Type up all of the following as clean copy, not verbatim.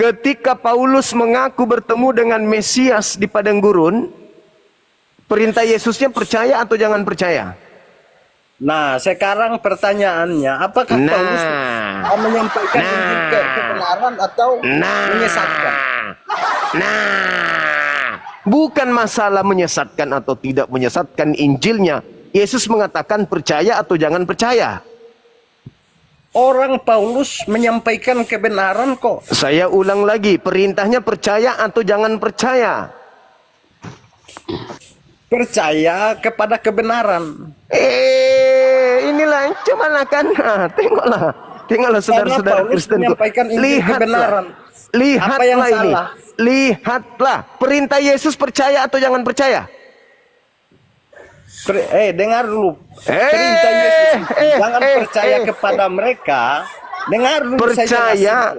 Ketika Paulus mengaku bertemu dengan Mesias di padang gurun, perintah Yesusnya percaya atau jangan percaya? Nah, sekarang pertanyaannya, apakah Paulus menyampaikan Injil kebenaran atau menyesatkan? Bukan masalah menyesatkan atau tidak menyesatkan Injilnya. Yesus mengatakan percaya atau jangan percaya. Orang Paulus menyampaikan kebenaran kok. Saya ulang lagi, perintahnya percaya atau jangan percaya? Percaya kepada kebenaran. Inilah cuman kan, tengoklah saudara-saudara Kristenku. Lihatlah ini. Lihatlah, perintah Yesus percaya atau jangan percaya? Dengar dulu. Perintah Yesus jangan percaya kepada mereka. Dengar dulu. Percaya.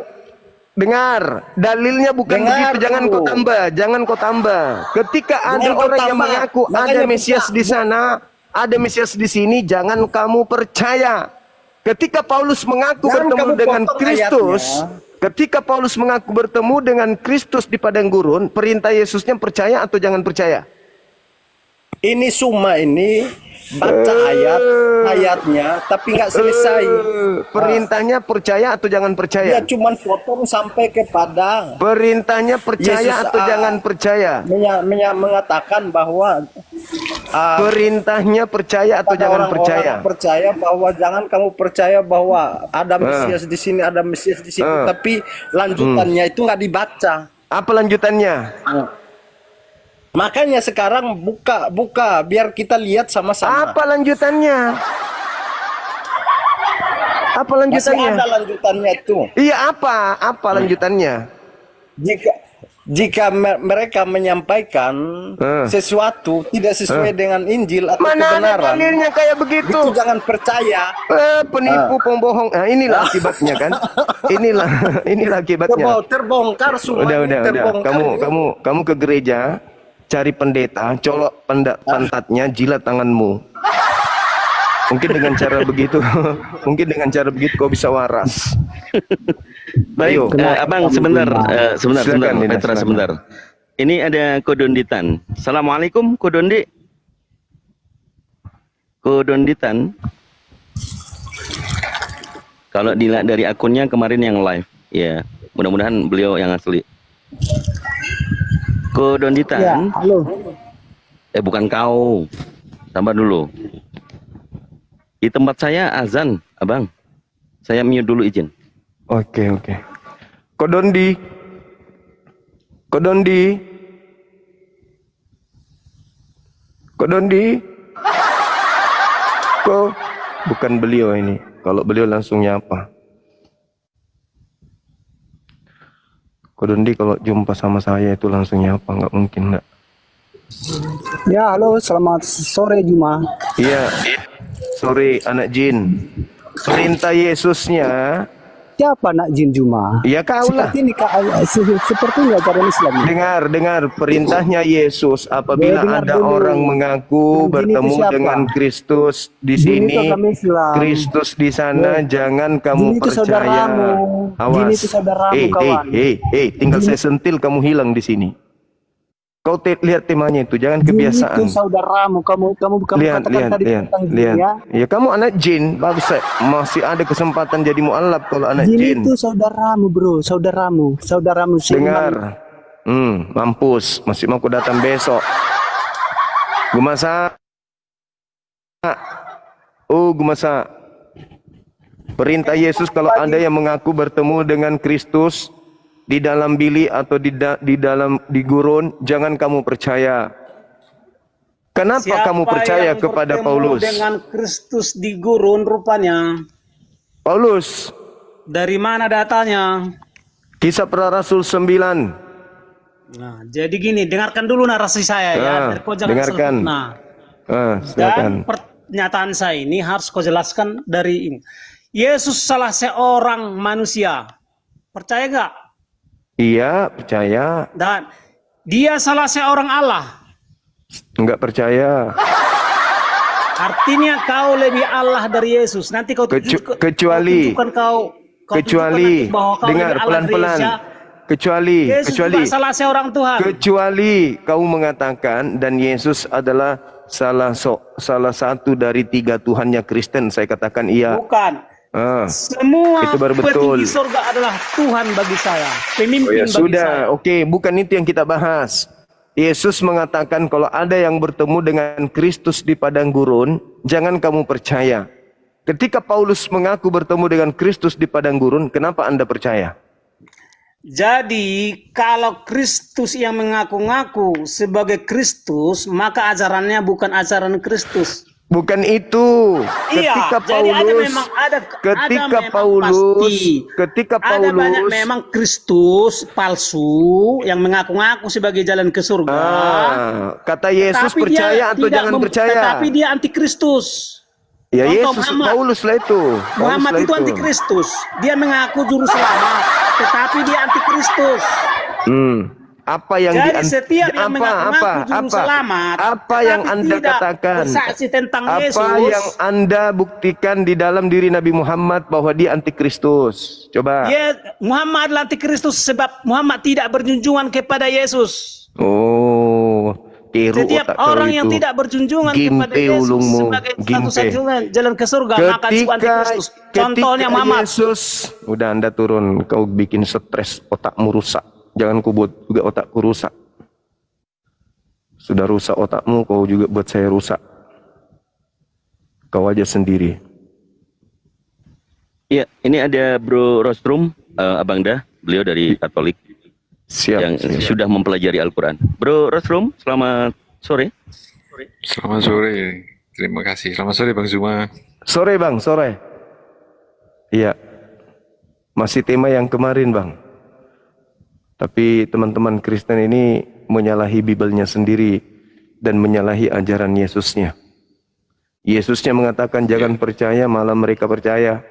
Dengar, dalilnya bukan begitu. Jangan kau tambah, jangan kau tambah. Ketika ada orang yang mengaku ada Mesias di sana, ada Mesias di sini, jangan kamu percaya. Ketika Paulus mengaku bertemu dengan Kristus, ketika Paulus mengaku bertemu dengan Kristus di padang gurun, perintah Yesusnya percaya atau jangan percaya? Ini baca ayatnya, tapi nggak selesai. Perintahnya percaya atau jangan percaya? Dia cuma potong sampai kepada perintahnya percaya Yesus, atau jangan percaya? Mengatakan bahwa perintahnya percaya atau jangan percaya? Percaya bahwa jangan kamu percaya bahwa ada Mesias di sini, ada Mesias di situ, tapi lanjutannya itu nggak dibaca. Apa lanjutannya? Makanya sekarang buka biar kita lihat sama-sama. Apa lanjutannya? Apa lanjutannya? Masih ada lanjutannya itu. Iya, apa lanjutannya? Jika mereka menyampaikan sesuatu tidak sesuai dengan Injil atau kebenaran, dalilnya kayak begitu. Itu jangan percaya. Penipu, pembohong. Nah, inilah akibatnya kan? Inilah akibatnya. Terbongkar semua. Udah. Kamu ke gereja, cari pendeta, colok pantatnya, jilat tanganmu. Mungkin dengan cara begitu kau bisa waras. Baik, Abang sebentar, Petra sebentar. Ini ada Kodonditan. Assalamualaikum Kodondi. Kodonditan. Kalau dilihat dari akunnya kemarin yang live, ya mudah-mudahan beliau yang asli. Kodonditan. Ya, halo. Bukan kau. Sabar dulu. Di tempat saya azan, Abang. Saya mute dulu izin. Oke. Kodondi. Kok bukan beliau ini. Kalau beliau langsung nyapa. Kodondi kalau jumpa sama saya itu langsung nyapa, nggak mungkin nggak. Ya, halo, selamat sore Juma. Iya. Sore anak jin. Perintah Yesusnya. Siapa anak jin Juma? Ya kau lah. Seperti ini ajaran Islam. Dengar perintahnya Yesus. Apabila ada orang mengaku bertemu dengan Kristus di sini, Kristus di sana, jangan kamu percaya. Awas. Jin itu saudaramu, kawan. Tinggal saya sentil kamu hilang di sini. Kau lihat temanya itu, jangan kebiasaan. Jin itu saudaramu, kamu bukan lihat. Ya? Ya kamu anak jin, bagus. Masih ada kesempatan jadi mualaf kalau anak jin. Jin itu saudaramu, bro, saudaramu. Dengar, mampus, masih mau ku datang besok. Gumasa. Gumasa. Perintah Yesus kalau ada yang mengaku bertemu dengan Kristus di dalam bilik atau di gurun, jangan kamu percaya. Kenapa kamu percaya kepada Paulus? Dengan Kristus di gurun rupanya. Paulus. Dari mana datanya? Kisah Para Rasul 9. Nah, jadi gini, dengarkan dulu narasi saya ya. Dengarkan. Dan pernyataan saya ini harus kau jelaskan dari ini. Yesus salah seorang manusia. Percaya nggak? Iya, percaya. Dan dia salah seorang Allah. Enggak percaya. Artinya kau lebih Allah dari Yesus. Nanti kau kecuali dengar pelan-pelan. Yesus juga salah seorang Tuhan. Kecuali kau mengatakan dan Yesus adalah salah satu dari 3 Tuhannya Kristen, saya katakan iya. Bukan. Semua itu baru betul. petinggi surga adalah Tuhan bagi saya, pemimpin bagi sudah, saya. oke, bukan itu yang kita bahas. Yesus mengatakan kalau ada yang bertemu dengan Kristus di padang gurun, jangan kamu percaya. Ketika Paulus mengaku bertemu dengan Kristus di padang gurun, kenapa Anda percaya? Jadi kalau Kristus yang mengaku-ngaku sebagai Kristus, maka ajarannya bukan ajaran Kristus. Bukan itu. Ketika Paulus, ketika Paulus, ada banyak memang Kristus palsu yang mengaku-ngaku sebagai jalan ke surga. Kata Yesus percaya atau jangan percaya. Tetapi dia antikristus. Ya Yesus, Paulus lah itu. Muhammad itu antikristus. Dia mengaku juru selamat, tetapi dia antikristus. Apa yang jadi setiap yang mengaku juru selamat, apa yang Anda katakan? Bersaksi tentang Yesus. Apa yang Anda buktikan di dalam diri Nabi Muhammad bahwa dia antikristus? Coba. Ya, Muhammad adalah antikristus sebab Muhammad tidak berjunjungan kepada Yesus. Oh, setiap orang yang tidak berjunjungan kepada Yesus sebagai satu-satunya jalan ke surga, maka disebut antikristus. Contohnya Muhammad. Yesus, udah Anda turun, kau bikin stres, otakmu rusak. Jangan kau buat juga otakku rusak. Sudah rusak otakmu, kau juga buat saya rusak. Kau aja sendiri. Iya, ini ada Bro Rostrum, Abang Dah, beliau dari Katolik. Siap, yang sudah mempelajari Al-Quran. Bro Rostrum, selamat sore. Selamat sore, terima kasih. Selamat sore Bang Zuma. Sore Bang, sore. Iya, masih tema yang kemarin Bang. Tapi teman-teman Kristen ini menyalahi Bibelnya sendiri dan menyalahi ajaran Yesusnya. Yesusnya mengatakan jangan percaya, malah mereka percaya.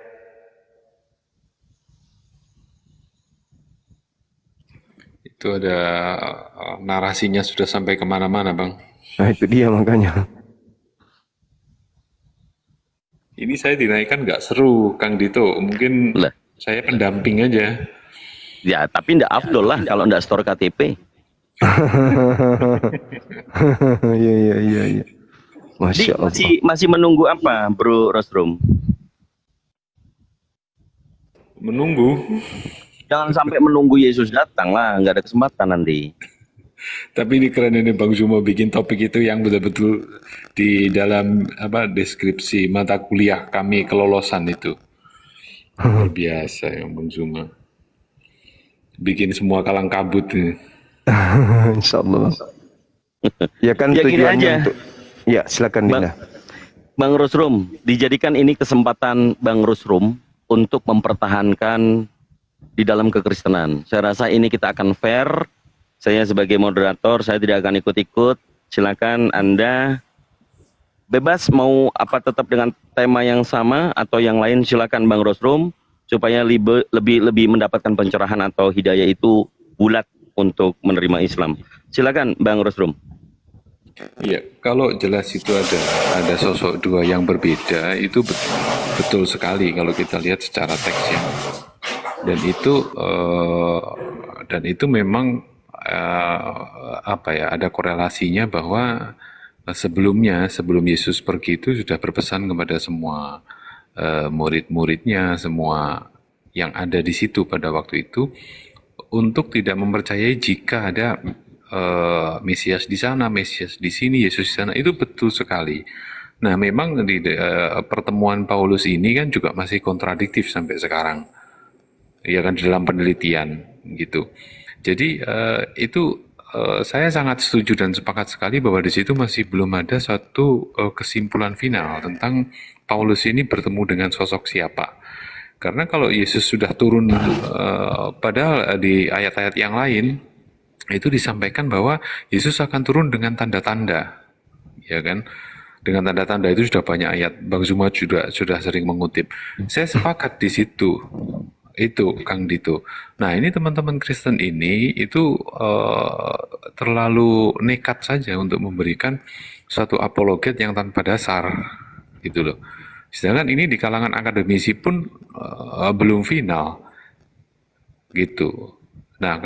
Itu ada narasinya sudah sampai kemana-mana Bang. Nah itu dia makanya. Ini saya dinaikkan nggak seru Kang Dito, mungkin saya pendamping aja. Ya, tapi ndak afdol lah kalau ndak store KTP. Iya. Masya Allah. Masih menunggu apa, Bro Rostrum? Menunggu. Jangan sampai menunggu Yesus datang lah, nggak ada kesempatan nanti. Tapi ini keren ini Bang Zuma bikin topik itu yang betul-betul di dalam deskripsi mata kuliah kami kelolosan itu. Luar biasa ya Bang Zuma. Bikin semua kalang kabut. Insya Allah. Ya kan tujuannya untuk. Ya silakan Dina. Bang Rostrum, dijadikan ini kesempatan Bang Rostrum untuk mempertahankan di dalam kekristenan. Saya rasa ini kita akan fair. Saya sebagai moderator, saya tidak akan ikut-ikut. Silakan Anda bebas mau apa tetap dengan tema yang sama atau yang lain, silakan Bang Rostrum. Supaya lebih mendapatkan pencerahan atau hidayah itu bulat untuk menerima Islam. Silakan Bang Rostrum. Iya, kalau jelas itu ada sosok dua yang berbeda, itu betul sekali kalau kita lihat secara teksnya. Dan itu memang ada korelasinya bahwa sebelum Yesus pergi itu sudah berpesan kepada semua murid-muridnya, semua yang ada di situ pada waktu itu, untuk tidak mempercayai jika ada Mesias di sana, Mesias di sini, Yesus di sana. Itu betul sekali. Nah, memang di pertemuan Paulus ini kan juga masih kontradiktif sampai sekarang, ya kan, dalam penelitian gitu. Jadi saya sangat setuju dan sepakat sekali bahwa di situ masih belum ada satu kesimpulan final tentang Paulus ini bertemu dengan sosok siapa. Karena kalau Yesus sudah turun, padahal di ayat-ayat yang lain itu disampaikan bahwa Yesus akan turun dengan tanda-tanda, ya kan? Dengan tanda-tanda itu sudah banyak ayat. Bang Zuma sudah sering mengutip. Saya sepakat di situ. Itu Kang Dito. Nah, ini teman-teman Kristen ini itu terlalu nekat saja untuk memberikan suatu apologet yang tanpa dasar, gitu loh. Sedangkan ini di kalangan akademisi pun belum final, gitu. Nah,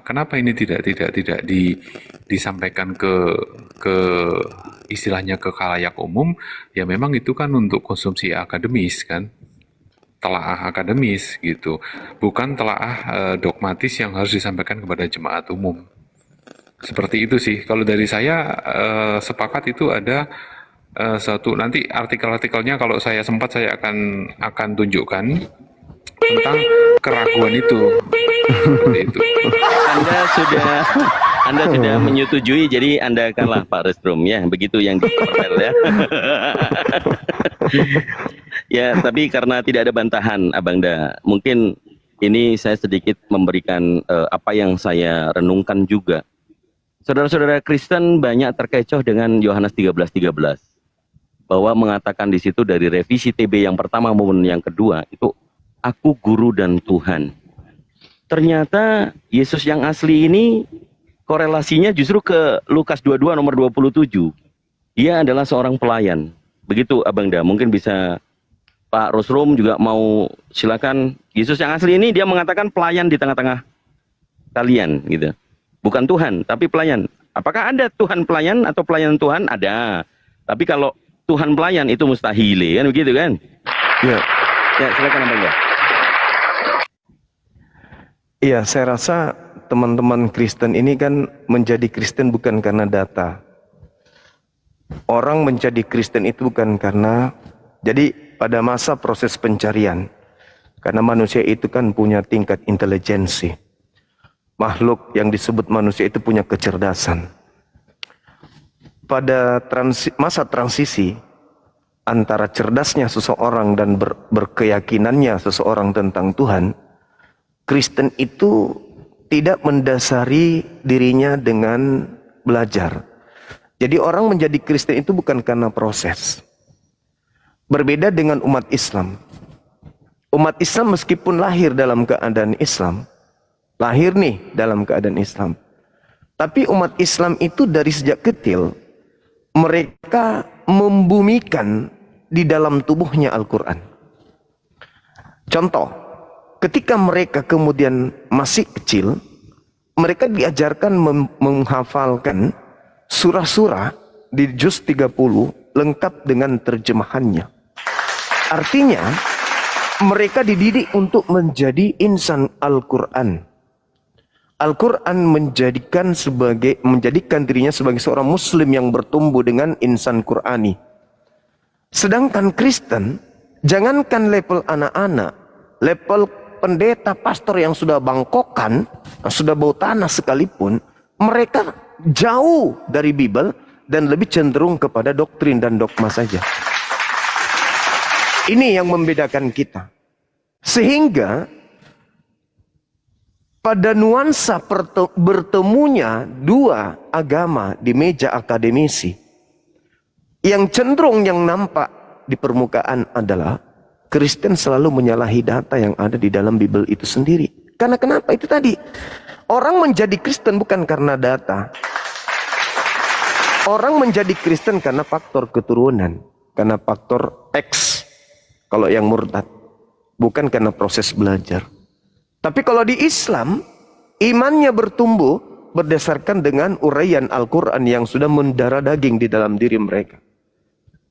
kenapa ini tidak disampaikan ke istilahnya ke khalayak umum? Ya memang itu kan untuk konsumsi akademis kan, telaah akademis gitu, bukan telaah dogmatis yang harus disampaikan kepada jemaat umum. Seperti itu sih. Kalau dari saya sepakat itu ada satu, nanti artikel-artikelnya kalau saya sempat saya akan tunjukkan tentang keraguan itu. Seperti itu. Anda sudah menyetujui, jadi Anda kalah Pak Rostrum ya, begitu yang dipertel ya. Ya, tapi karena tidak ada bantahan Abangda, mungkin ini saya sedikit memberikan apa yang saya renungkan juga. Saudara-saudara Kristen banyak terkecoh dengan Yohanes 13:13 bahwa mengatakan di situ dari revisi TB yang pertama maupun yang kedua itu aku guru dan Tuhan. Ternyata Yesus yang asli ini korelasinya justru ke Lukas 22 nomor 27. Dia adalah seorang pelayan. Begitu Abangda, mungkin bisa Pak Rostrum juga mau silakan. Yesus yang asli ini dia mengatakan pelayan di tengah-tengah kalian gitu. Bukan Tuhan, tapi pelayan. Apakah ada Tuhan pelayan atau pelayan Tuhan? Ada. Tapi kalau Tuhan pelayan itu mustahil, kan begitu kan? Ya. Ya, silakan Abangda. Iya, saya rasa teman-teman Kristen ini kan menjadi Kristen bukan karena data. Orang menjadi Kristen itu bukan karena, jadi pada masa proses pencarian, karena manusia itu kan punya tingkat intelijensi. Makhluk yang disebut manusia itu punya kecerdasan. Pada masa transisi antara cerdasnya seseorang dan berkeyakinannya seseorang tentang Tuhan, Kristen itu tidak mendasari dirinya dengan belajar. Jadi orang menjadi Kristen itu bukan karena proses. Berbeda dengan umat Islam. Umat Islam meskipun lahir dalam keadaan Islam, lahir nih dalam keadaan Islam, tapi umat Islam itu dari sejak kecil mereka membumikan di dalam tubuhnya Al-Quran. Contoh, ketika mereka kemudian masih kecil, mereka diajarkan menghafalkan surah-surah di juz 30 lengkap dengan terjemahannya. Artinya, mereka dididik untuk menjadi insan Al-Quran. Al-Quran menjadikan dirinya sebagai seorang muslim yang bertumbuh dengan insan Qurani. Sedangkan Kristen, jangankan level anak-anak, level pendeta, pastor yang sudah bangkokan, sudah bau tanah sekalipun, mereka jauh dari Bible dan lebih cenderung kepada doktrin dan dogma saja. Ini yang membedakan kita. Sehingga pada nuansa bertemunya dua agama di meja akademisi, yang cenderung yang nampak di permukaan adalah Kristen selalu menyalahi data yang ada di dalam Bible itu sendiri. Karena kenapa? Itu tadi, orang menjadi Kristen bukan karena data. Orang menjadi Kristen karena faktor keturunan, karena faktor X kalau yang murtad, bukan karena proses belajar. Tapi kalau di Islam, imannya bertumbuh berdasarkan dengan uraian Al-Quran yang sudah mendarah daging di dalam diri mereka.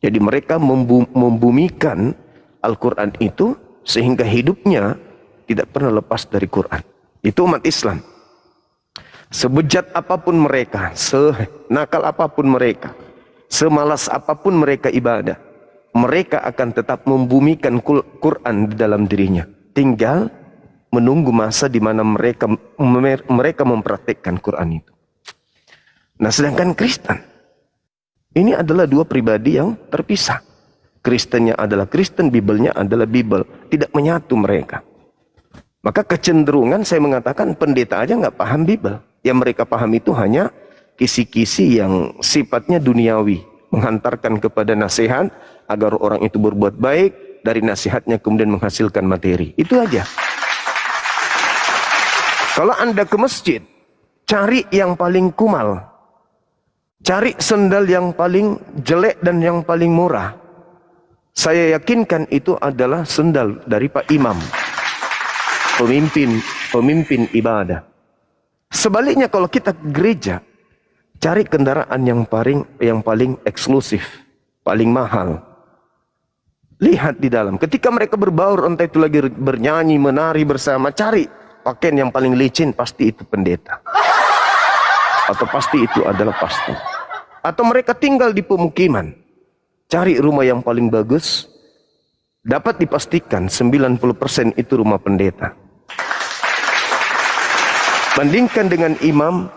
Jadi mereka membumikan Al-Quran itu sehingga hidupnya tidak pernah lepas dari Quran. Itu umat Islam. Sebejat apapun mereka, senakal apapun mereka, semalas apapun mereka ibadah, mereka akan tetap membumikan Quran di dalam dirinya. Tinggal menunggu masa di mana mereka mempraktikkan Quran itu. Nah, sedangkan Kristen ini adalah dua pribadi yang terpisah. Kristennya adalah Kristen, Bibelnya adalah Bibel. Tidak menyatu mereka. Maka kecenderungan saya mengatakan pendeta aja nggak paham Bibel. Yang mereka paham itu hanya kisi-kisi yang sifatnya duniawi, menghantarkan kepada nasihat agar orang itu berbuat baik, dari nasihatnya kemudian menghasilkan materi. Itu aja. Kalau Anda ke masjid, cari yang paling kumal, cari sendal yang paling jelek dan yang paling murah. Saya yakinkan itu adalah sendal dari Pak Imam, pemimpin pemimpin ibadah. Sebaliknya kalau kita ke gereja, cari kendaraan yang paling eksklusif, paling mahal. Lihat di dalam, ketika mereka berbaur, entah itu lagi bernyanyi, menari bersama, cari pakaian yang paling licin, pasti itu pendeta. Atau pasti itu adalah pastor. Atau mereka tinggal di pemukiman, cari rumah yang paling bagus, dapat dipastikan 90% itu rumah pendeta. Bandingkan dengan imam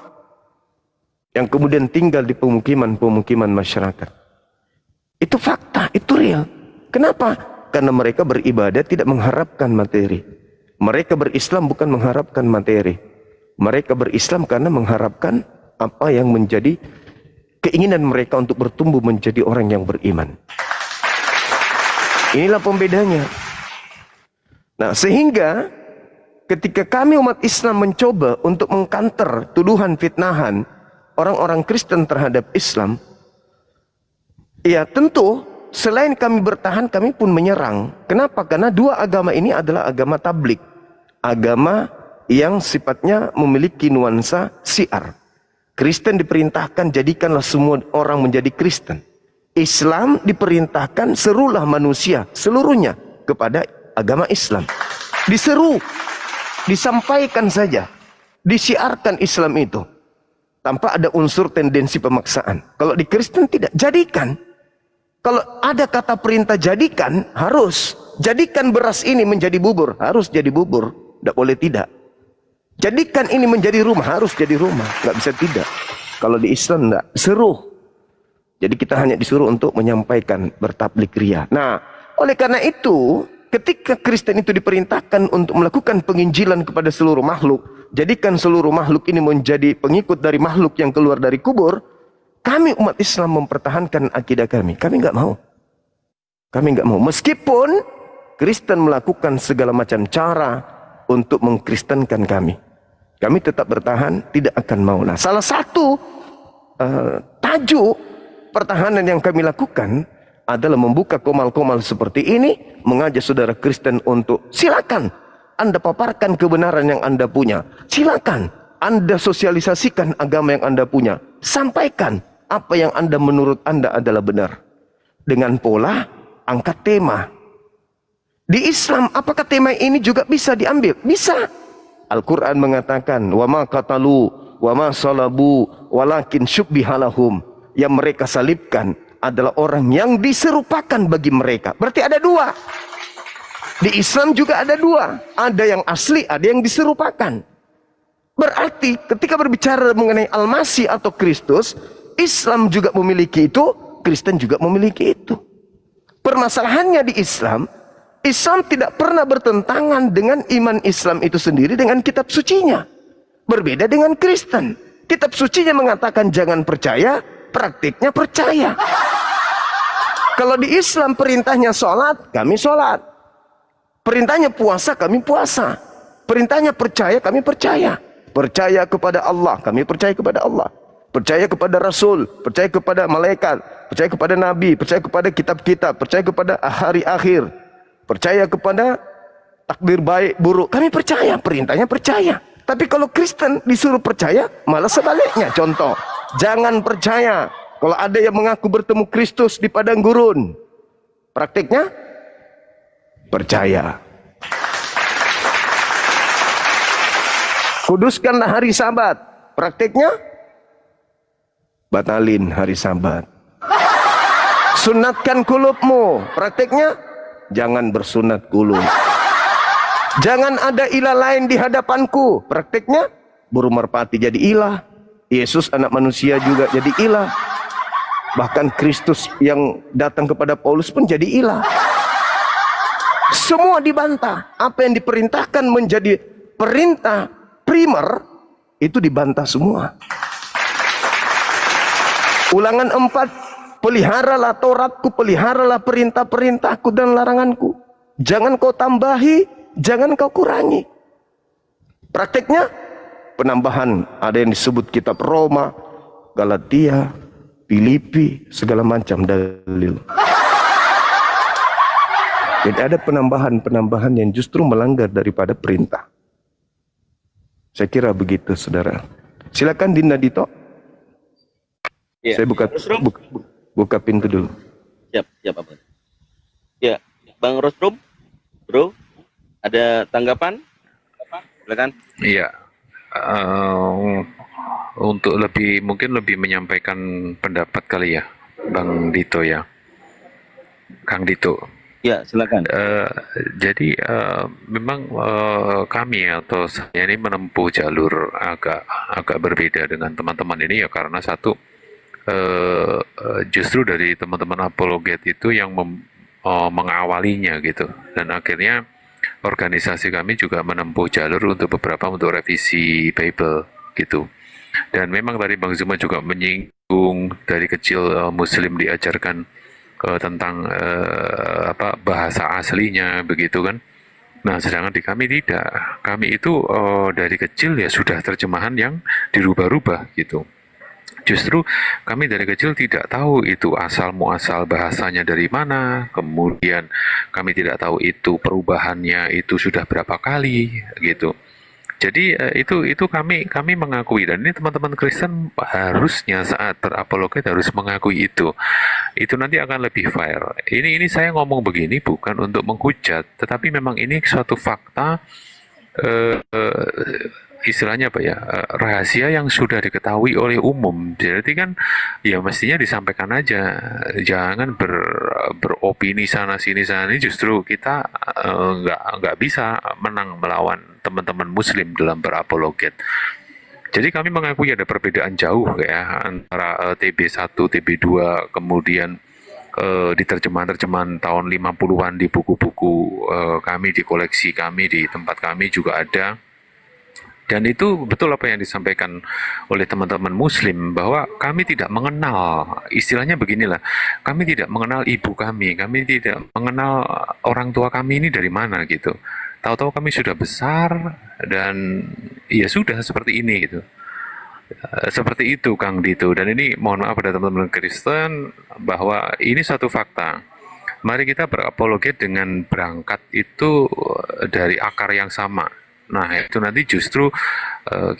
yang kemudian tinggal di pemukiman masyarakat. Itu fakta, itu real. Kenapa? Karena mereka beribadah tidak mengharapkan materi. Mereka berislam bukan mengharapkan materi. Mereka berislam karena mengharapkan apa yang menjadi keinginan mereka untuk bertumbuh menjadi orang yang beriman. Inilah pembedanya. Nah, sehingga ketika kami umat Islam mencoba untuk mengkanter tuduhan fitnahan orang-orang Kristen terhadap Islam, ya tentu selain kami bertahan, kami pun menyerang. Kenapa? Karena dua agama ini adalah agama tablik. Agama yang sifatnya memiliki nuansa syiar. Kristen diperintahkan jadikanlah semua orang menjadi Kristen. Islam diperintahkan serulah manusia seluruhnya kepada agama Islam. Diseru, disampaikan saja, disiarkan Islam itu tanpa ada unsur tendensi pemaksaan. Kalau di Kristen tidak, jadikan. Kalau ada kata perintah jadikan, harus. Jadikan beras ini menjadi bubur, harus jadi bubur. Tidak boleh tidak. Jadikan ini menjadi rumah, harus jadi rumah. Nggak bisa tidak. Kalau di Islam enggak, seruh. Jadi kita hanya disuruh untuk menyampaikan, bertablik ria. Nah, oleh karena itu, ketika Kristen itu diperintahkan untuk melakukan penginjilan kepada seluruh makhluk, jadikan seluruh makhluk ini menjadi pengikut dari makhluk yang keluar dari kubur, kami umat Islam mempertahankan akidah kami. Kami nggak mau. Kami nggak mau. Meskipun Kristen melakukan segala macam cara untuk mengkristenkan kami. Kami tetap bertahan, tidak akan mau. Nah, salah satu tajuk pertahanan yang kami lakukan adalah membuka komal-komal seperti ini, mengajak saudara Kristen untuk silakan Anda paparkan kebenaran yang Anda punya. Silakan Anda sosialisasikan agama yang Anda punya. Sampaikan apa yang Anda menurut Anda adalah benar. Dengan pola angkat tema. Di Islam, apakah tema ini juga bisa diambil? Bisa. Al-Quran mengatakan, wa ma qatalu, wa ma salabu, walakin syubbihalahum. Yang mereka salibkan adalah orang yang diserupakan bagi mereka. Berarti ada dua. Di Islam juga ada dua. Ada yang asli, ada yang diserupakan. Berarti ketika berbicara mengenai Al-Masih atau Kristus, Islam juga memiliki itu, Kristen juga memiliki itu. Permasalahannya di Islam, Islam tidak pernah bertentangan dengan iman Islam itu sendiri dengan kitab sucinya. Berbeda dengan Kristen. Kitab sucinya mengatakan jangan percaya, praktiknya percaya. Kalau di Islam perintahnya sholat, kami sholat. Perintahnya puasa, kami puasa. Perintahnya percaya, kami percaya. Percaya kepada Allah, kami percaya kepada Allah. Percaya kepada Rasul, percaya kepada malaikat, percaya kepada Nabi, percaya kepada kitab-kitab, percaya kepada hari akhir, percaya kepada takdir baik buruk. Kami percaya, perintahnya percaya. Tapi kalau Kristen disuruh percaya, malah sebaliknya. Contoh, jangan percaya kalau ada yang mengaku bertemu Kristus di padang gurun. Praktiknya percaya. Kuduskanlah hari Sabat. Praktiknya batalin hari Sabat. Sunatkan kulubmu. Praktiknya jangan bersunat kulub. Jangan ada ilah lain di hadapanku. Praktiknya burung merpati jadi ilah. Yesus anak manusia juga jadi ilah. Bahkan Kristus yang datang kepada Paulus pun jadi ilah. Semua dibantah. Apa yang diperintahkan menjadi perintah primer itu dibantah semua. Ulangan 4, peliharalah Tauratku, peliharalah perintah-perintahku dan laranganku. Jangan kau tambahi, jangan kau kurangi. Praktiknya penambahan, ada yang disebut kitab Roma, Galatia, Filipi, segala macam dalil. Jadi ada penambahan-penambahan yang justru melanggar daripada perintah. Saya kira begitu, saudara. Silakan Dinda Dito. Ya. Saya buka pintu dulu. Siap Abang. Ya, Bang Rosrum, bro, ada tanggapan? Silakan. Iya. Untuk mungkin lebih menyampaikan pendapat kali ya, Bang Dito ya, Kang Dito. Ya, silakan. Jadi memang kami atau saya ini menempuh jalur agak berbeda dengan teman-teman ini ya, karena satu justru dari teman-teman apologet itu yang mengawalinya gitu, dan akhirnya organisasi kami juga menempuh jalur untuk revisi Bible gitu. Dan memang tadi Bang Zuma juga menyinggung dari kecil Muslim diajarkan tentang bahasa aslinya begitu kan. Nah, sedangkan di kami tidak. Kami itu dari kecil ya sudah terjemahan yang dirubah-rubah gitu. Justru kami dari kecil tidak tahu itu asal muasal bahasanya dari mana, kemudian kami tidak tahu itu perubahannya itu sudah berapa kali gitu. Jadi itu kami mengakui, dan ini teman-teman Kristen harusnya saat berapologet harus mengakui itu. Itu nanti akan lebih fair. Ini saya ngomong begini bukan untuk menghujat, tetapi memang ini suatu fakta, istilahnya apa ya, rahasia yang sudah diketahui oleh umum. Jadi kan ya mestinya disampaikan aja, jangan beropini sana sini. Justru kita nggak bisa menang melawan teman-teman Muslim dalam berapologet. Jadi kami mengakui ada perbedaan jauh ya antara TB1, TB2, kemudian di terjemahan-terjemahan tahun 50-an di buku-buku kami, di koleksi kami, di tempat kami juga ada. Dan itu betul apa yang disampaikan oleh teman-teman Muslim, bahwa kami tidak mengenal, istilahnya beginilah, kami tidak mengenal ibu kami tidak mengenal orang tua kami ini dari mana gitu. Tahu-tahu kami sudah besar dan ya sudah seperti ini gitu. Seperti itu Kang Dito. Dan ini mohon maaf pada teman-teman Kristen bahwa ini satu fakta. Mari kita berapologet dengan berangkat itu dari akar yang sama. Nah, itu nanti justru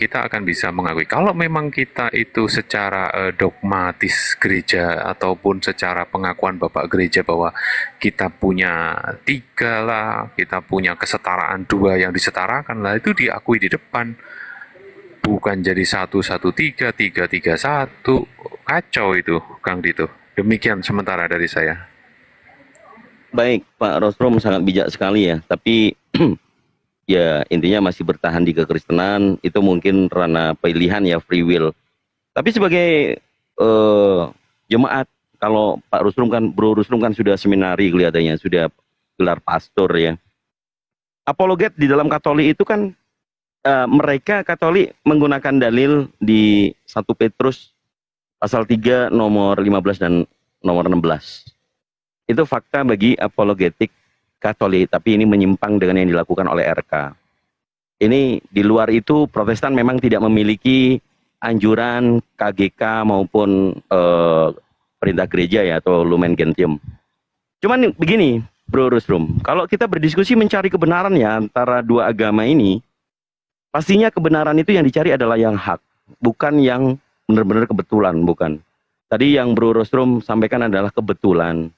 kita akan bisa mengakui. Kalau memang kita itu secara dogmatis gereja ataupun secara pengakuan Bapak Gereja bahwa kita punya 3 lah, kita punya kesetaraan 2 yang disetarakan lah, itu diakui di depan. Bukan jadi 113, 331, kacau itu Kang Dito. Demikian sementara dari saya. Baik, Pak Rosrum sangat bijak sekali ya, tapi ya intinya masih bertahan di kekristenan, itu mungkin ranah pilihan ya, free will. Tapi sebagai jemaat, kalau Pak Rusrum kan, Bro Rusrum kan sudah seminari kelihatannya, sudah gelar pastor ya. Apologet di dalam Katolik itu kan mereka Katolik menggunakan dalil di 1 Petrus pasal 3 nomor 15 dan nomor 16. Itu fakta bagi apologetik Katolik, tapi ini menyimpang dengan yang dilakukan oleh RK. Ini di luar itu Protestan memang tidak memiliki anjuran KGK maupun perintah gereja ya, atau Lumen Gentium. Cuman begini, Bro Rusrum, kalau kita berdiskusi mencari kebenaran ya antara dua agama ini, pastinya kebenaran itu yang dicari adalah yang hak, bukan yang benar-benar kebetulan, bukan. Tadi yang Bro Rusrum sampaikan adalah kebetulan,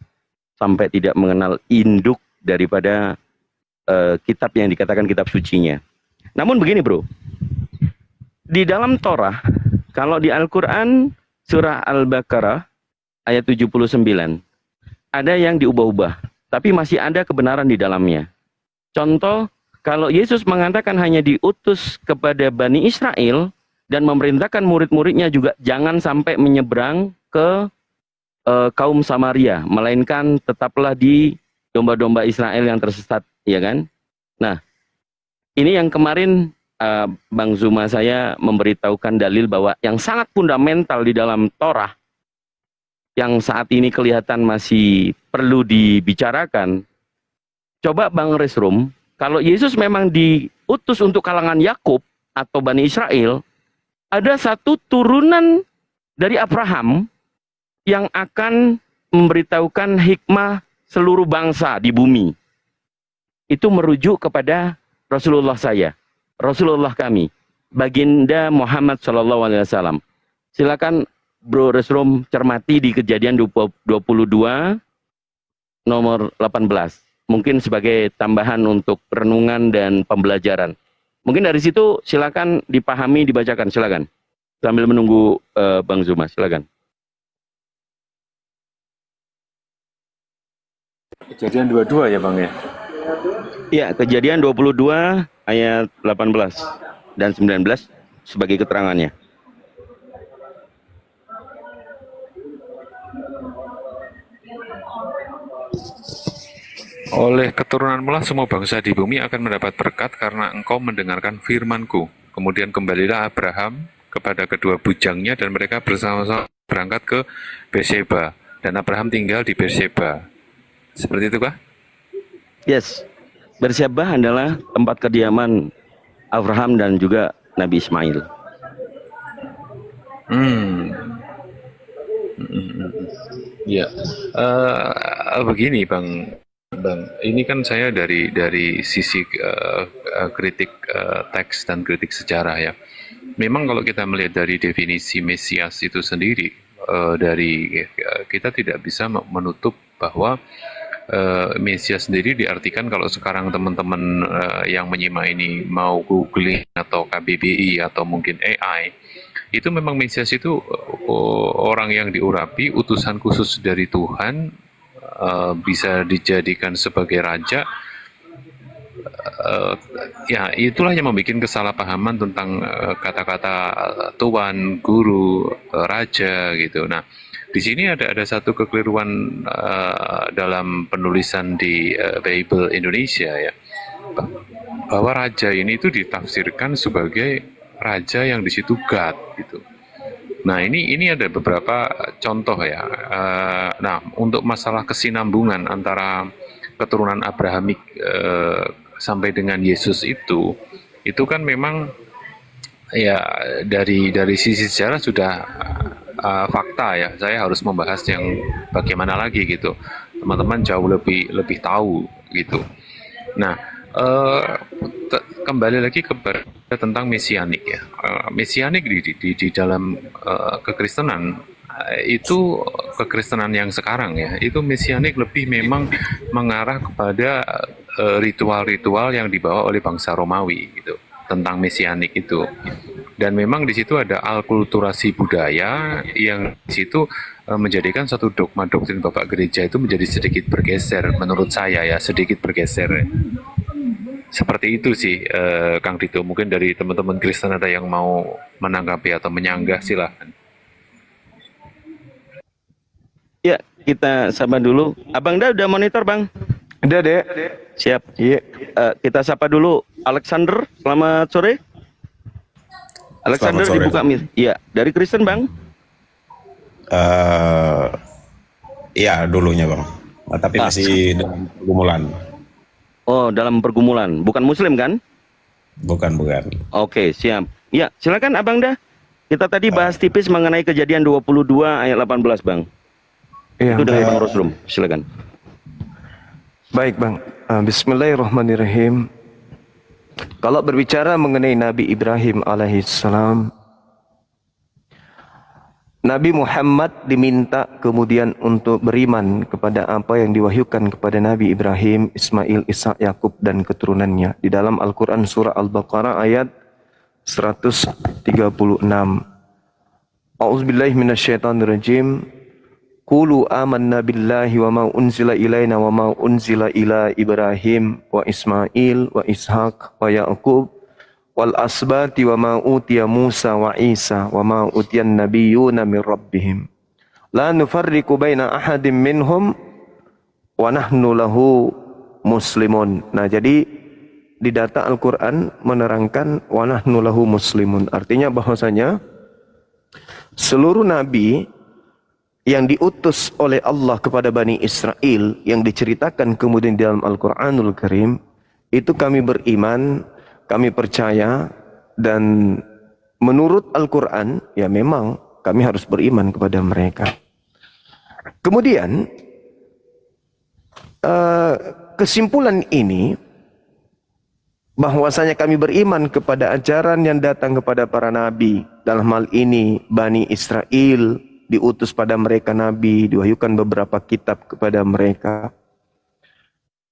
sampai tidak mengenal induk daripada kitab yang dikatakan kitab sucinya. Namun begini bro, di dalam Torah, kalau di Al-Quran surah Al-Baqarah ayat 79, ada yang diubah-ubah, tapi masih ada kebenaran di dalamnya. Contoh, kalau Yesus mengatakan hanya diutus kepada Bani Israel dan memerintahkan murid-muridnya juga jangan sampai menyeberang ke kaum Samaria, melainkan tetaplah di domba-domba Israel yang tersesat, ya kan? Nah, ini yang kemarin Bang Zuma saya memberitahukan dalil bahwa yang sangat fundamental di dalam Torah, yang saat ini kelihatan masih perlu dibicarakan. Coba Bang Resrum, kalau Yesus memang diutus untuk kalangan Yakub atau Bani Israel, ada satu turunan dari Abraham yang akan memberitahukan hikmah seluruh bangsa di bumi. Itu merujuk kepada Rasulullah saya, Rasulullah kami. baginda Muhammad SAW. Silakan Bro Resrum cermati di Kejadian 22 nomor 18. Mungkin sebagai tambahan untuk renungan dan pembelajaran. Mungkin dari situ silakan dipahami, dibacakan, silakan. Sambil menunggu Bang Zuma, silakan. Kejadian 22 ya Bang ya? Iya, Kejadian 22 ayat 18 dan 19 sebagai keterangannya. Oleh keturunanmu lah semua bangsa di bumi akan mendapat berkat karena engkau mendengarkan firman-Ku. Kemudian kembalilah Abraham kepada kedua bujangnya dan mereka bersama-sama berangkat ke Berseba. Dan Abraham tinggal di Berseba. Seperti itu kah? Yes, Berseba adalah tempat kediaman Abraham dan juga Nabi Ismail. Ya, begini Bang, ini kan saya dari sisi kritik teks dan kritik sejarah ya. Memang kalau kita melihat dari definisi Mesias itu sendiri, kita tidak bisa menutup bahwa Mesias sendiri diartikan kalau sekarang teman-teman yang menyimak ini mau googling atau KBBI atau mungkin AI, itu memang Mesias itu orang yang diurapi, utusan khusus dari Tuhan, bisa dijadikan sebagai raja. Ya itulah yang membuat kesalahpahaman tentang kata-kata tuan, guru, raja gitu. Nah, di sini ada satu kekeliruan dalam penulisan di Bible Indonesia ya, bahwa raja ini itu ditafsirkan sebagai raja yang di situ God gitu. Nah ini ada beberapa contoh ya. Nah untuk masalah kesinambungan antara keturunan Abrahamik sampai dengan Yesus itu kan memang ya dari sisi sejarah sudah fakta ya. Saya harus membahas yang bagaimana lagi gitu. Teman-teman jauh lebih tahu gitu. Nah kembali lagi kepada tentang mesianik ya. Mesianik di dalam kekristenan itu kekristenan yang sekarang ya, itu mesianik lebih memang mengarah kepada ritual-ritual yang dibawa oleh bangsa Romawi gitu tentang mesianik itu. Dan memang di situ ada alkulturasi budaya yang di situ menjadikan satu dogma doktrin Bapak Gereja itu menjadi sedikit bergeser, menurut saya ya, sedikit bergeser. Seperti itu sih, Kang Dito. Mungkin dari teman-teman Kristen ada yang mau menanggapi atau menyanggah, silahkan. Ya, kita sabar dulu. Abang dah udah monitor, Bang? Udah, Dek. Siap. Iya. Kita sapa dulu Alexander. Selamat sore. Alexander sore, dibuka Bang. Iya, dari Kristen, Bang? Iya, dulunya, Bang. Tapi masih dalam pergumulan. Oh, dalam pergumulan. Bukan Muslim kan? Bukan. Oke, siap. Ya, silakan Abang dah. Kita tadi bahas tipis mengenai Kejadian 22 ayat 18, Bang. Iya, itu dari Bang Rusrum. Silakan. Baik, Bang. Bismillahirrahmanirrahim. Kalau berbicara mengenai Nabi Ibrahim alaihissalam, Nabi Muhammad diminta kemudian untuk beriman kepada apa yang diwahyukan kepada Nabi Ibrahim, Ismail, Ishak, Yakub dan keturunannya di dalam Al-Quran surah Al-Baqarah ayat 136. A'udzubillahi minasyaitonirrajim. Qulu amanna billahi wa ma unzila ilaina wa ma unzila ila Ibrahim wa Ismail wa Ishaq wa Yaqub wal asbati wa ma utiya Musa wa Isa wa ma utiyan nabiyyuna min rabbihim la nufarriqu baina ahadin minhum wa nahnu lahu muslimun. Nah, jadi di data Al-Qur'an menerangkan wa nahnu lahu muslimun, artinya bahwasanya seluruh nabi yang diutus oleh Allah kepada Bani Israel yang diceritakan kemudian di dalam Al-Qur'anul Karim itu kami beriman, kami percaya, dan menurut Al-Quran, ya memang kami harus beriman kepada mereka. Kemudian, kesimpulan ini bahwasanya kami beriman kepada ajaran yang datang kepada para nabi. Dalam hal ini Bani Israel diutus pada mereka nabi, diwahyukan beberapa kitab kepada mereka.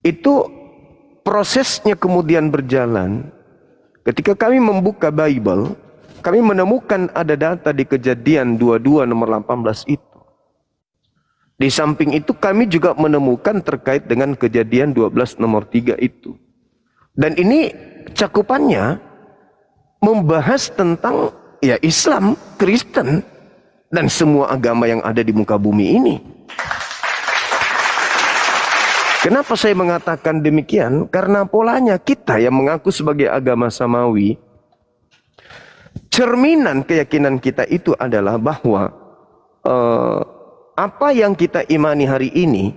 Itu prosesnya kemudian berjalan. Ketika kami membuka Bible, kami menemukan ada data di Kejadian 22 nomor 18 itu. Di samping itu kami juga menemukan terkait dengan Kejadian 12 nomor 3 itu. Dan ini cakupannya membahas tentang ya Islam, Kristen, dan semua agama yang ada di muka bumi ini. Kenapa saya mengatakan demikian? Karena polanya kita yang mengaku sebagai agama samawi, cerminan keyakinan kita itu adalah bahwa apa yang kita imani hari ini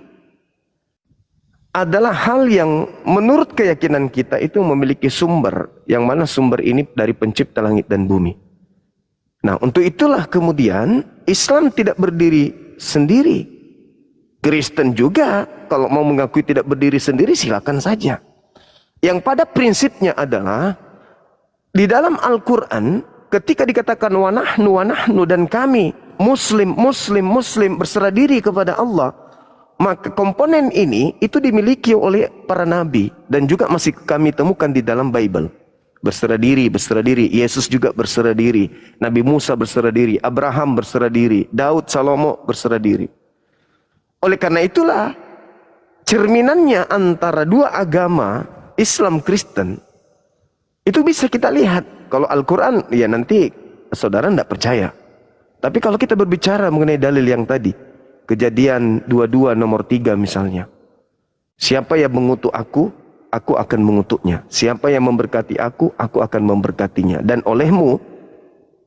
adalah hal yang menurut keyakinan kita itu memiliki sumber, yang mana sumber ini dari pencipta langit dan bumi. Nah, untuk itulah kemudian Islam tidak berdiri sendiri. Kristen juga kalau mau mengakui tidak berdiri sendiri silakan saja. Yang pada prinsipnya adalah di dalam Al-Quran ketika dikatakan wanahnu dan kami muslim berserah diri kepada Allah, maka komponen ini itu dimiliki oleh para nabi dan juga masih kami temukan di dalam Bible. Berserah diri. Yesus juga berserah diri. Nabi Musa berserah diri. Abraham berserah diri. Daud, Salomo berserah diri. Oleh karena itulah cerminannya antara dua agama Islam Kristen itu bisa kita lihat. Kalau Al-Quran ya nanti saudara tidak percaya. Tapi kalau kita berbicara mengenai dalil yang tadi, Kejadian 22 nomor 3 misalnya, siapa yang mengutuk aku akan mengutuknya. Siapa yang memberkati aku akan memberkatinya. Dan olehmu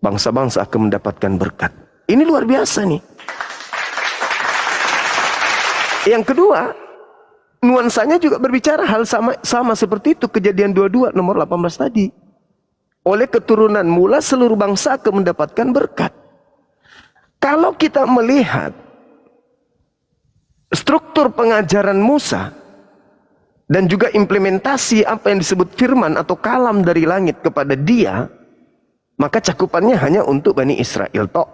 bangsa-bangsa akan mendapatkan berkat. Ini luar biasa nih. Yang kedua, nuansanya juga berbicara hal sama seperti itu. Kejadian 22 nomor 18 tadi. Oleh keturunan mula seluruh bangsa akan mendapatkan berkat. Kalau kita melihat struktur pengajaran Musa dan juga implementasi apa yang disebut firman atau kalam dari langit kepada dia, maka cakupannya hanya untuk Bani Israel tok.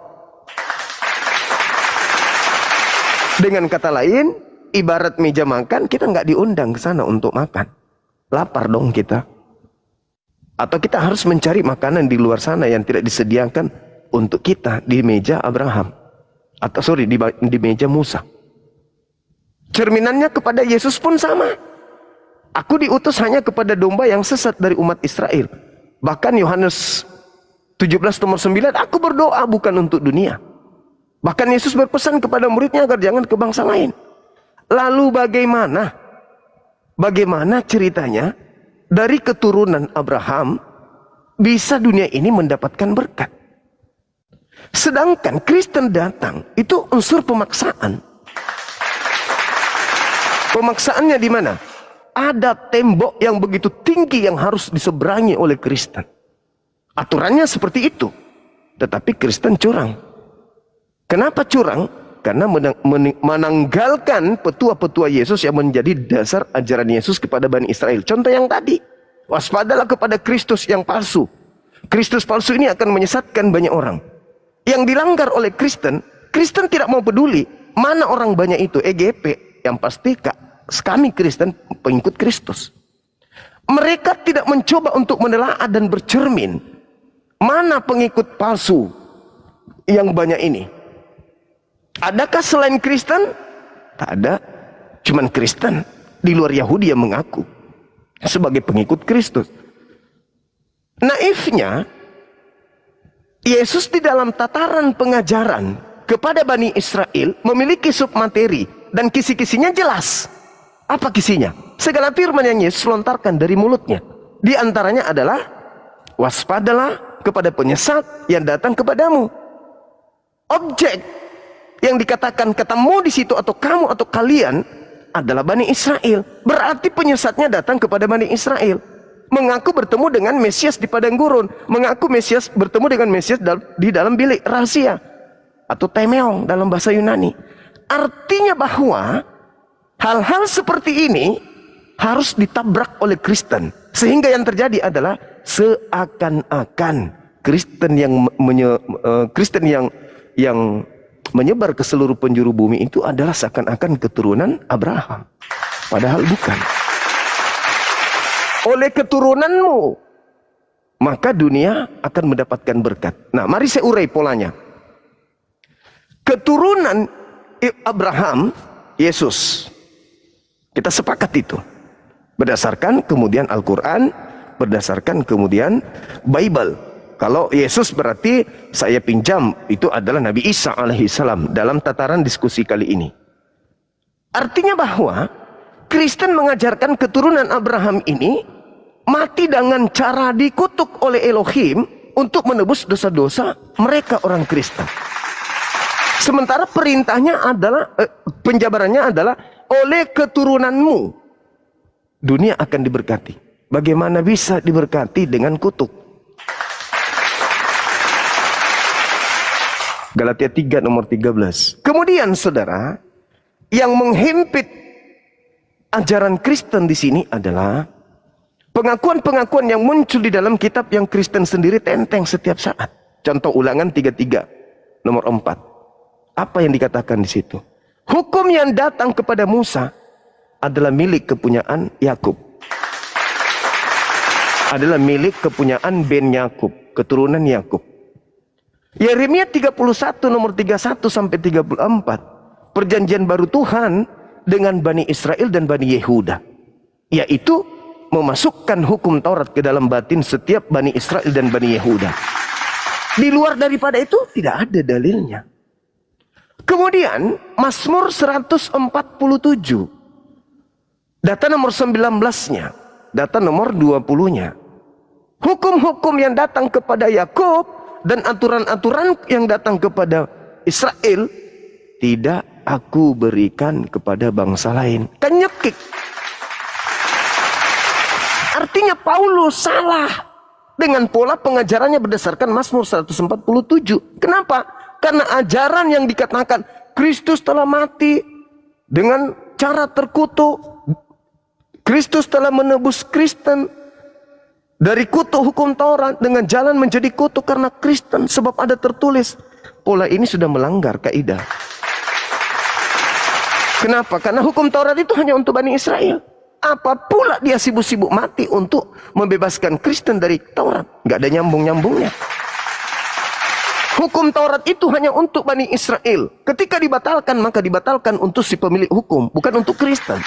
Dengan kata lain, ibarat meja makan, kita nggak diundang ke sana untuk makan. Lapar dong kita. Atau kita harus mencari makanan di luar sana yang tidak disediakan untuk kita di meja Abraham. Atau di meja Musa. Cerminannya kepada Yesus pun sama. Aku diutus hanya kepada domba yang sesat dari umat Israel. Bahkan Yohanes 17 nomor 9, aku berdoa bukan untuk dunia. Bahkan Yesus berpesan kepada muridnya agar jangan ke bangsa lain. Lalu bagaimana ceritanya dari keturunan Abraham bisa dunia ini mendapatkan berkat? Sedangkan Kristen datang itu unsur pemaksaan. Pemaksaannya di mana? Ada tembok yang begitu tinggi yang harus diseberangi oleh Kristen. Aturannya seperti itu. Tetapi Kristen curang. Kenapa curang? Karena menanggalkan petua-petua Yesus yang menjadi dasar ajaran Yesus kepada Bani Israel. Contoh yang tadi, waspadalah kepada Kristus yang palsu. Kristus palsu ini akan menyesatkan banyak orang. Yang dilanggar oleh Kristen tidak mau peduli mana orang banyak itu, EGP. Yang pasti kami Kristen pengikut Kristus. Mereka tidak mencoba untuk menelaah dan bercermin mana pengikut palsu yang banyak ini. Adakah selain Kristen? Tak ada. Cuman Kristen di luar Yahudi yang mengaku sebagai pengikut Kristus. Naifnya, Yesus di dalam tataran pengajaran kepada Bani Israel memiliki submateri dan kisi-kisinya jelas. Apa kisinya? Segala firman yang Yesus lontarkan dari mulutnya. Di antaranya adalah waspadalah kepada penyesat yang datang kepadamu. Objek yang dikatakan ketemu di situ atau kamu atau kalian adalah Bani Israel. Berarti penyesatnya datang kepada Bani Israel. Mengaku bertemu dengan Mesias di padang gurun. Mengaku Mesias bertemu dengan Mesias di dalam bilik rahasia. Atau temeong dalam bahasa Yunani. Artinya bahwa hal-hal seperti ini harus ditabrak oleh Kristen. Sehingga yang terjadi adalah seakan-akan Kristen yang menyebar ke seluruh penjuru bumi itu adalah seakan-akan keturunan Abraham. Padahal bukan. Oleh keturunanmu, maka dunia akan mendapatkan berkat. Nah, mari saya urai polanya. Keturunan Abraham, Yesus. Kita sepakat itu. Berdasarkan kemudian Al-Quran, berdasarkan kemudian Bible. Kalau Yesus berarti saya pinjam itu adalah Nabi Isa alaihissalam dalam tataran diskusi kali ini. Artinya bahwa Kristen mengajarkan keturunan Abraham ini mati dengan cara dikutuk oleh Elohim untuk menebus dosa-dosa mereka orang Kristen. Sementara perintahnya adalah, penjabarannya adalah oleh keturunanmu dunia akan diberkati. Bagaimana bisa diberkati dengan kutuk? Galatia 3 nomor 13. Kemudian saudara, yang menghimpit ajaran Kristen di sini adalah pengakuan-pengakuan yang muncul di dalam kitab yang Kristen sendiri tenteng setiap saat. Contoh Ulangan 33 nomor 4. Apa yang dikatakan di situ? Hukum yang datang kepada Musa adalah milik kepunyaan Yakub. Adalah milik kepunyaan Ben Yakub, keturunan Yakub. Yeremia 31 nomor 31 sampai 34. Perjanjian baru Tuhan dengan Bani Israel dan Bani Yehuda. Yaitu memasukkan hukum Taurat ke dalam batin setiap Bani Israel dan Bani Yehuda. Di luar daripada itu tidak ada dalilnya. Kemudian Mazmur 147. Data nomor 19-nya. Data nomor 20-nya. Hukum-hukum yang datang kepada Yakub dan aturan-aturan yang datang kepada Israel tidak aku berikan kepada bangsa lain. Kan nyekik. Artinya Paulus salah dengan pola pengajarannya berdasarkan Mazmur 147. Kenapa? Karena ajaran yang dikatakan Kristus telah mati dengan cara terkutuk. Kristus telah menebus Kristen dari kutuk hukum Taurat dengan jalan menjadi kutuk karena Kristen. Sebab ada tertulis. Pola ini sudah melanggar kaidah. Kenapa? Karena hukum Taurat itu hanya untuk Bani Israel. Apa pula dia sibuk-sibuk mati untuk membebaskan Kristen dari Taurat? Gak ada nyambung-nyambungnya. Hukum Taurat itu hanya untuk Bani Israel. Ketika dibatalkan, maka dibatalkan untuk si pemilik hukum. Bukan untuk Kristen.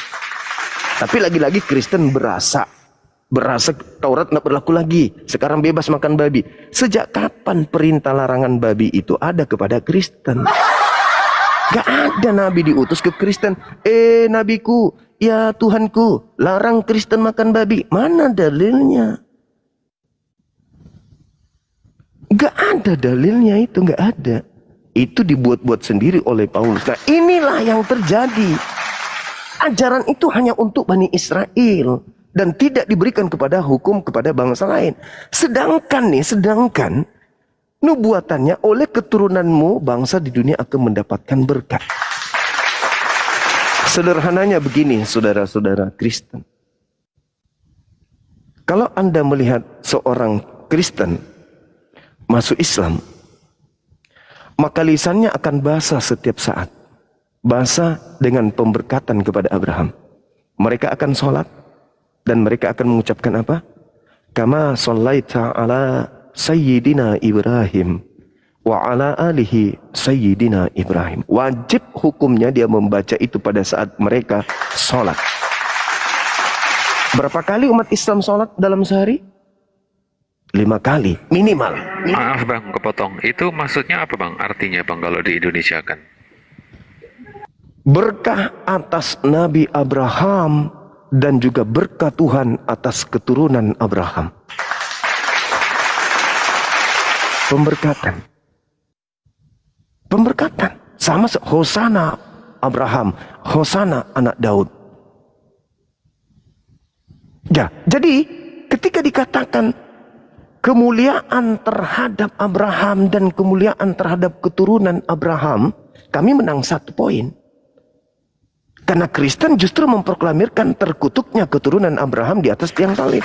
Tapi lagi-lagi Kristen berasa Taurat tidak berlaku lagi. Sekarang bebas makan babi. Sejak kapan perintah larangan babi itu ada kepada Kristen? Gak ada nabi diutus ke Kristen. Nabiku, ya Tuhanku, larang Kristen makan babi. Mana dalilnya? Gak ada dalilnya itu, gak ada. Itu dibuat-buat sendiri oleh Paulus. Nah, inilah yang terjadi. Ajaran itu hanya untuk Bani Israel dan tidak diberikan kepada hukum kepada bangsa lain. Sedangkan nubuatannya oleh keturunanmu bangsa di dunia akan mendapatkan berkat. Sederhananya begini, saudara-saudara Kristen. Kalau Anda melihat seorang Kristen masuk Islam, maka lisannya akan basah setiap saat. Basah dengan pemberkatan kepada Abraham. Mereka akan sholat dan mereka akan mengucapkan apa? Kama shallaita ala sayyidina Ibrahim wa ala alihi sayyidina Ibrahim. Wajib hukumnya dia membaca itu pada saat mereka sholat. Berapa kali umat Islam sholat dalam sehari? 5 kali minimal. Maaf bang, kepotong. Itu maksudnya apa bang? Artinya bang kalau di Indonesia kan? Berkah atas Nabi Abraham dan juga berkah Tuhan atas keturunan Abraham. Pemberkatan. Pemberkatan. Sama Hosana Abraham, Hosana anak Daud. Ya, jadi ketika dikatakan kemuliaan terhadap Abraham dan kemuliaan terhadap keturunan Abraham, kami menang 1 poin. Karena Kristen justru memproklamirkan terkutuknya keturunan Abraham di atas tiang salib.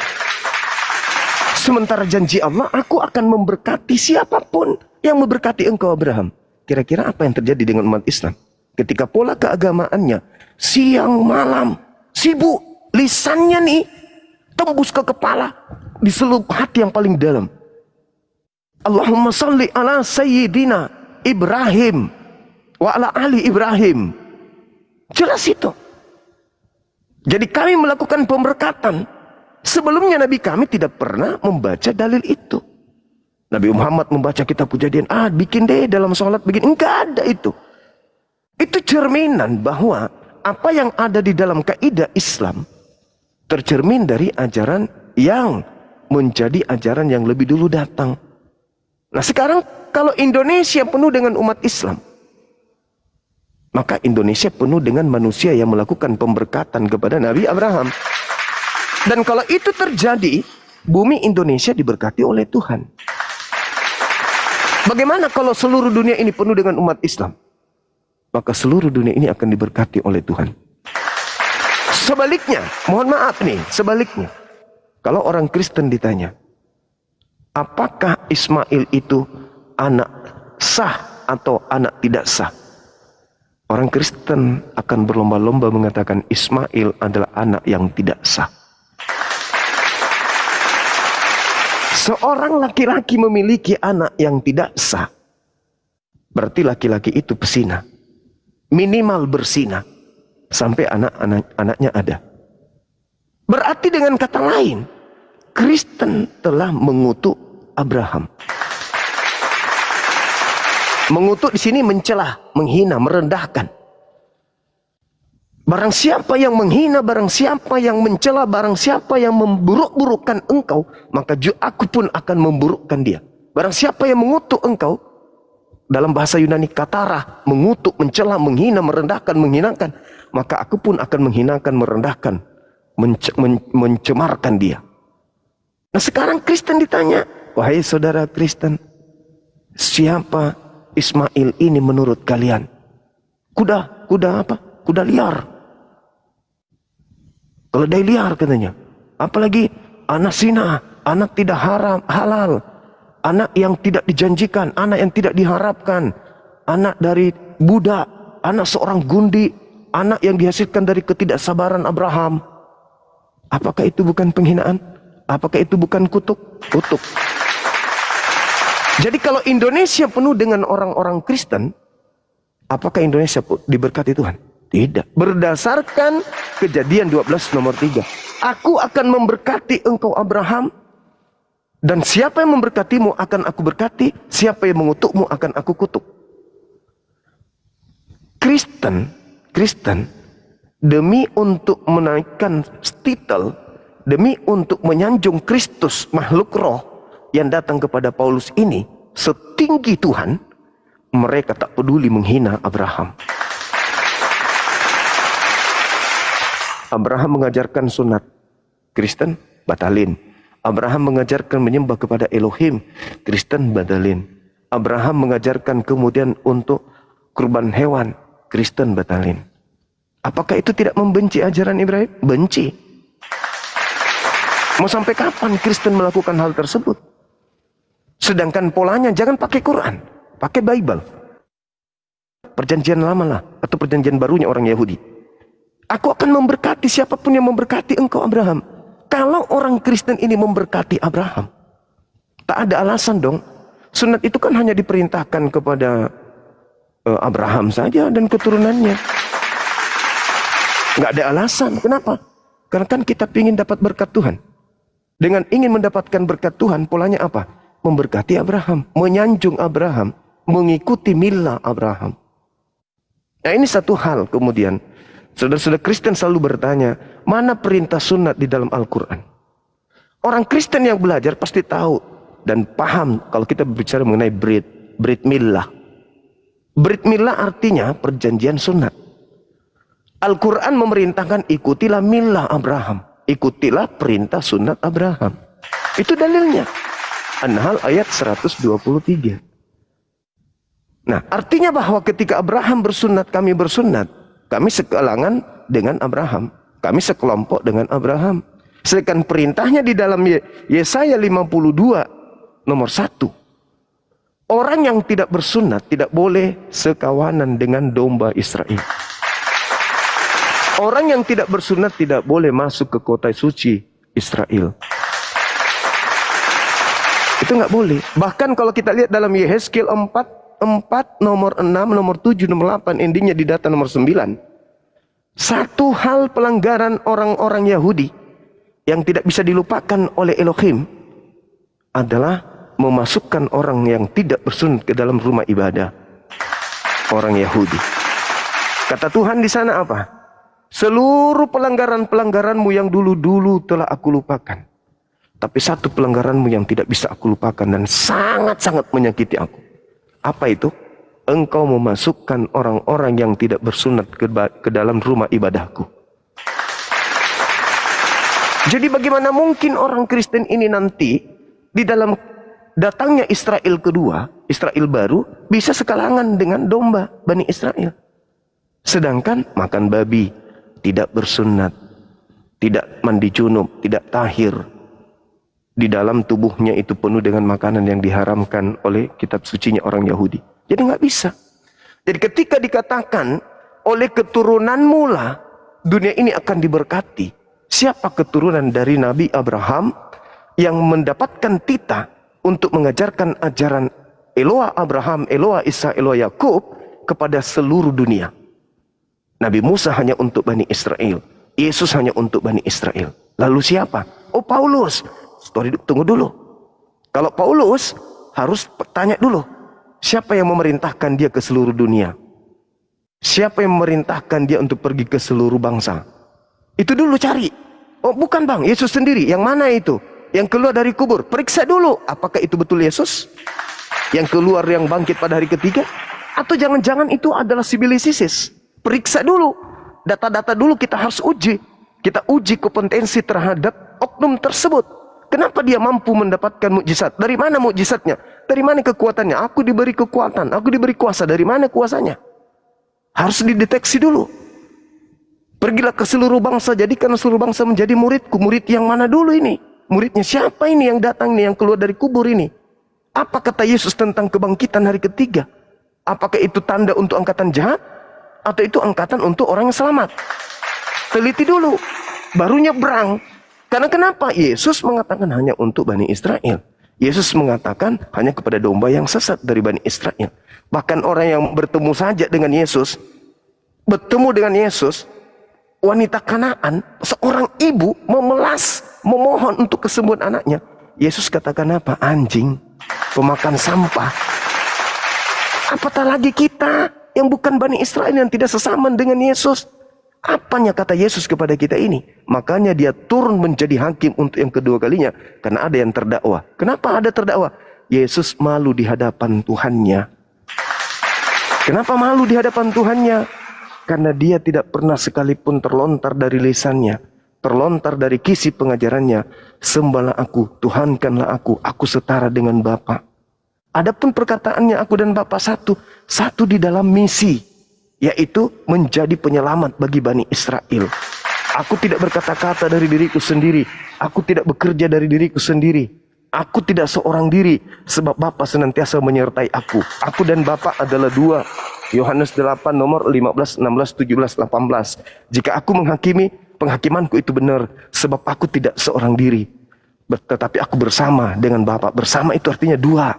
Sementara janji Allah, aku akan memberkati siapapun yang memberkati engkau Abraham. Kira-kira apa yang terjadi dengan umat Islam? Ketika pola keagamaannya siang malam sibuk, lisannya nih tembus ke kepala, di seluruh hati yang paling dalam. Allahumma salli ala Sayyidina Ibrahim wa ala ali Ibrahim. Jelas itu. Jadi kami melakukan pemberkatan. Sebelumnya Nabi kami tidak pernah membaca dalil itu. Nabi Muhammad membaca kitab Kejadian, bikin deh dalam sholat begini. Enggak ada itu. Itu cerminan bahwa apa yang ada di dalam kaidah Islam tercermin dari ajaran yang menjadi ajaran yang lebih dulu datang. Nah sekarang kalau Indonesia penuh dengan umat Islam, maka Indonesia penuh dengan manusia yang melakukan pemberkatan kepada Nabi Abraham. Dan kalau itu terjadi, bumi Indonesia diberkati oleh Tuhan. Bagaimana kalau seluruh dunia ini penuh dengan umat Islam? Maka seluruh dunia ini akan diberkati oleh Tuhan. Sebaliknya, mohon maaf nih, sebaliknya. Kalau orang Kristen ditanya, apakah Ismail itu anak sah atau anak tidak sah? Orang Kristen akan berlomba-lomba mengatakan Ismail adalah anak yang tidak sah. Seorang laki-laki memiliki anak yang tidak sah, berarti laki-laki itu pesina. Minimal bersina sampai anak-anaknya ada. Berarti dengan kata lain, Kristen telah mengutuk Abraham. Mengutuk di sini mencela, menghina, merendahkan. Barang siapa yang menghina, barang siapa yang mencela, barang siapa yang memburuk-burukkan engkau, maka aku pun akan memburukkan dia. Barang siapa yang mengutuk engkau, dalam bahasa Yunani katara, mengutuk, mencela, menghina, merendahkan, menghinakan, maka aku pun akan menghinakan, merendahkan, mencemarkan dia. Nah sekarang Kristen ditanya, wahai saudara Kristen, siapa Ismail ini menurut kalian? Kuda apa? Kuda liar. Keledai liar katanya. Apalagi anak zina, anak tidak halal, anak yang tidak dijanjikan, anak yang tidak diharapkan, anak dari budak, anak seorang gundi, anak yang dihasilkan dari ketidaksabaran Abraham. Apakah itu bukan penghinaan? Apakah itu bukan kutuk? Kutuk. Jadi kalau Indonesia penuh dengan orang-orang Kristen, apakah Indonesia diberkati Tuhan? Tidak. Berdasarkan Kejadian 12 nomor 3. Aku akan memberkati engkau Abraham, dan siapa yang memberkatimu akan aku berkati, siapa yang mengutukmu akan aku kutuk. Kristen demi untuk menaikkan titel, demi untuk menyanjung Kristus makhluk roh yang datang kepada Paulus ini setinggi Tuhan, mereka tak peduli menghina Abraham. Abraham mengajarkan sunat, Kristen batalin. Abraham mengajarkan menyembah kepada Elohim, Kristen batalin. Abraham mengajarkan kemudian untuk kurban hewan, Kristen batalin. Apakah itu tidak membenci ajaran Ibrahim? Benci. Mau sampai kapan Kristen melakukan hal tersebut? Sedangkan polanya jangan pakai Quran, pakai Bible. Perjanjian lama lah, atau perjanjian barunya orang Yahudi. Aku akan memberkati siapapun yang memberkati engkau Abraham. Kalau orang Kristen ini memberkati Abraham, tak ada alasan dong. Sunat itu kan hanya diperintahkan kepada Abraham saja dan keturunannya. Nggak ada alasan. Kenapa? Karena kan kita ingin dapat berkat Tuhan. Dengan ingin mendapatkan berkat Tuhan, polanya apa? Memberkati Abraham, menyanjung Abraham, mengikuti milah Abraham. Nah ini satu hal kemudian. Saudara-saudara Kristen selalu bertanya, mana perintah sunat di dalam Al-Quran? Orang Kristen yang belajar pasti tahu dan paham kalau kita berbicara mengenai Brit milah. Brit milah artinya perjanjian sunat. Al-Quran memerintahkan ikutilah milah Abraham. Ikutilah perintah sunat Abraham. Itu dalilnya. An-Nahl ayat 123. Nah artinya bahwa ketika Abraham bersunat, kami bersunat. Kami sekelangan dengan Abraham. Kami sekelompok dengan Abraham. Sedangkan perintahnya di dalam Yesaya 52 nomor 1. Orang yang tidak bersunat tidak boleh sekawanan dengan domba Israel. Orang yang tidak bersunat tidak boleh masuk ke kota suci Israel. Itu nggak boleh. Bahkan kalau kita lihat dalam Yehezkiel 4 nomor 6, nomor 7, nomor 8, endingnya di data nomor 9. Satu hal pelanggaran orang-orang Yahudi yang tidak bisa dilupakan oleh Elohim adalah memasukkan orang yang tidak bersunat ke dalam rumah ibadah. Orang Yahudi. Kata Tuhan di sana apa? Seluruh pelanggaran-pelanggaranmu yang dulu-dulu telah aku lupakan. Tapi satu pelanggaranmu yang tidak bisa aku lupakan dan sangat-sangat menyakiti aku. Apa itu? Engkau memasukkan orang-orang yang tidak bersunat ke dalam rumah ibadahku. Jadi bagaimana mungkin orang Kristen ini nanti di dalam datangnya Israel kedua, Israel baru, bisa sekalangan dengan domba Bani Israel. Sedangkan makan babi, tidak bersunat, tidak mandi junub, tidak tahir. Di dalam tubuhnya itu penuh dengan makanan yang diharamkan oleh kitab sucinya orang Yahudi. Jadi nggak bisa. Jadi ketika dikatakan oleh keturunanmu lah dunia ini akan diberkati. Siapa keturunan dari Nabi Abraham yang mendapatkan titah untuk mengajarkan ajaran Eloah Abraham, Eloah Isa, Eloah Yakub kepada seluruh dunia? Nabi Musa hanya untuk Bani Israel. Yesus hanya untuk Bani Israel. Lalu siapa? Oh, Paulus. Tunggu dulu. Kalau Paulus harus tanya dulu. Siapa yang memerintahkan dia ke seluruh dunia? Siapa yang memerintahkan dia untuk pergi ke seluruh bangsa? Itu dulu cari. Oh, bukan bang, Yesus sendiri. Yang mana itu? Yang keluar dari kubur. Periksa dulu. Apakah itu betul Yesus? Yang keluar yang bangkit pada hari ketiga? Atau jangan-jangan itu adalah sibilisis? Periksa dulu. Data-data dulu kita harus uji. Kita uji kompetensi terhadap oknum tersebut. Kenapa dia mampu mendapatkan mukjizat? Dari mana mukjizatnya? Dari mana kekuatannya? Aku diberi kekuatan, aku diberi kuasa. Dari mana kuasanya? Harus dideteksi dulu. Pergilah ke seluruh bangsa, jadikan seluruh bangsa menjadi muridku. Murid yang mana dulu ini? Muridnya siapa ini yang datang nih, yang keluar dari kubur ini? Apa kata Yesus tentang kebangkitan hari ketiga? Apakah itu tanda untuk angkatan jahat? Atau itu angkatan untuk orang yang selamat? Teliti dulu, baru nyebrang. Karena kenapa? Yesus mengatakan hanya untuk Bani Israel. Yesus mengatakan hanya kepada domba yang sesat dari Bani Israel. Bahkan orang yang bertemu saja dengan Yesus, wanita Kanaan, seorang ibu memelas, memohon untuk kesembuhan anaknya. Yesus katakan apa? Anjing, pemakan sampah. Apatah lagi kita yang bukan Bani Israel, yang tidak sesaman dengan Yesus. Apanya kata Yesus kepada kita ini? Makanya dia turun menjadi hakim untuk yang kedua kalinya. Karena ada yang terdakwa. Kenapa ada terdakwa? Yesus malu di hadapan Tuhannya. Kenapa malu di hadapan Tuhannya? Karena dia tidak pernah sekalipun terlontar dari lisannya, terlontar dari kisi pengajarannya. Sembahlah aku, Tuhankanlah aku setara dengan Bapa. Adapun perkataannya aku dan Bapa satu di dalam misi, yaitu menjadi penyelamat bagi Bani Israel. Aku tidak berkata-kata dari diriku sendiri. Aku tidak bekerja dari diriku sendiri. Aku tidak seorang diri, sebab Bapa senantiasa menyertai aku. Aku dan Bapa adalah dua. Yohanes 8 nomor 15, 16, 17, 18. Jika aku menghakimi, penghakimanku itu benar, sebab aku tidak seorang diri, tetapi aku bersama dengan Bapa. Bersama itu artinya dua.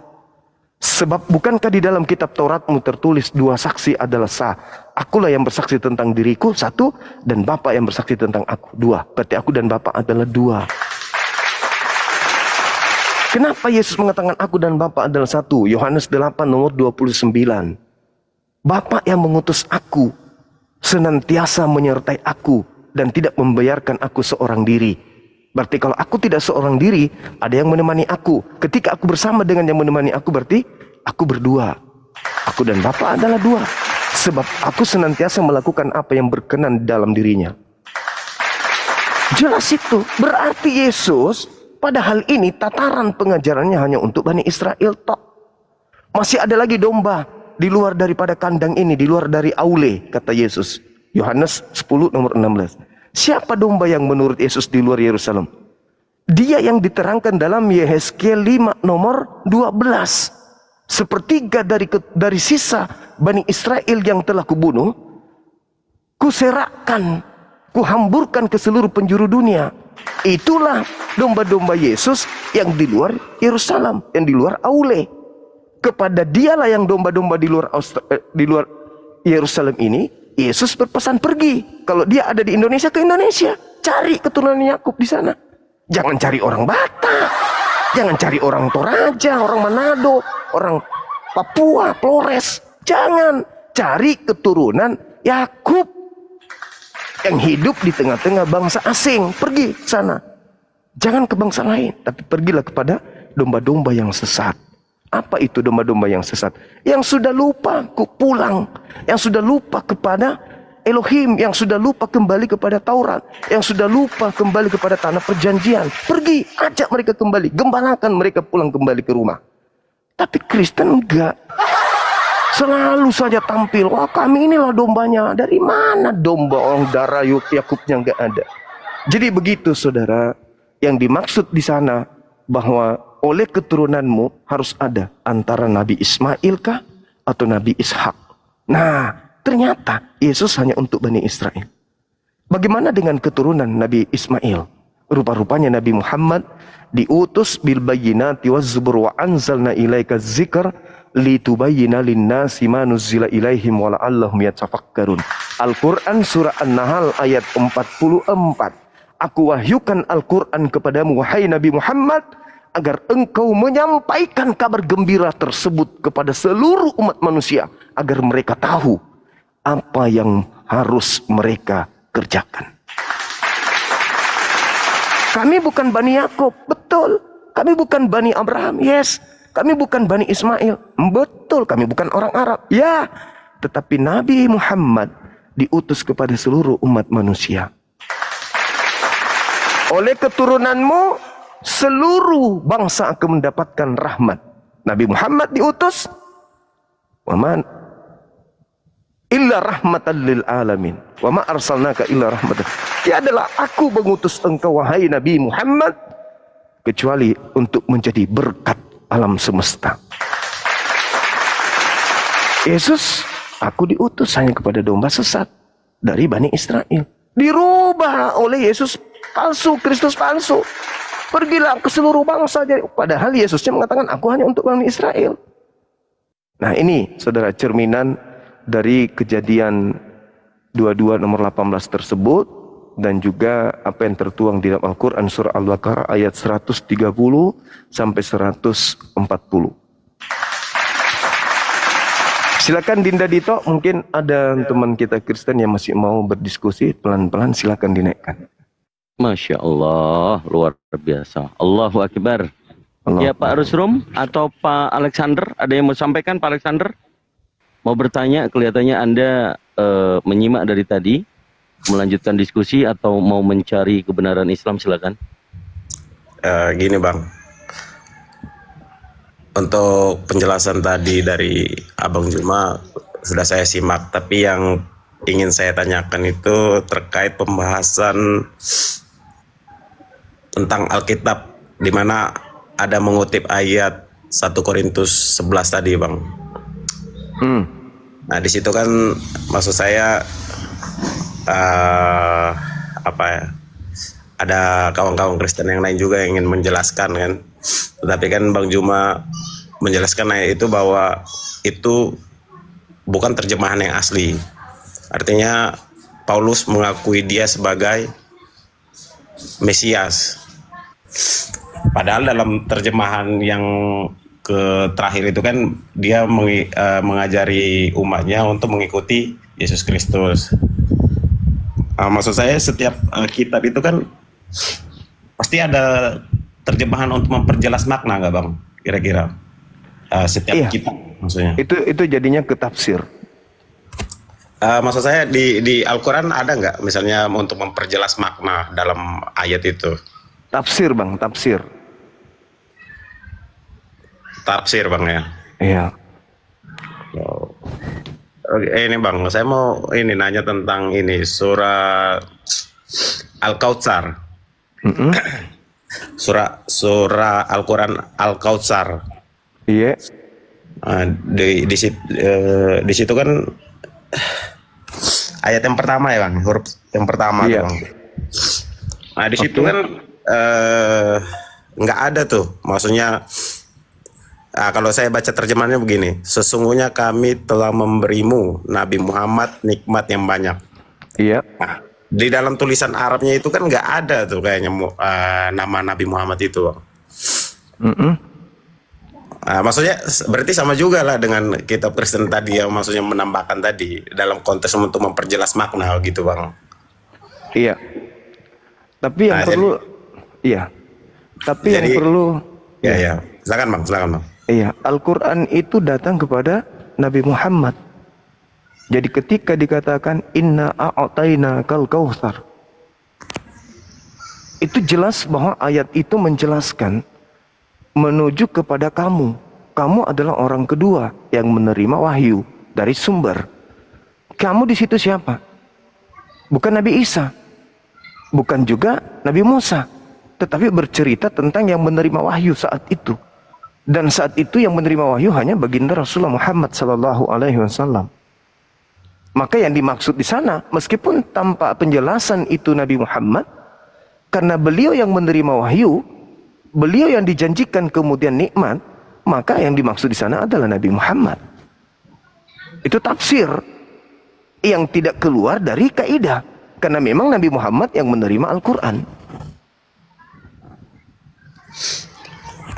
Sebab bukankah di dalam kitab Tauratmu tertulis dua saksi adalah sah? Akulah yang bersaksi tentang diriku, satu, dan Bapa yang bersaksi tentang aku, dua. Berarti aku dan Bapa adalah dua. Kenapa Yesus mengatakan aku dan Bapa adalah satu? Yohanes 8 nomor 29. Bapa yang mengutus aku senantiasa menyertai aku dan tidak membiarkan aku seorang diri. Berarti kalau aku tidak seorang diri, ada yang menemani aku. Ketika aku bersama dengan yang menemani aku, berarti aku berdua. Aku dan Bapa adalah dua. Sebab aku senantiasa melakukan apa yang berkenan dalam dirinya. Jelas itu. Berarti Yesus, padahal ini tataran pengajarannya hanya untuk Bani Israel tok. Masih ada lagi domba di luar daripada kandang ini, di luar dari aule, kata Yesus. Yohanes 10 nomor 16. Siapa domba yang menurut Yesus di luar Yerusalem? Dia yang diterangkan dalam Yehezkiel 5 nomor 12. Sepertiga dari sisa Bani Israel yang telah kubunuh, kuserakkan, kuhamburkan ke seluruh penjuru dunia. Itulah domba-domba Yesus yang di luar Yerusalem, yang di luar Aule. Kepada dialah yang domba-domba di luar Yerusalem ini, Yesus berpesan pergi. Kalau dia ada di Indonesia, ke Indonesia. Cari keturunan Yakub di sana. Jangan cari orang Batak. Jangan cari orang Toraja, orang Manado, orang Papua, Flores. Jangan cari keturunan Yakub yang hidup di tengah-tengah bangsa asing. Pergi sana. Jangan ke bangsa lain, tapi pergilah kepada domba-domba yang sesat. Apa itu domba-domba yang sesat? Yang sudah lupa pulang, yang sudah lupa kepada Elohim, yang sudah lupa kembali kepada Taurat, yang sudah lupa kembali kepada tanah perjanjian. Pergi, ajak mereka kembali, gembalakan mereka pulang kembali ke rumah. Tapi Kristen enggak. Selalu saja tampil, wah kami inilah dombanya. Dari mana domba orang darah Yakubnya enggak ada? Jadi begitu saudara, yang dimaksud di sana bahwa oleh keturunanmu harus ada antara Nabi Ismail kah atau Nabi Ishak. Nah, ternyata Yesus hanya untuk Bani Israel. Bagaimana dengan keturunan Nabi Ismail? Rupa-rupanya Nabi Muhammad diutus bil bayyinati waz zubur wa anzalna ilaika dzikr litubayyana lin-nasi ma nuzila ilaihim wa la'allahum yatafakkarun. Al-Qur'an surah An-Nahl ayat 44. Aku wahyukan Al-Qur'an kepadamu wahai Nabi Muhammad agar engkau menyampaikan kabar gembira tersebut kepada seluruh umat manusia, agar mereka tahu apa yang harus mereka kerjakan. Kami bukan Bani Yakub, betul. Kami bukan Bani Abraham, yes. Kami bukan Bani Ismail, betul. Kami bukan orang Arab, ya. Tetapi Nabi Muhammad diutus kepada seluruh umat manusia. Oleh keturunanmu seluruh bangsa akan mendapatkan rahmat. Nabi Muhammad diutus waman illa rahmatan lil alamin wa ma arsalnaka illa rahmatan. Tiadalah aku mengutus engkau wahai Nabi Muhammad kecuali untuk menjadi berkat alam semesta. Yesus, aku diutus hanya kepada domba sesat dari Bani Israel. Dirubah oleh Yesus palsu, Kristus palsu. Pergilah ke seluruh bangsa. Padahal Yesusnya mengatakan aku hanya untuk Bani Israel. Nah ini saudara cerminan dari Kejadian 22 nomor 18 tersebut. Dan juga apa yang tertuang di dalam Al-Quran surah Al-Baqarah ayat 130 sampai 140. Silakan Dinda Dito, mungkin ada teman kita Kristen yang masih mau berdiskusi, pelan-pelan silakan dinaikkan. Masya Allah, luar biasa. Allahu Akbar. Ya Pak Rusrum atau Pak Alexander, ada yang mau sampaikan Pak Alexander? Mau bertanya, kelihatannya Anda menyimak dari tadi, melanjutkan diskusi atau mau mencari kebenaran Islam, silakan. Gini Bang, untuk penjelasan tadi dari Abang Juma sudah saya simak, tapi yang ingin saya tanyakan itu terkait pembahasan tentang Alkitab, di mana ada mengutip ayat 1 Korintus 11 tadi Bang. Nah di situ kan maksud saya apa ya, ada kawan-kawan Kristen yang lain juga yang ingin menjelaskan kan, tetapi kan Bang Juma menjelaskan itu bahwa itu bukan terjemahan yang asli. Artinya Paulus mengakui dia sebagai Mesias, padahal dalam terjemahan yang terakhir itu kan dia mengajari umatnya untuk mengikuti Yesus Kristus. Maksud saya setiap kitab itu kan pasti ada terjemahan untuk memperjelas makna, nggak Bang? Kira-kira setiap kitab maksudnya. Itu jadinya ketafsir. Maksud saya di Al-Quran ada nggak misalnya untuk memperjelas makna dalam ayat itu? Tafsir Bang, tafsir. Tafsir Bang ya? Iya. Oke, ini Bang, saya mau nanya tentang ini surat Al-Kautsar. Surah Al-Quran Al-Kautsar. Iya. Di situ kan ayat yang pertama ya Bang, huruf yang pertama tuh, Bang. Nah di situ kan nggak ada tuh, maksudnya kalau saya baca terjemahannya begini, sesungguhnya kami telah memberimu Nabi Muhammad nikmat yang banyak. Iya. Nah, di dalam tulisan Arabnya itu kan nggak ada tuh kayaknya nama Nabi Muhammad itu, Bang. Nah, maksudnya berarti sama juga lah dengan kitab Kristen tadi yang maksudnya menambahkan tadi dalam konteks untuk memperjelas makna gitu, Bang. Iya. Tapi yang perlu iya. Tapi yang perlu ya. Silakan Bang. Iya, Al-Qur'an itu datang kepada Nabi Muhammad. Jadi ketika dikatakan inna a'tainakal kautsar, itu jelas bahwa ayat itu menjelaskan menuju kepada kamu. Kamu adalah orang kedua yang menerima wahyu dari sumber. Kamu di situ siapa? Bukan Nabi Isa, bukan juga Nabi Musa, tetapi bercerita tentang yang menerima wahyu saat itu. Dan saat itu yang menerima wahyu hanya baginda Rasulullah Muhammad sallallahu alaihi wasallam. Maka yang dimaksud di sana, meskipun tanpa penjelasan itu Nabi Muhammad, karena beliau yang menerima wahyu, beliau yang dijanjikan kemudian nikmat, maka yang dimaksud di sana adalah Nabi Muhammad. Itu tafsir yang tidak keluar dari kaidah, karena memang Nabi Muhammad yang menerima Al-Quran.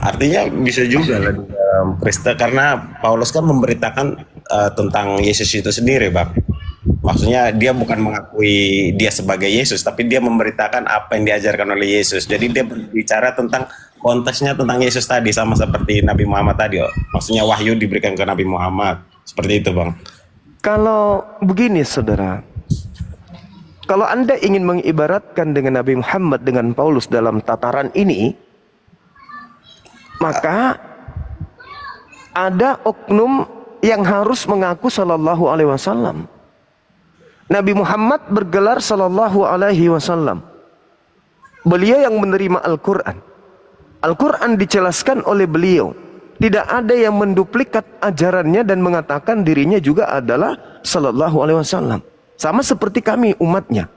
Artinya bisa juga lah di dalam Kristen, karena Paulus kan memberitakan tentang Yesus itu sendiri, Bang. Maksudnya dia bukan mengakui dia sebagai Yesus, tapi dia memberitakan apa yang diajarkan oleh Yesus. Jadi dia berbicara tentang konteksnya tentang Yesus tadi, sama seperti Nabi Muhammad tadi. Maksudnya wahyu diberikan ke Nabi Muhammad. Seperti itu, Bang. Kalau begini, saudara, kalau Anda ingin mengibaratkan dengan Nabi Muhammad dengan Paulus dalam tataran ini, maka ada oknum yang harus mengaku sallallahu alaihi wasallam. Nabi Muhammad bergelar sallallahu alaihi wasallam. Beliau yang menerima Al-Quran. Al-Quran dijelaskan oleh beliau. Tidak ada yang menduplikat ajarannya dan mengatakan dirinya juga adalah sallallahu alaihi wasallam. Sama seperti kami umatnya.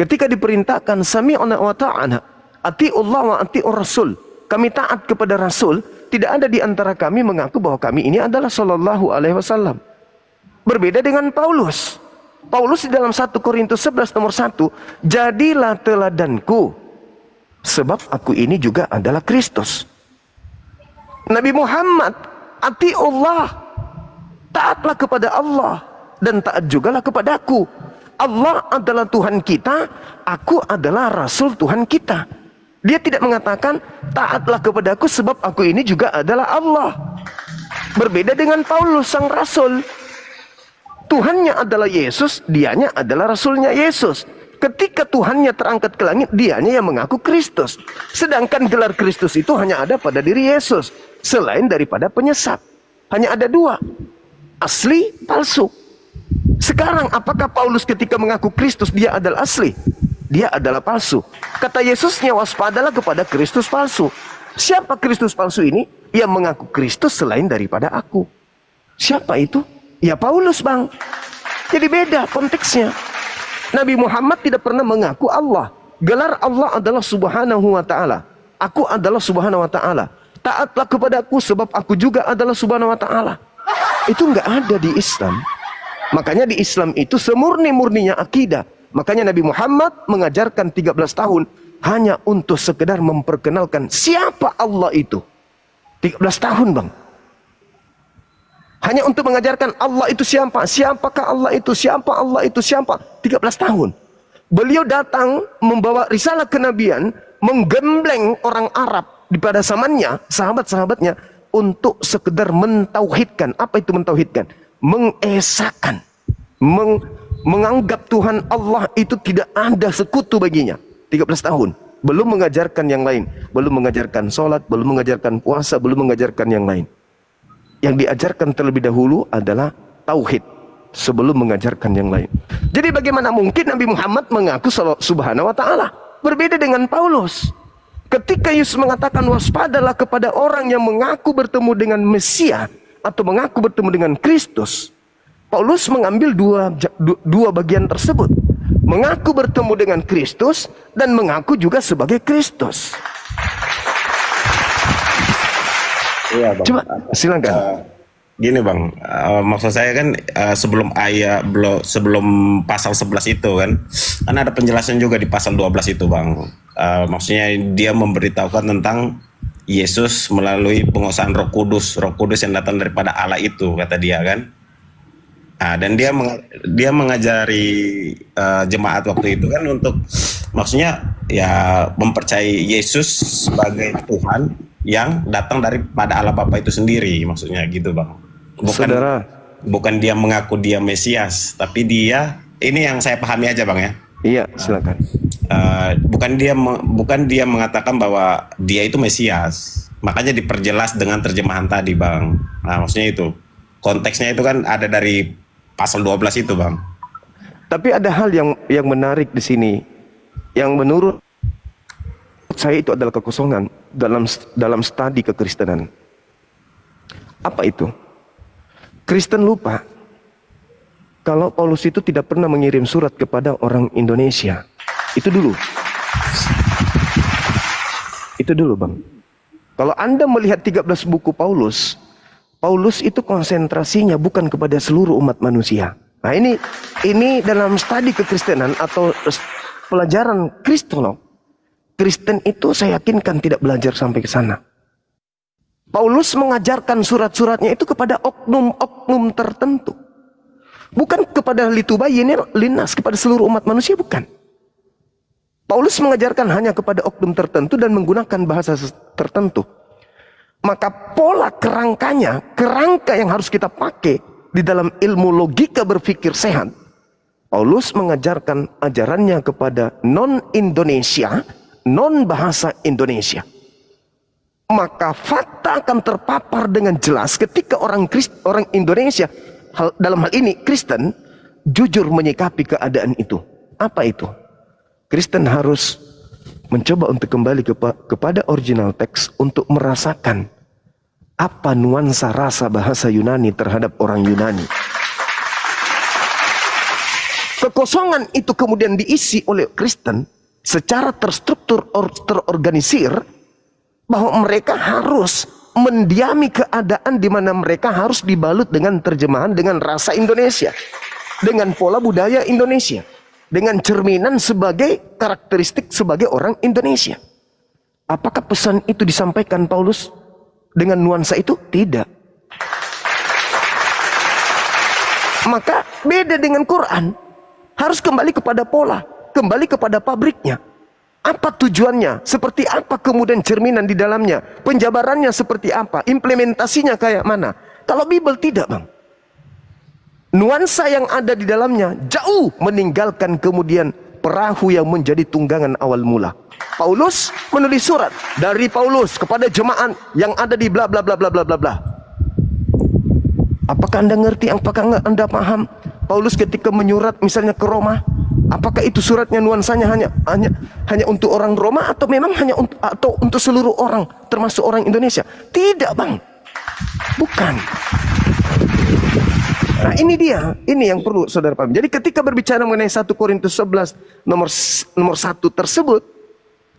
Ketika diperintahkan sami'na wa ta'ana, ati'ullah wa ati'ur rasul. Kami taat kepada Rasul, tidak ada di antara kami mengaku bahwa kami ini adalah sallallahu alaihi wasallam. Berbeda dengan Paulus. Paulus di dalam 1 Korintus 11 nomor 1, jadilah teladanku, sebab aku ini juga adalah Kristus. Nabi Muhammad, ati'ullah, taatlah kepada Allah, dan taat jugalah kepadaku. Allah adalah Tuhan kita, aku adalah Rasul Tuhan kita. Dia tidak mengatakan taatlah kepadaku sebab aku ini juga adalah Allah. Berbeda dengan Paulus sang rasul. Tuhannya adalah Yesus, dianya adalah rasulnya Yesus. Ketika Tuhannya terangkat ke langit, dianya yang mengaku Kristus. Sedangkan gelar Kristus itu hanya ada pada diri Yesus, selain daripada penyesat. Hanya ada dua, asli, palsu. Sekarang apakah Paulus ketika mengaku Kristus dia adalah asli? Dia adalah palsu. Kata Yesusnya, waspadalah kepada Kristus palsu. Siapa Kristus palsu ini? Yang mengaku Kristus selain daripada aku. Siapa itu? Ya Paulus, Bang. Jadi beda konteksnya. Nabi Muhammad tidak pernah mengaku Allah. Gelar Allah adalah subhanahu wa ta'ala. Aku adalah subhanahu wa ta'ala. Taatlah kepada aku sebab aku juga adalah subhanahu wa ta'ala. Itu nggak ada di Islam. Makanya di Islam itu semurni-murninya akidah. Makanya Nabi Muhammad mengajarkan 13 tahun hanya untuk sekedar memperkenalkan siapa Allah itu. 13 tahun, Bang. Hanya untuk mengajarkan Allah itu siapa, siapakah Allah itu, siapa Allah itu, siapa. 13 tahun. Beliau datang membawa risalah kenabian, menggembleng orang Arab di pada zamannya, sahabat-sahabatnya, untuk sekedar mentauhidkan. Apa itu mentauhidkan? Mengesakan, menganggap Tuhan Allah itu tidak ada sekutu baginya. 13 tahun. Belum mengajarkan yang lain. Belum mengajarkan sholat, belum mengajarkan puasa, belum mengajarkan yang lain. Yang diajarkan terlebih dahulu adalah tauhid, sebelum mengajarkan yang lain. Jadi bagaimana mungkin Nabi Muhammad mengaku subhanahu wa ta'ala? berbeda dengan Paulus. Ketika Yesus mengatakan waspadalah kepada orang yang mengaku bertemu dengan Mesias atau mengaku bertemu dengan Kristus, Paulus mengambil dua bagian tersebut. Mengaku bertemu dengan Kristus dan mengaku juga sebagai Kristus. Iya, Bang. Coba silakan. Gini, Bang, maksud saya kan sebelum pasal 11 itu kan ada penjelasan juga di pasal 12 itu, Bang. Maksudnya dia memberitahukan tentang Yesus melalui penguasaan Roh Kudus yang datang daripada Allah itu, kata dia kan. Dan dia mengajari jemaat waktu itu kan untuk maksudnya ya mempercayai Yesus sebagai Tuhan yang datang daripada Allah Bapa itu sendiri, maksudnya gitu, Bang. Bukan dia mengaku dia Mesias, tapi dia, ini yang saya pahami aja, Bang, ya. Iya, silakan. Bukan dia mengatakan bahwa dia itu Mesias. Makanya diperjelas dengan terjemahan tadi, Bang. Nah, maksudnya itu. Konteksnya itu kan ada dari pasal 12 itu, Bang. Tapi ada hal yang menarik di sini. Yang menurut saya itu adalah kekosongan dalam studi kekristenan. Apa itu? Kristen lupa kalau Paulus itu tidak pernah mengirim surat kepada orang Indonesia. Itu dulu. Itu dulu, Bang. Kalau Anda melihat 13 buku Paulus itu konsentrasinya bukan kepada seluruh umat manusia. Nah, ini dalam studi kekristenan atau pelajaran kristolog, Kristen itu saya yakinkan tidak belajar sampai ke sana. Paulus mengajarkan surat-suratnya itu kepada oknum-oknum tertentu. Bukan kepada linas, kepada seluruh umat manusia, bukan. Paulus mengajarkan hanya kepada oknum tertentu dan menggunakan bahasa tertentu. Maka pola kerangka yang harus kita pakai di dalam ilmu logika berpikir sehat. Paulus mengajarkan ajarannya kepada non-Indonesia, non-bahasa Indonesia. Maka fakta akan terpapar dengan jelas ketika orang Indonesia, dalam hal ini Kristen, jujur menyikapi keadaan itu. Apa itu? Kristen harus mencoba untuk kembali kepada original teks untuk merasakan apa nuansa rasa bahasa Yunani terhadap orang Yunani. Kekosongan itu kemudian diisi oleh Kristen secara terstruktur, terorganisir, bahwa mereka harus mendiami keadaan di mana mereka harus dibalut dengan terjemahan dengan rasa Indonesia, dengan pola budaya Indonesia, dengan cerminan sebagai karakteristik sebagai orang Indonesia. Apakah pesan itu disampaikan Paulus dengan nuansa itu? Tidak. Maka beda dengan Quran, harus kembali kepada pola, kembali kepada pabriknya. Apa tujuannya? Seperti apa kemudian cerminan di dalamnya? Penjabarannya seperti apa? Implementasinya kayak mana? Kalau Bible tidak, Bang. Nuansa yang ada di dalamnya jauh meninggalkan kemudian perahu yang menjadi tunggangan awal mula. Paulus menulis surat dari Paulus kepada jemaat yang ada di bla bla bla bla bla bla bla. Apakah Anda ngerti? Apakah Anda paham? Paulus ketika menyurat misalnya ke Roma, apakah itu suratnya nuansanya hanya untuk orang Roma atau memang hanya untuk seluruh orang termasuk orang Indonesia? Tidak, Bang. Bukan. Nah, ini yang perlu saudara paham. Jadi ketika berbicara mengenai 1 Korintus 11 nomor 1 tersebut,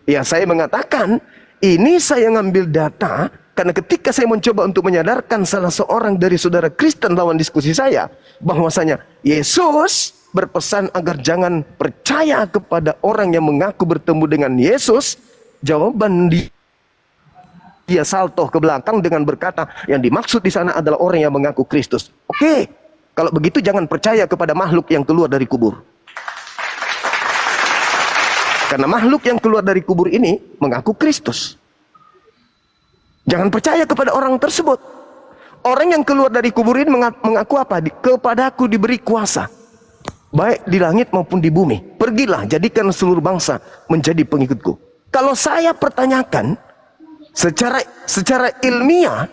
ya saya mengatakan ini saya ngambil data karena ketika saya mencoba untuk menyadarkan salah seorang dari saudara Kristen lawan diskusi saya bahwasanya Yesus berpesan agar jangan percaya kepada orang yang mengaku bertemu dengan Yesus, jawaban dia salto ke belakang dengan berkata yang dimaksud di sana adalah orang yang mengaku Kristus. Oke, kalau begitu jangan percaya kepada makhluk yang keluar dari kubur. Karena makhluk yang keluar dari kubur ini mengaku Kristus. Jangan percaya kepada orang tersebut. Orang yang keluar dari kubur ini mengaku apa? Kepadaku diberi kuasa, baik di langit maupun di bumi. Pergilah, jadikan seluruh bangsa menjadi pengikutku. Kalau saya pertanyakan secara ilmiah,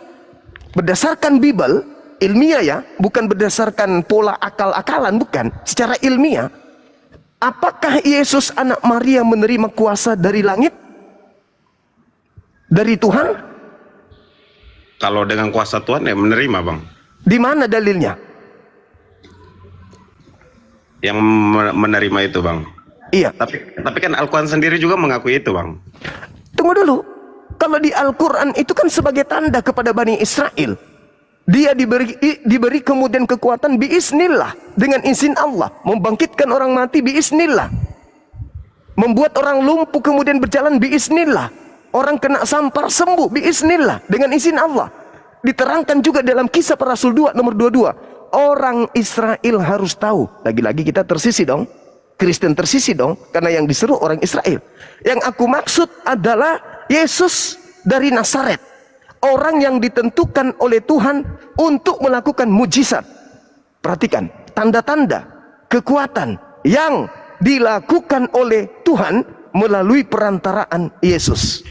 berdasarkan Bible, ilmiah ya, bukan berdasarkan pola akal-akalan, bukan. Secara ilmiah, Apakah Yesus anak Maria menerima kuasa dari langit? Dari Tuhan? Kalau dengan kuasa Tuhan ya menerima, Bang. Di mana dalilnya? Yang menerima itu, Bang. Iya. Tapi kan Al-Quran sendiri juga mengakui itu, Bang. Tunggu dulu. Kalau di Al-Quran itu kan sebagai tanda kepada Bani Israel. Dia diberi kemudian kekuatan biiznillah, dengan izin Allah, membangkitkan orang mati biiznillah, membuat orang lumpuh kemudian berjalan biiznillah, orang kena sampar sembuh biiznillah, dengan izin Allah. Diterangkan juga dalam Kisah Para Rasul 2 nomor 22. Orang Israel harus tahu. Lagi-lagi kita tersisi dong, Kristen tersisi dong, karena yang diseru orang Israel. Yang aku maksud adalah Yesus dari Nazaret, orang yang ditentukan oleh Tuhan untuk melakukan mujizat. Perhatikan, tanda-tanda kekuatan yang dilakukan oleh Tuhan melalui perantaraan Yesus.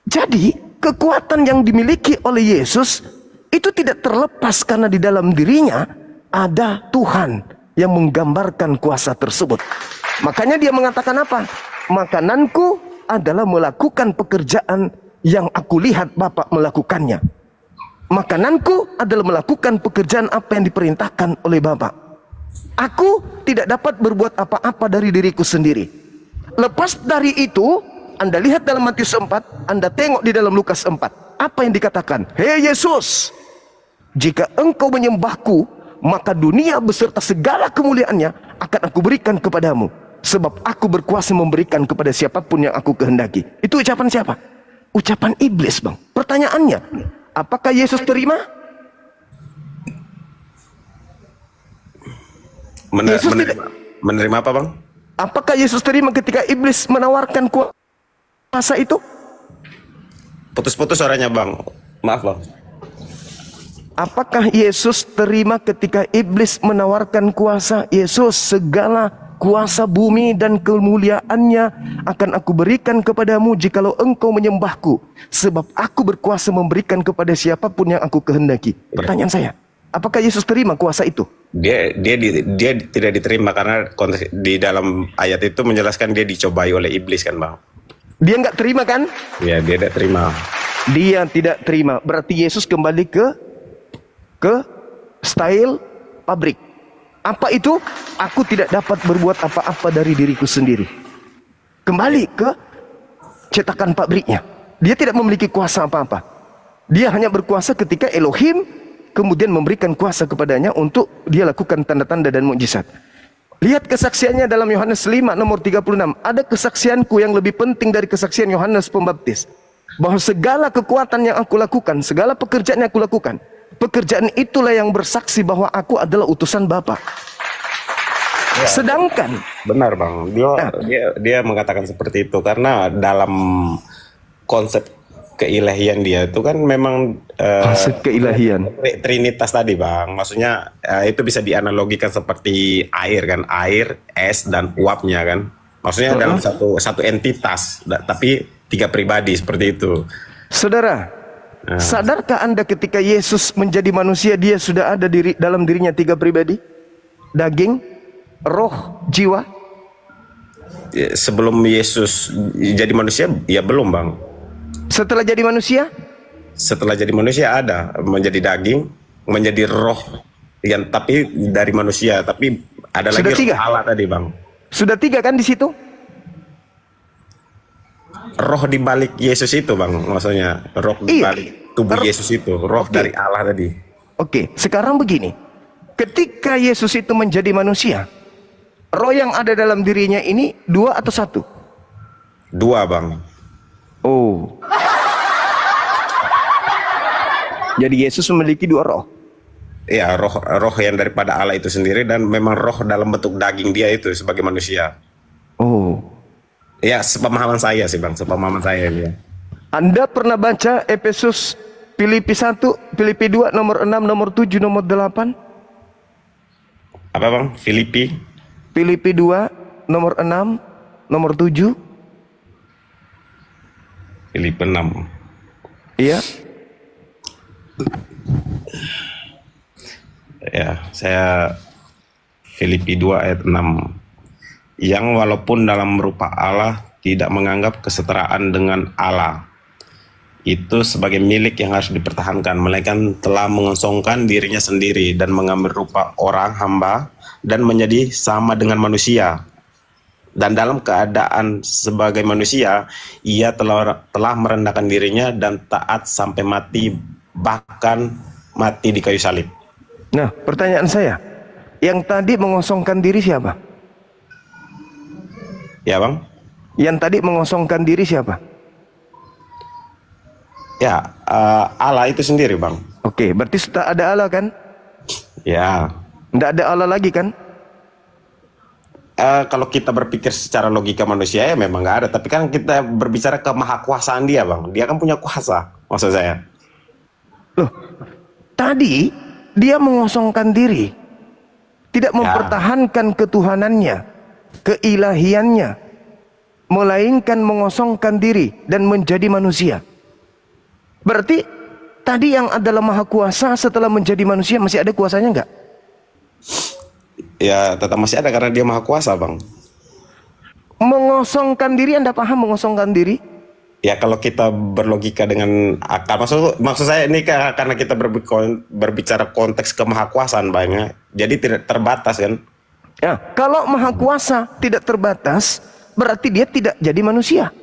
Jadi, kekuatan yang dimiliki oleh Yesus itu tidak terlepas karena di dalam dirinya ada Tuhan yang menggambarkan kuasa tersebut. Makanya dia mengatakan apa? Makananku adalah melakukan pekerjaan yang aku lihat Bapa melakukannya. Makananku adalah melakukan pekerjaan apa yang diperintahkan oleh Bapa. Aku tidak dapat berbuat apa-apa dari diriku sendiri. Lepas dari itu, Anda lihat dalam Matius 4, Anda tengok di dalam Lukas 4. Apa yang dikatakan? Hei Yesus, jika engkau menyembahku, maka dunia beserta segala kemuliaannya akan aku berikan kepadamu. Sebab aku berkuasa memberikan kepada siapapun yang aku kehendaki. Itu ucapan siapa? Ucapan iblis, Bang. Pertanyaannya, apakah Yesus terima? Menerima apa, Bang? Apakah Yesus terima ketika iblis menawarkan kuasa itu? Putus-putus suaranya, Bang. Maaf, Bang. Apakah Yesus terima ketika iblis menawarkan kuasa? Yesus, segala kuasa bumi dan kemuliaannya akan aku berikan kepadamu jikalau engkau menyembahku. Sebab aku berkuasa memberikan kepada siapapun yang aku kehendaki. Pertanyaan saya, apakah Yesus terima kuasa itu? Dia tidak diterima karena di dalam ayat itu menjelaskan dia dicobai oleh iblis kan, Bang. Dia nggak terima kan? Ya, dia tidak terima. Dia tidak terima. Berarti Yesus kembali ke style pabrik. Apa itu? Aku tidak dapat berbuat apa-apa dari diriku sendiri. Kembali ke cetakan pabriknya. Dia tidak memiliki kuasa apa-apa. Dia hanya berkuasa ketika Elohim kemudian memberikan kuasa kepadanya untuk dia lakukan tanda-tanda dan mukjizat. Lihat kesaksiannya dalam Yohanes 5 nomor 36. Ada kesaksianku yang lebih penting dari kesaksian Yohanes Pembaptis. Bahwa segala kekuatan yang aku lakukan, segala pekerjaan yang aku lakukan, pekerjaan itulah yang bersaksi bahwa aku adalah utusan Bapa. Ya, sedangkan benar, Bang, dia mengatakan seperti itu karena dalam konsep keilahian dia itu kan memang konsep keilahian Trinitas tadi, Bang. Maksudnya itu bisa dianalogikan seperti air kan, air, es dan uapnya kan. Maksudnya dalam satu entitas, tapi 3 pribadi seperti itu. Saudara, sadarkah Anda ketika Yesus menjadi manusia, dia sudah ada dalam dirinya 3 pribadi? Daging, roh, jiwa. Ya, sebelum Yesus jadi manusia, ya belum, Bang. Setelah jadi manusia? Setelah jadi manusia ada, menjadi daging, menjadi roh, yang tapi dari manusia, tapi ada sudah lagi 3. roh Allah tadi, Bang. Sudah 3 kan di situ? Roh di balik Yesus itu, Bang, maksudnya roh di balik tubuh Yesus itu, roh dari Allah tadi. Oke, sekarang begini. Ketika Yesus itu menjadi manusia, roh yang ada dalam dirinya ini 2 atau 1? 2, Bang. Oh. Jadi Yesus memiliki 2 roh. Ya, roh yang daripada Allah itu sendiri dan memang roh dalam bentuk daging dia itu sebagai manusia. Oh. Ya, sepemahaman saya sih, Bang, sepemahaman saya ini ya. Anda pernah baca Efesus, Filipi 1, Filipi 2, nomor 6, nomor 7, nomor 8? Apa, Bang? Filipi 2, nomor 6, nomor 7? Filipi 6. Iya. Ya, saya Filipi 2 ayat 6. Yang walaupun dalam rupa Allah tidak menganggap kesetaraan dengan Allah itu sebagai milik yang harus dipertahankan, melainkan telah mengosongkan dirinya sendiri dan mengambil rupa orang hamba dan menjadi sama dengan manusia. Dan dalam keadaan sebagai manusia, ia telah merendahkan dirinya dan taat sampai mati, bahkan mati di kayu salib. Nah, pertanyaan saya, yang tadi mengosongkan diri siapa? Ya bang? Yang tadi mengosongkan diri siapa? Ya, Allah itu sendiri bang. Oke, berarti sudah ada Allah kan? Ya. Tidak ada Allah lagi kan? Kalau kita berpikir secara logika manusia ya memang nggak ada. Tapi kan kita berbicara kemahakuasaan dia bang. Dia kan punya kuasa, maksud saya. Loh, tadi dia mengosongkan diri. Tidak mempertahankan ketuhanannya, keilahiannya, melainkan mengosongkan diri dan menjadi manusia. Berarti tadi yang adalah maha kuasa setelah menjadi manusia masih ada kuasanya enggak? Ya tetap masih ada karena dia maha kuasa bang. Mengosongkan diri, Anda paham mengosongkan diri? Ya kalau kita berlogika dengan akal, maksud saya ini karena kita berbicara konteks kemahakuasaan banyak, jadi tidak terbatas kan? Ya, kalau maha kuasa tidak terbatas, berarti dia tidak jadi manusia.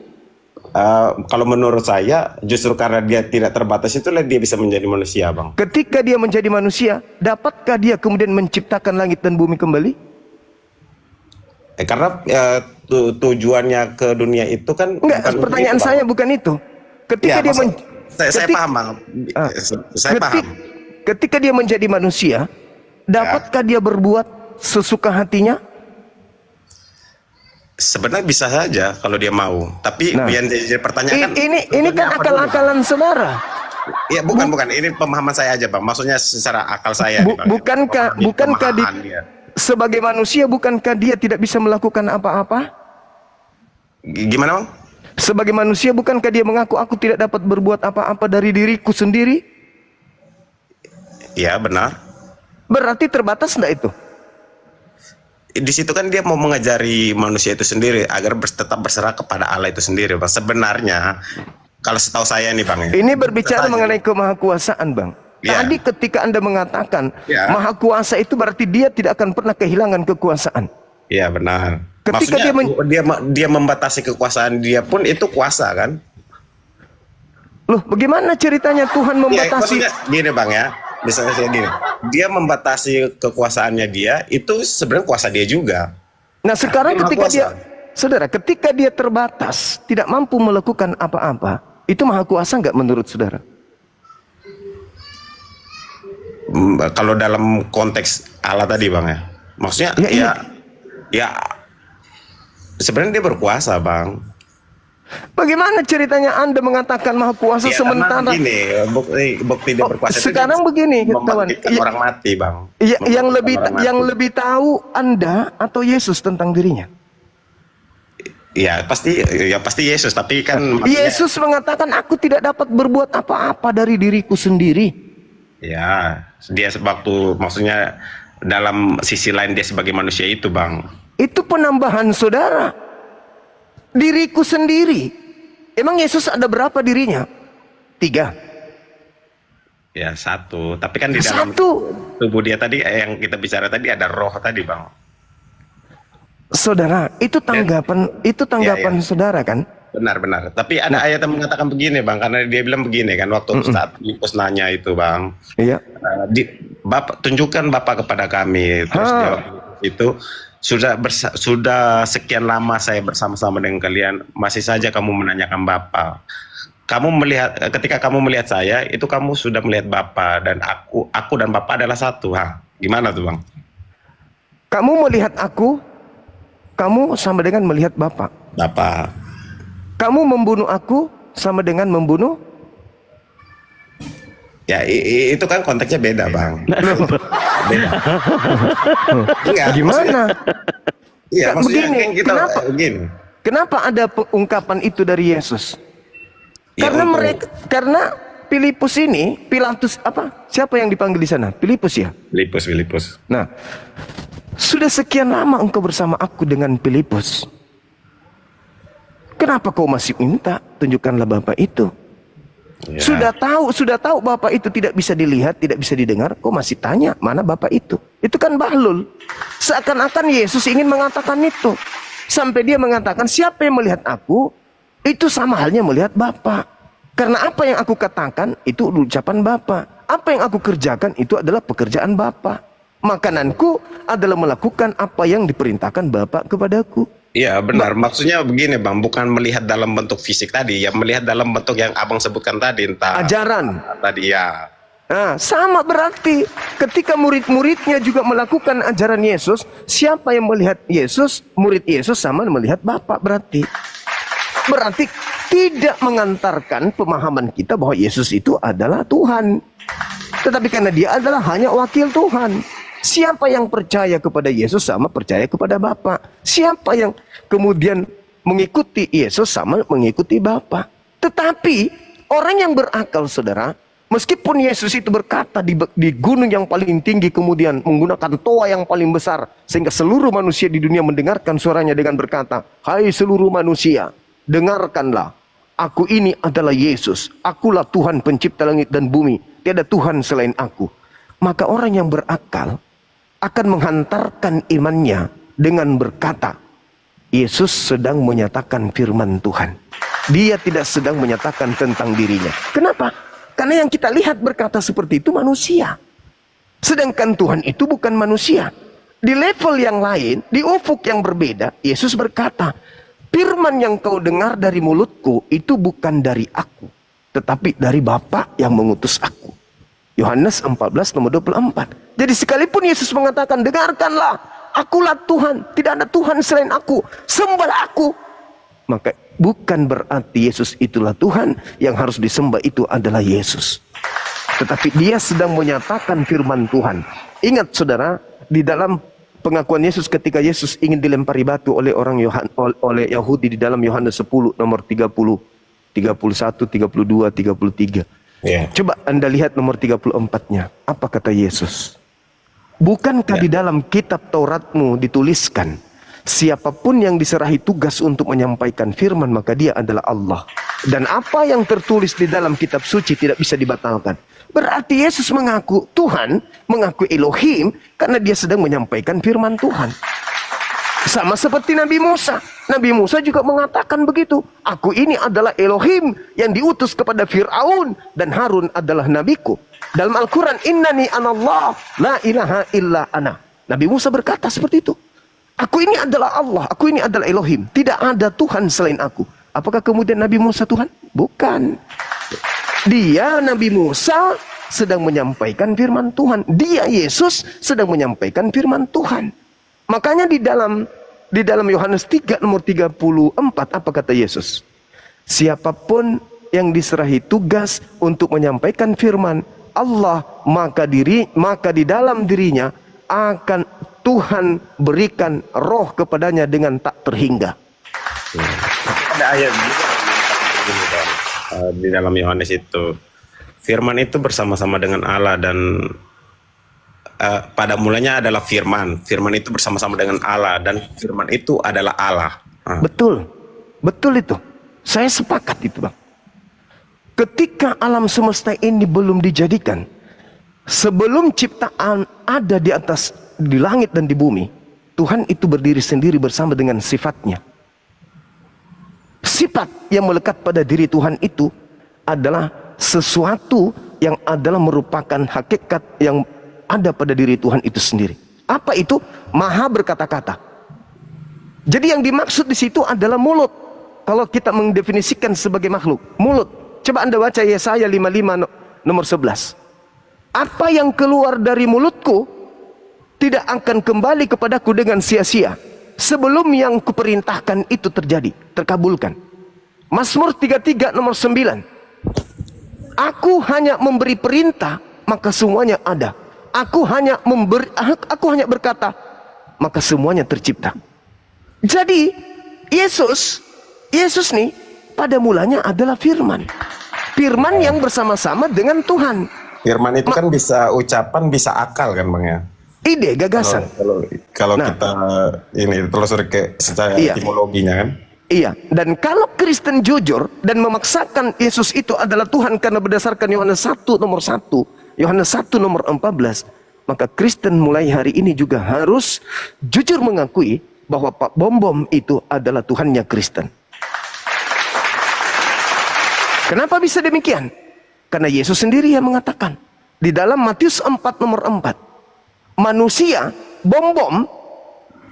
Kalau menurut saya, justru karena dia tidak terbatas itulah dia bisa menjadi manusia, bang. Ketika dia menjadi manusia, dapatkah dia kemudian menciptakan langit dan bumi kembali? Karena tujuannya ke dunia itu kan. Enggak, pertanyaan saya bukan itu. Ketika dia saya paham, bang. Saya paham. Ketika dia menjadi manusia, dapatkah dia berbuat sesuka hatinya? Sebenarnya bisa saja kalau dia mau, tapi yang jadi pertanyaan ini kan akal-akalan saudara. Ya bukan ini pemahaman saya aja bang, maksudnya secara akal saya. Bukankah sebagai manusia bukankah dia tidak bisa melakukan apa-apa? Gimana bang? Sebagai manusia bukankah dia mengaku aku tidak dapat berbuat apa-apa dari diriku sendiri? Ya benar. Berarti terbatas enggak itu? Di situ kan dia mau mengajari manusia itu sendiri agar tetap berserah kepada Allah itu sendiri, bang. Sebenarnya kalau setahu saya nih bang. Ini berbicara mengenai kemahakuasaan, bang. Ya. Tadi ketika Anda mengatakan maha kuasa itu berarti dia tidak akan pernah kehilangan kekuasaan. Iya benar. Ketika maksudnya dia membatasi kekuasaan dia pun itu kuasa kan? Loh, bagaimana ceritanya Tuhan membatasi? Ya, gini bang ya. Misalnya kayak gini, dia membatasi kekuasaannya dia, itu sebenarnya kuasa dia juga. Nah sekarang ketika dia, saudara, ketika dia terbatas, tidak mampu melakukan apa-apa, itu maha kuasa nggak menurut saudara? Kalau dalam konteks Allah tadi bang ya, maksudnya ya sebenarnya dia berkuasa bang. Bagaimana ceritanya Anda mengatakan maha kuasa sementara begini, bukti dia berkuasa sekarang begini kawan, orang mati bang. Yang lebih tahu Anda atau Yesus tentang dirinya? Ya pasti Yesus, tapi kan Yesus mengatakan aku tidak dapat berbuat apa-apa dari diriku sendiri. Ya dia waktu maksudnya dalam sisi lain dia sebagai manusia itu bang. Itu penambahan saudara. Diriku sendiri. Emang Yesus ada berapa dirinya? 3. Ya 1. Tapi kan di dalam tubuh dia tadi yang kita bicara tadi ada roh tadi bang. Saudara, itu tanggapan saudara kan? Benar. Tapi ada ayat yang mengatakan begini bang, karena dia bilang begini kan waktu saat Filipus nanya itu bang. Iya. Bapak tunjukkan Bapak kepada kami. Terus jawab itu. Sudah sekian lama saya bersama-sama dengan kalian, masih saja kamu menanyakan Bapa. Ketika kamu melihat saya, itu kamu sudah melihat Bapa, dan aku dan Bapa adalah satu. Gimana tuh bang? Kamu melihat aku, kamu sama dengan melihat Bapa. Kamu membunuh aku sama dengan membunuh. Ya itu kan konteksnya beda bang. Beda. Gimana? Iya maksudnya begini. Kenapa ada ungkapan itu dari Yesus? Ya, karena Filipus ini, Pilatus apa? Siapa yang dipanggil di sana? Filipus ya? Filipus. Nah, Sudah sekian lama engkau bersama aku dengan Filipus. Kenapa kau masih minta? Tunjukkanlah Bapa itu. Ya. Sudah tahu Bapa itu tidak bisa dilihat, tidak bisa didengar, kau masih tanya mana Bapa itu? Itu kan bahlul. Seakan-akan Yesus ingin mengatakan itu. Sampai dia mengatakan, siapa yang melihat aku, itu sama halnya melihat Bapa. Karena apa yang aku katakan, itu ucapan Bapa. Apa yang aku kerjakan, itu adalah pekerjaan Bapa. Makananku adalah melakukan apa yang diperintahkan Bapa kepadaku. Iya benar, maksudnya begini Bang, bukan melihat dalam bentuk fisik tadi, ya melihat dalam bentuk yang Abang sebutkan tadi, entah ajaran tadi ya. Nah, sama berarti ketika murid-muridnya juga melakukan ajaran Yesus, siapa yang melihat Yesus, murid Yesus sama melihat Bapa berarti. Berarti tidak mengantarkan pemahaman kita bahwa Yesus itu adalah Tuhan. Tetapi karena dia adalah hanya wakil Tuhan. Siapa yang percaya kepada Yesus sama percaya kepada Bapa. Siapa yang kemudian mengikuti Yesus sama mengikuti Bapa. Tetapi orang yang berakal, saudara, meskipun Yesus itu berkata di gunung yang paling tinggi, kemudian menggunakan toa yang paling besar, sehingga seluruh manusia di dunia mendengarkan suaranya dengan berkata, hai seluruh manusia, dengarkanlah, aku ini adalah Yesus, akulah Tuhan pencipta langit dan bumi, tiada Tuhan selain aku. Maka orang yang berakal akan menghantarkan imannya dengan berkata, Yesus sedang menyatakan firman Tuhan. Dia tidak sedang menyatakan tentang dirinya. Kenapa? Karena yang kita lihat berkata seperti itu manusia. Sedangkan Tuhan itu bukan manusia. Di level yang lain, di ufuk yang berbeda, Yesus berkata, firman yang kau dengar dari mulutku itu bukan dari aku, tetapi dari Bapa yang mengutus aku. Yohanes 14 nomor 24. Jadi sekalipun Yesus mengatakan, dengarkanlah, akulah Tuhan, tidak ada Tuhan selain aku, sembahlah aku. Maka bukan berarti Yesus itulah Tuhan, yang harus disembah itu adalah Yesus. Tetapi dia sedang menyatakan firman Tuhan. Ingat saudara, di dalam pengakuan Yesus ketika Yesus ingin dilempari batu oleh orang oleh Yahudi di dalam Yohanes 10 nomor 30, 31, 32, 33. Yeah. Coba Anda lihat nomor 34-nya. Apa kata Yesus? Bukankah di dalam kitab Tauratmu dituliskan, siapapun yang diserahi tugas untuk menyampaikan firman, maka dia adalah Allah. Dan apa yang tertulis di dalam kitab suci tidak bisa dibatalkan. Berarti Yesus mengaku Tuhan, mengaku Elohim, karena dia sedang menyampaikan firman Tuhan. Sama seperti Nabi Musa. Nabi Musa juga mengatakan begitu. Aku ini adalah Elohim yang diutus kepada Fir'aun, dan Harun adalah nabiku. Dalam Al-Quran, innani anallah, la ilaha illa ana. Nabi Musa berkata seperti itu. Aku ini adalah Allah, aku ini adalah Elohim. Tidak ada Tuhan selain aku. Apakah kemudian Nabi Musa Tuhan? Bukan. Dia, Nabi Musa, sedang menyampaikan firman Tuhan. Dia, Yesus, sedang menyampaikan firman Tuhan. Makanya di dalam Yohanes 3 nomor 34 apa kata Yesus? Siapapun yang diserahi tugas untuk menyampaikan firman Allah, maka di dalam dirinya akan Tuhan berikan roh kepadanya dengan tak terhingga. Ada ayat di dalam Yohanes itu, firman itu bersama-sama dengan Allah, dan pada mulanya adalah firman. Firman itu bersama-sama dengan Allah, dan firman itu adalah Allah. Betul. Betul itu. Saya sepakat itu, Bang. Ketika alam semesta ini belum dijadikan, sebelum ciptaan ada di langit dan di bumi, Tuhan itu berdiri sendiri bersama dengan sifatnya. Sifat yang melekat pada diri Tuhan itu adalah sesuatu yang adalah merupakan hakikat yang ada pada diri Tuhan itu sendiri. Apa itu? Maha berkata-kata. Jadi yang dimaksud di situ adalah mulut. Kalau kita mendefinisikan sebagai makhluk, mulut. Coba Anda baca Yesaya 55 nomor 11. Apa yang keluar dari mulutku tidak akan kembali kepadaku dengan sia-sia, sebelum yang kuperintahkan itu terjadi, terkabulkan. Mazmur 33 nomor 9. Aku hanya memberi perintah, maka semuanya ada. Aku hanya berkata, maka semuanya tercipta. Jadi Yesus nih pada mulanya adalah firman. Firman yang bersama-sama dengan Tuhan. Firman itu kan bisa ucapan, bisa akal kan Bang ya? Ide, gagasan. Kalau kita ini telusuri ke secara etimologinya kan. Iya, dan kalau Kristen jujur dan memaksakan Yesus itu adalah Tuhan karena berdasarkan Yohanes 1 nomor 1, Yohanes 1 nomor 14, maka Kristen mulai hari ini juga harus jujur mengakui bahwa Pak Bom itu adalah Tuhannya Kristen. Kenapa bisa demikian? Karena Yesus sendiri yang mengatakan di dalam Matius 4 nomor 4, manusia, bom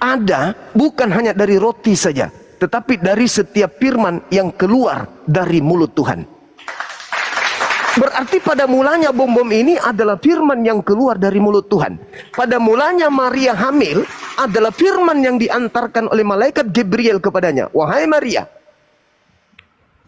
ada bukan hanya dari roti saja, tetapi dari setiap firman yang keluar dari mulut Tuhan. Berarti pada mulanya bom ini adalah firman yang keluar dari mulut Tuhan. Pada mulanya Maria hamil adalah firman yang diantarkan oleh malaikat Gabriel kepadanya. Wahai Maria,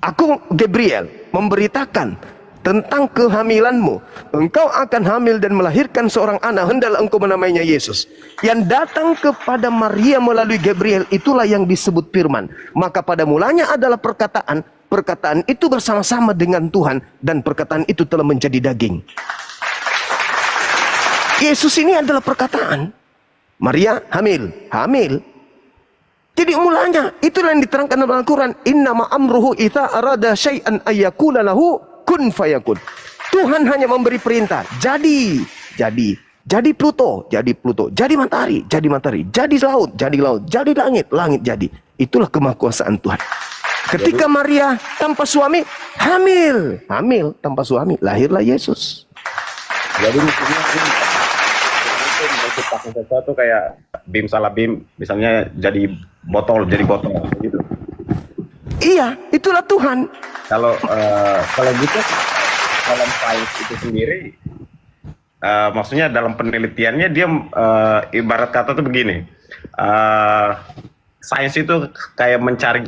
aku Gabriel memberitakan tentang kehamilanmu. Engkau akan hamil dan melahirkan seorang anak, hendaklah engkau menamainya Yesus. Yang datang kepada Maria melalui Gabriel itulah yang disebut firman. Maka pada mulanya adalah perkataan. Perkataan itu bersama-sama dengan Tuhan, dan perkataan itu telah menjadi daging. Yesus ini adalah perkataan. Maria hamil. Jadi mulanya itulah yang diterangkan dalam Al-Quran. Innama amruhu idza arada syai'an ayyakula lahu kun fayakun. Tuhan hanya memberi perintah. Jadi Pluto, jadi matahari, jadi laut, jadi langit jadi. Itulah kemahakuasaan Tuhan. Ketika Maria tanpa suami hamil tanpa suami, lahirlah Yesus. Jadi menciptakan sesuatu kayak bim salah bim, misalnya jadi botol gitu. Iya, itulah Tuhan. Kalau gitu dalam sains itu sendiri, maksudnya dalam penelitiannya dia ibarat kata tuh begini, sains itu kayak mencari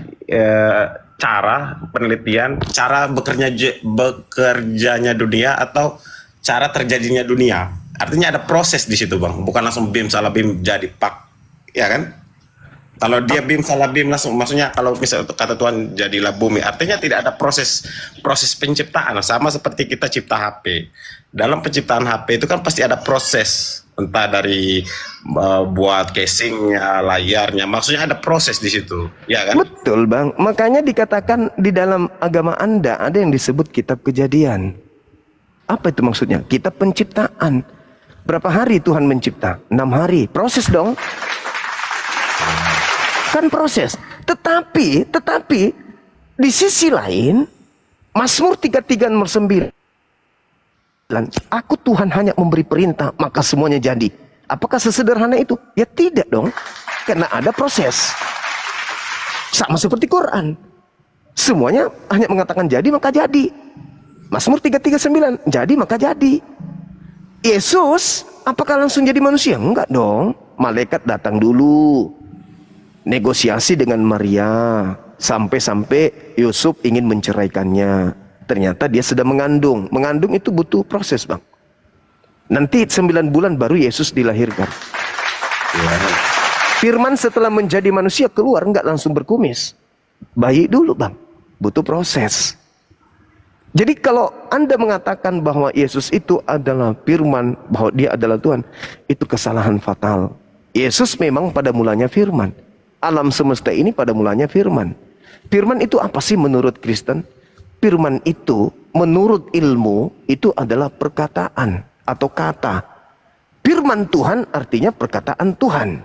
cara penelitian, cara bekerjanya dunia atau cara terjadinya dunia. Artinya ada proses di situ, Bang. Bukan langsung bim salah bim jadi pak, ya kan? Kalau dia bim salah bim langsung, maksudnya kalau misalnya kata Tuhan jadilah bumi, artinya tidak ada proses penciptaan. Sama seperti kita cipta HP. Dalam penciptaan HP itu kan pasti ada proses, entah dari buat casingnya, layarnya, maksudnya ada proses di situ, ya kan? Betul, Bang. Makanya dikatakan di dalam agama Anda ada yang disebut kitab Kejadian. Apa itu maksudnya? Kitab penciptaan. Berapa hari Tuhan mencipta? 6 hari. Proses dong. Kan proses. Tetapi di sisi lain Mazmur 33 nomor 9, aku Tuhan hanya memberi perintah maka semuanya jadi. Apakah sesederhana itu? Ya tidak dong. Karena ada proses. Sama seperti Quran. Semuanya hanya mengatakan jadi maka jadi. Mazmur 3:9, jadi maka jadi. Yesus apakah langsung jadi manusia? Enggak dong. Malaikat datang dulu, negosiasi dengan Maria, sampai Yusuf ingin menceraikannya. Ternyata dia sedang mengandung. Mengandung itu butuh proses, Bang. Nanti 9 bulan baru Yesus dilahirkan. Firman setelah menjadi manusia keluar, enggak langsung berkumis. Bayi dulu, Bang. Butuh proses. Jadi kalau Anda mengatakan bahwa Yesus itu adalah firman, bahwa dia adalah Tuhan, itu kesalahan fatal. Yesus memang pada mulanya firman. Alam semesta ini pada mulanya firman. Firman itu apa sih menurut Kristen? Firman itu menurut ilmu itu adalah perkataan atau kata. Firman Tuhan artinya perkataan Tuhan.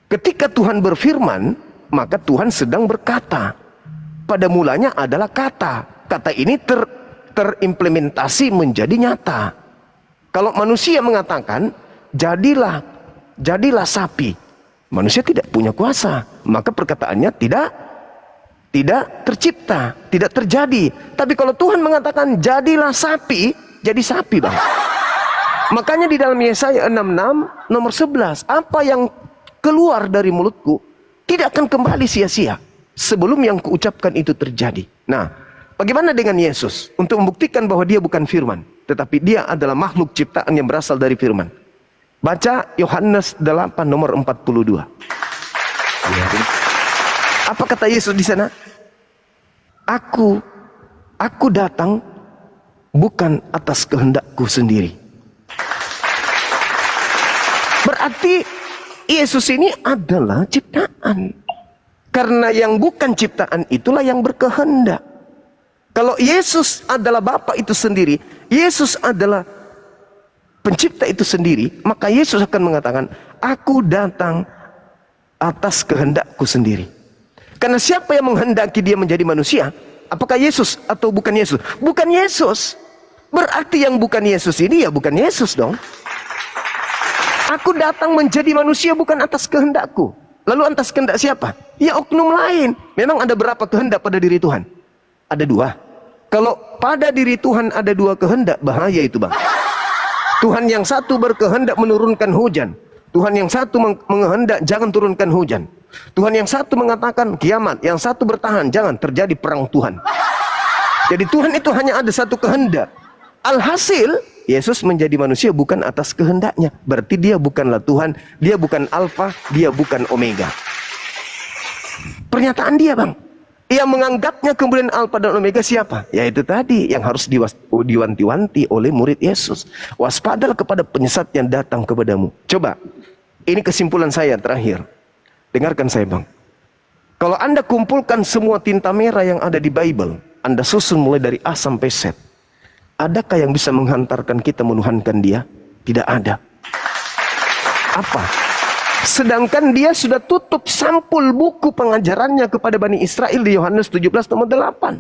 Ketika Tuhan berfirman, maka Tuhan sedang berkata. Pada mulanya adalah kata. Kata ini terimplementasi menjadi nyata. Kalau manusia mengatakan, jadilah sapi. Manusia tidak punya kuasa, maka perkataannya tidak tercipta, tidak terjadi. Tapi kalau Tuhan mengatakan jadilah sapi, jadi sapi, Bang. Makanya di dalam Yesaya 66 nomor 11, apa yang keluar dari mulutku tidak akan kembali sia-sia sebelum yang kuucapkan itu terjadi. Nah, bagaimana dengan Yesus untuk membuktikan bahwa dia bukan firman, tetapi dia adalah makhluk ciptaan yang berasal dari firman? Baca Yohanes 8 nomor 42. Apa kata Yesus di sana? Aku datang bukan atas kehendakku sendiri. Berarti Yesus ini adalah ciptaan. Karena yang bukan ciptaan itulah yang berkehendak. Kalau Yesus adalah Bapa itu sendiri, Yesus adalah pencipta itu sendiri, maka Yesus akan mengatakan, aku datang atas kehendakku sendiri. Karena siapa yang menghendaki dia menjadi manusia? Apakah Yesus atau bukan Yesus? Bukan Yesus. Berarti yang bukan Yesus ini ya bukan Yesus dong. Aku datang menjadi manusia bukan atas kehendakku. Lalu atas kehendak siapa? Ya oknum lain. Memang ada berapa kehendak pada diri Tuhan? Ada 2. Kalau pada diri Tuhan ada 2 kehendak, bahaya itu bang. Tuhan yang satu berkehendak menurunkan hujan. Tuhan yang satu menghendak jangan turunkan hujan. Tuhan yang satu mengatakan kiamat. Yang satu bertahan jangan terjadi perang Tuhan. Jadi Tuhan itu hanya ada satu kehendak. Alhasil Yesus menjadi manusia bukan atas kehendaknya. Berarti dia bukanlah Tuhan. Dia bukan Alfa. Dia bukan Omega. Pernyataan dia bang. Yang menganggapnya kemudian Alfa dan Omega siapa? Yaitu tadi yang harus diwanti-wanti oleh murid Yesus. Waspadalah kepada penyesat yang datang kepadamu. Coba, ini kesimpulan saya terakhir. Dengarkan saya bang. Kalau Anda kumpulkan semua tinta merah yang ada di Bible, Anda susun mulai dari A sampai Z. Adakah yang bisa menghantarkan kita menuhankan dia? Tidak ada. Apa? Sedangkan dia sudah tutup sampul buku pengajarannya kepada Bani Israel di Yohanes 17:8.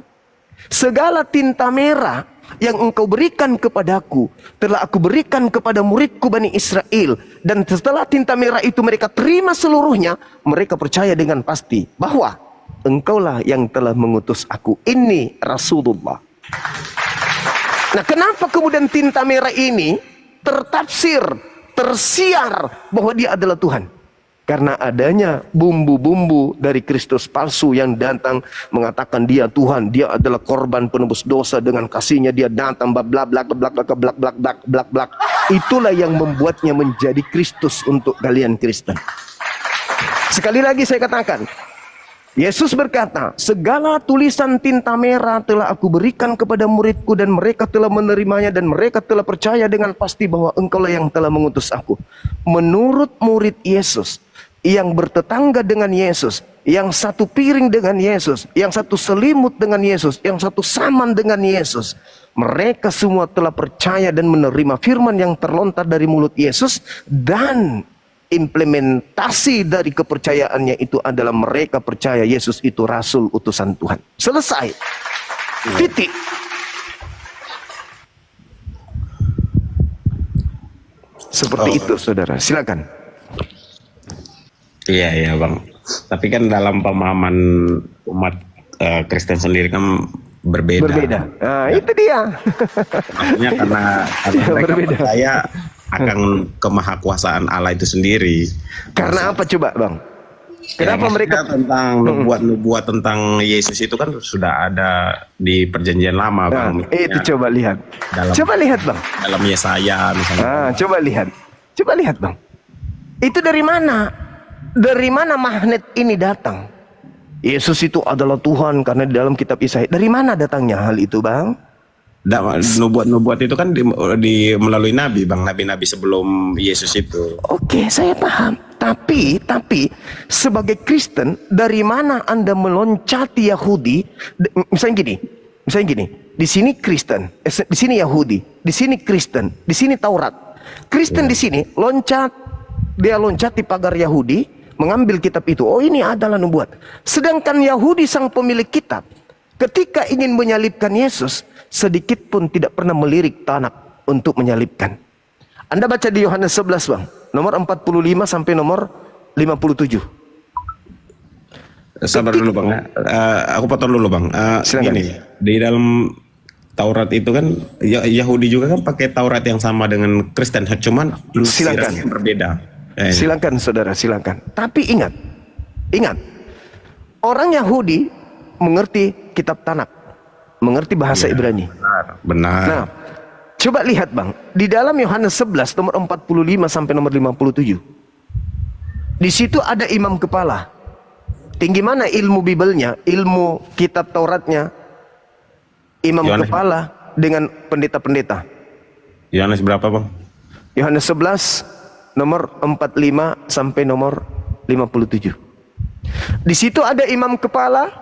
Segala tinta merah yang engkau berikan kepadaku telah aku berikan kepada muridku Bani Israel. Dan setelah tinta merah itu mereka terima seluruhnya, mereka percaya dengan pasti bahwa engkaulah yang telah mengutus aku. Ini Rasulullah. Nah, kenapa kemudian tinta merah ini tertafsir, tersiar bahwa dia adalah Tuhan? Karena adanya bumbu-bumbu dari Kristus palsu yang datang mengatakan dia Tuhan, dia adalah korban penebus dosa, dengan kasihnya dia datang blak blak blak blak blak blak blak blak blak blak. Itulah yang membuatnya menjadi Kristus untuk kalian Kristen. Sekali lagi saya katakan, Yesus berkata, segala tulisan tinta merah telah aku berikan kepada muridku dan mereka telah menerimanya dan mereka telah percaya dengan pasti bahwa engkaulah yang telah mengutus aku. Menurut murid Yesus yang bertetangga dengan Yesus, yang satu piring dengan Yesus, yang satu selimut dengan Yesus, yang satu saman dengan Yesus, mereka semua telah percaya dan menerima firman yang terlontar dari mulut Yesus, dan implementasi dari kepercayaannya itu adalah mereka percaya Yesus itu Rasul utusan Tuhan. Selesai. Titik. Seperti itu saudara. Silakan. Iya bang. Tapi kan dalam pemahaman umat Kristen sendiri kan berbeda. Nah, itu dia. Maksudnya karena mereka percaya akan kemahakuasaan Allah itu sendiri. Karena apa coba bang? Kenapa mereka tentang nubuat tentang Yesus itu kan sudah ada di perjanjian lama bang. Itu coba lihat. Coba lihat bang. Dalam Yesaya misalnya. Coba lihat bang. Itu dari mana? Dari mana magnet ini datang? Yesus itu adalah Tuhan karena di dalam kitab Yesaya. Dari mana datangnya hal itu bang? Nubuat itu kan melalui nabi bang, nabi-nabi sebelum Yesus itu. Oke, saya paham. Tapi sebagai Kristen, dari mana Anda meloncati Yahudi? Misalnya gini. Di sini Kristen, di sini Yahudi, di sini Kristen, di sini Taurat. Kristen di sini dia loncati pagar Yahudi, mengambil kitab itu. Oh, ini adalah nubuat. Sedangkan Yahudi sang pemilik kitab, ketika ingin menyalibkan Yesus, sedikit pun tidak pernah melirik tanah untuk menyalibkan. Anda baca di Yohanes 11 bang, nomor 45 sampai nomor 57. Sabar dulu bang, aku potong dulu bang. Gini, di dalam Taurat itu kan Yahudi juga kan pakai Taurat yang sama dengan Kristen, cuman silakan berbeda. Silakan saudara, silakan. Tapi ingat, orang Yahudi mengerti kitab Tanakh, mengerti bahasa Ibrani. Benar. Nah, coba lihat bang, di dalam Yohanes 11 nomor 45 sampai nomor 57. Di situ ada imam kepala. Tinggi mana ilmu Bibelnya, ilmu kitab Tauratnya? Imam kepala dengan pendeta-pendeta. Yohanes berapa bang? Yohanes 11 nomor 45 sampai nomor 57. Di situ ada imam kepala,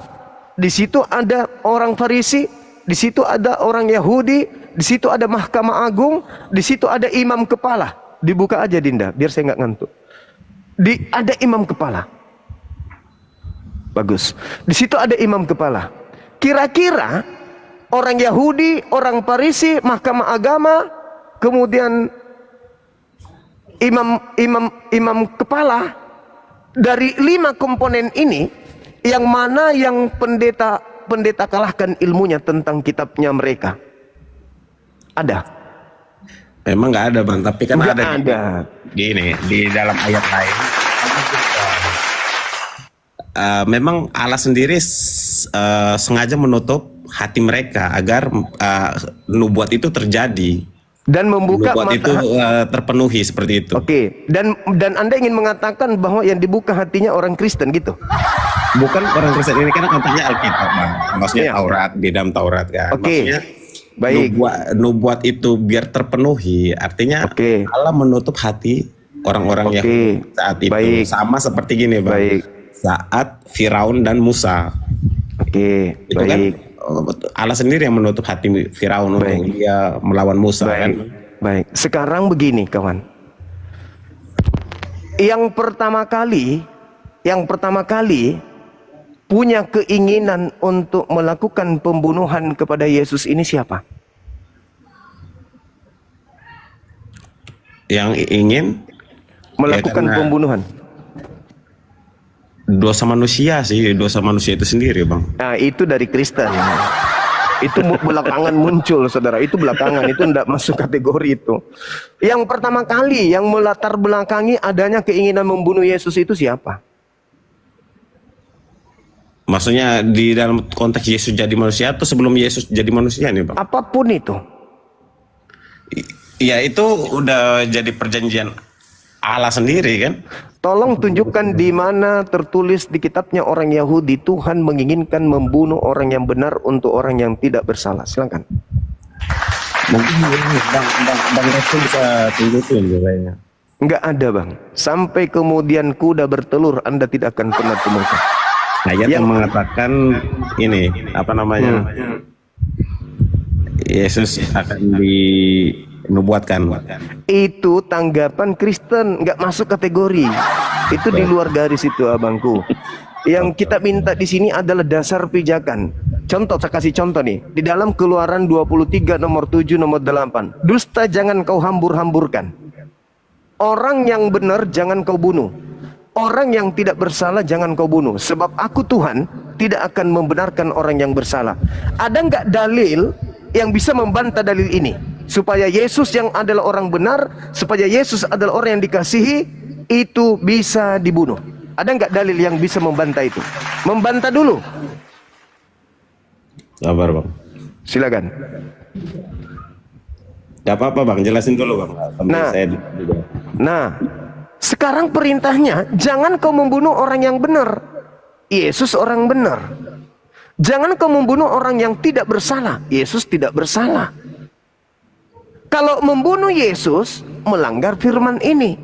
di situ ada orang Farisi, di situ ada orang Yahudi, di situ ada Mahkamah Agung, di situ ada imam kepala. Dibuka aja Dinda, biar saya nggak ngantuk. Ada imam kepala. Bagus. Di situ ada imam kepala. Kira-kira orang Yahudi, orang Farisi, Mahkamah Agama, kemudian imam kepala, dari 5 komponen ini, yang mana yang pendeta kalahkan ilmunya tentang kitabnya mereka? Ada? Memang nggak ada Bang, tapi kan Nggak ada. Di dalam ayat lain. Memang Allah sendiri sengaja menutup hati mereka agar nubuat itu terjadi. Dan membuka nubuat mata itu terpenuhi seperti itu. Oke, dan Anda ingin mengatakan bahwa yang dibuka hatinya orang Kristen gitu? Bukan orang Kristen, ini kan konteksnya Alkitab, Bang. Maksudnya Taurat, di dalam Taurat kan. Maksudnya baik. Nubuat itu biar terpenuhi, artinya Allah menutup hati orang-orang yang saat itu. Sama seperti gini, Bang. Saat Firaun dan Musa. Itu kan Allah sendiri yang menutup hati Firaun untuk dia melawan Musa kan. Baik. Sekarang begini kawan. Yang pertama kali punya keinginan untuk melakukan pembunuhan kepada Yesus ini siapa? Yang ingin melakukan pembunuhan. Dosa manusia sih, dosa manusia itu sendiri, Bang. Nah, itu dari Kristen. Itu belakangan muncul, saudara. Itu belakangan, itu tidak masuk kategori itu. Yang pertama kali yang melatar belakangi adanya keinginan membunuh Yesus itu siapa? Maksudnya di dalam konteks Yesus jadi manusia atau sebelum Yesus jadi manusia nih, Bang? Apapun itu. Ya itu udah jadi perjanjian Allah sendiri kan. Tolong tunjukkan di mana tertulis di kitabnya orang Yahudi Tuhan menginginkan membunuh orang yang benar untuk orang yang tidak bersalah. Silakan. Mungkin Bang Rasul bisa tunjukin kayaknya. Enggak ada, Bang. Sampai kemudian kuda bertelur Anda tidak akan pernah temukan. Ayat yang mengatakan ini apa namanya? Yesus akan dinubuatkan. Itu tanggapan Kristen, nggak masuk kategori. Itu di luar garis itu, abangku. Yang kita minta di sini adalah dasar pijakan. Contoh, saya kasih contoh nih. Di dalam Keluaran 23 nomor 7 nomor 8. Dusta jangan kau hambur-hamburkan. Orang yang benar jangan kau bunuh. Orang yang tidak bersalah jangan kau bunuh. Sebab aku Tuhan tidak akan membenarkan orang yang bersalah. Ada nggak dalil yang bisa membantah dalil ini? Supaya Yesus yang adalah orang benar, supaya Yesus adalah orang yang dikasihi, itu bisa dibunuh. Ada nggak dalil yang bisa membantah itu? Membantah dulu. Sabar, Bang. Silakan. Gak apa-apa, Bang. Jelasin dulu, Bang. Nah, sekarang perintahnya, jangan kau membunuh orang yang benar. Yesus orang benar. Jangan kau membunuh orang yang tidak bersalah. Yesus tidak bersalah. Kalau membunuh Yesus, melanggar firman ini.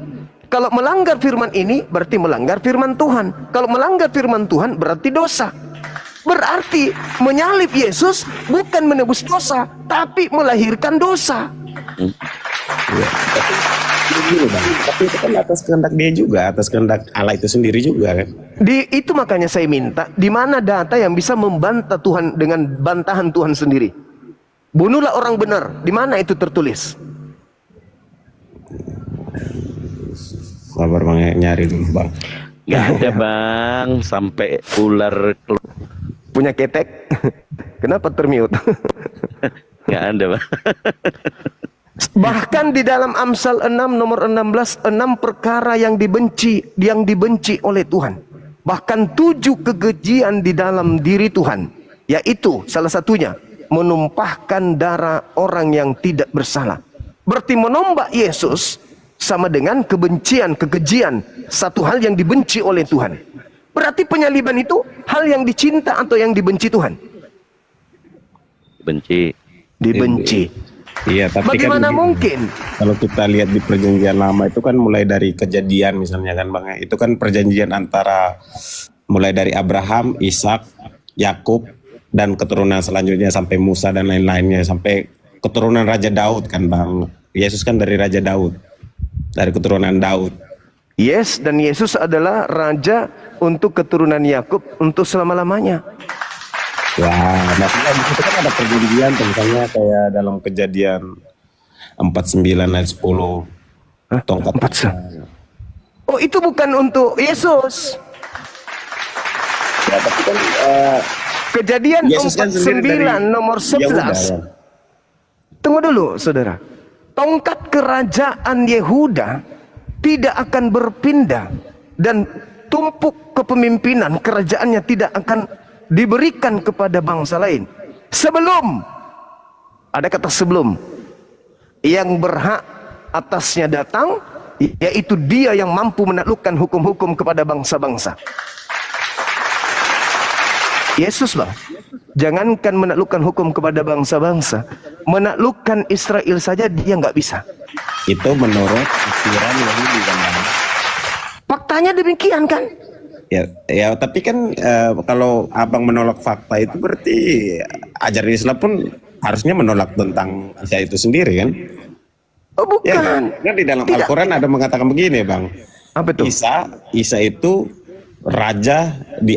Kalau melanggar firman ini, berarti melanggar firman Tuhan. Kalau melanggar firman Tuhan, berarti dosa. Berarti menyalib Yesus bukan menebus dosa, tapi melahirkan dosa. Tapi itu kan atas kehendak dia juga, atas kehendak Allah itu sendiri juga kan. Itu makanya saya minta, di mana data yang bisa membantah Tuhan dengan bantahan Tuhan sendiri? Bunuhlah orang benar. Di mana itu tertulis? Sabar, Bang, nyari dulu, Bang. Gak ada, Bang, sampai ular punya ketek. Kenapa termute? Gak ada, Bang. Bahkan di dalam Amsal 6 nomor 16, 6 perkara yang dibenci oleh Tuhan. Bahkan 7 kekejian di dalam diri Tuhan, yaitu salah satunya menumpahkan darah orang yang tidak bersalah. Berarti menombak Yesus sama dengan kebencian, kekejian, satu hal yang dibenci oleh Tuhan. Berarti penyaliban itu hal yang dicinta atau yang dibenci Tuhan? Benci. Dibenci. Iya, tapi Bagaimana kan mungkin? kalau kita lihat di perjanjian lama itu kan mulai dari kejadian misalnya kan Bang, itu kan perjanjian antara mulai dari Abraham, Ishak, Yakub dan keturunan selanjutnya sampai Musa dan lain-lainnya sampai keturunan Raja Daud kan Bang. Yesus kan dari Raja Daud, dari keturunan Daud. Yes, dan Yesus adalah raja untuk keturunan Yakub untuk selama-lamanya. Ya, maksudnya di situ kan ada perjanjian tuh, misalnya kayak dalam kejadian 49 ayat 10. Tongkat. Oh, itu bukan untuk Yesus. Ya, tapi kan Kejadian Yesus kan sendiri 49 dari nomor 11. Yahuda, ya. Tunggu dulu, saudara. Tongkat kerajaan Yehuda tidak akan berpindah dan tumpuk kepemimpinan kerajaannya tidak akan diberikan kepada bangsa lain sebelum, ada kata sebelum, yang berhak atasnya datang, yaitu dia yang mampu menaklukkan hukum-hukum kepada bangsa-bangsa. Yesus lah, jangankan menaklukkan hukum kepada bangsa-bangsa, menaklukkan Israel saja dia nggak bisa. Itu menurut tafsiran Yahudi kan Bang. Faktanya demikian kan? Ya, tapi kan kalau abang menolak fakta itu berarti ajaran Islam pun harusnya menolak tentang Isa itu sendiri kan? Oh bukan. Ya, kan di dalam Al-Quran ada mengatakan begini Bang. Apa itu? Isa itu raja di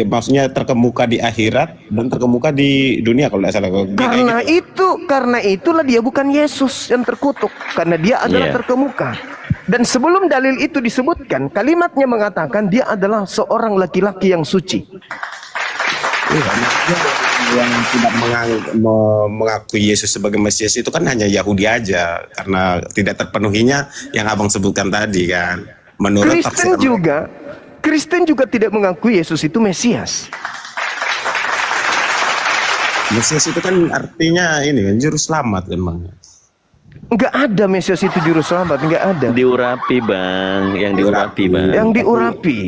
maksudnya terkemuka di akhirat dan terkemuka di dunia kalau tidak salah. Karena itulah dia bukan Yesus yang terkutuk, karena dia adalah terkemuka. Dan sebelum dalil itu disebutkan, kalimatnya mengatakan dia adalah seorang laki-laki yang suci. Yang tidak mengakui Yesus sebagai Mesias itu kan hanya Yahudi aja, karena tidak terpenuhinya yang abang sebutkan tadi kan. Menurut Kristen juga tidak mengakui Yesus itu Mesias. Mesias itu kan artinya ini kan juru selamat kan Bang. Enggak ada Mesias itu juru selamat, enggak ada. Diurapi Bang, yang diurapi Bang. Yang diurapi.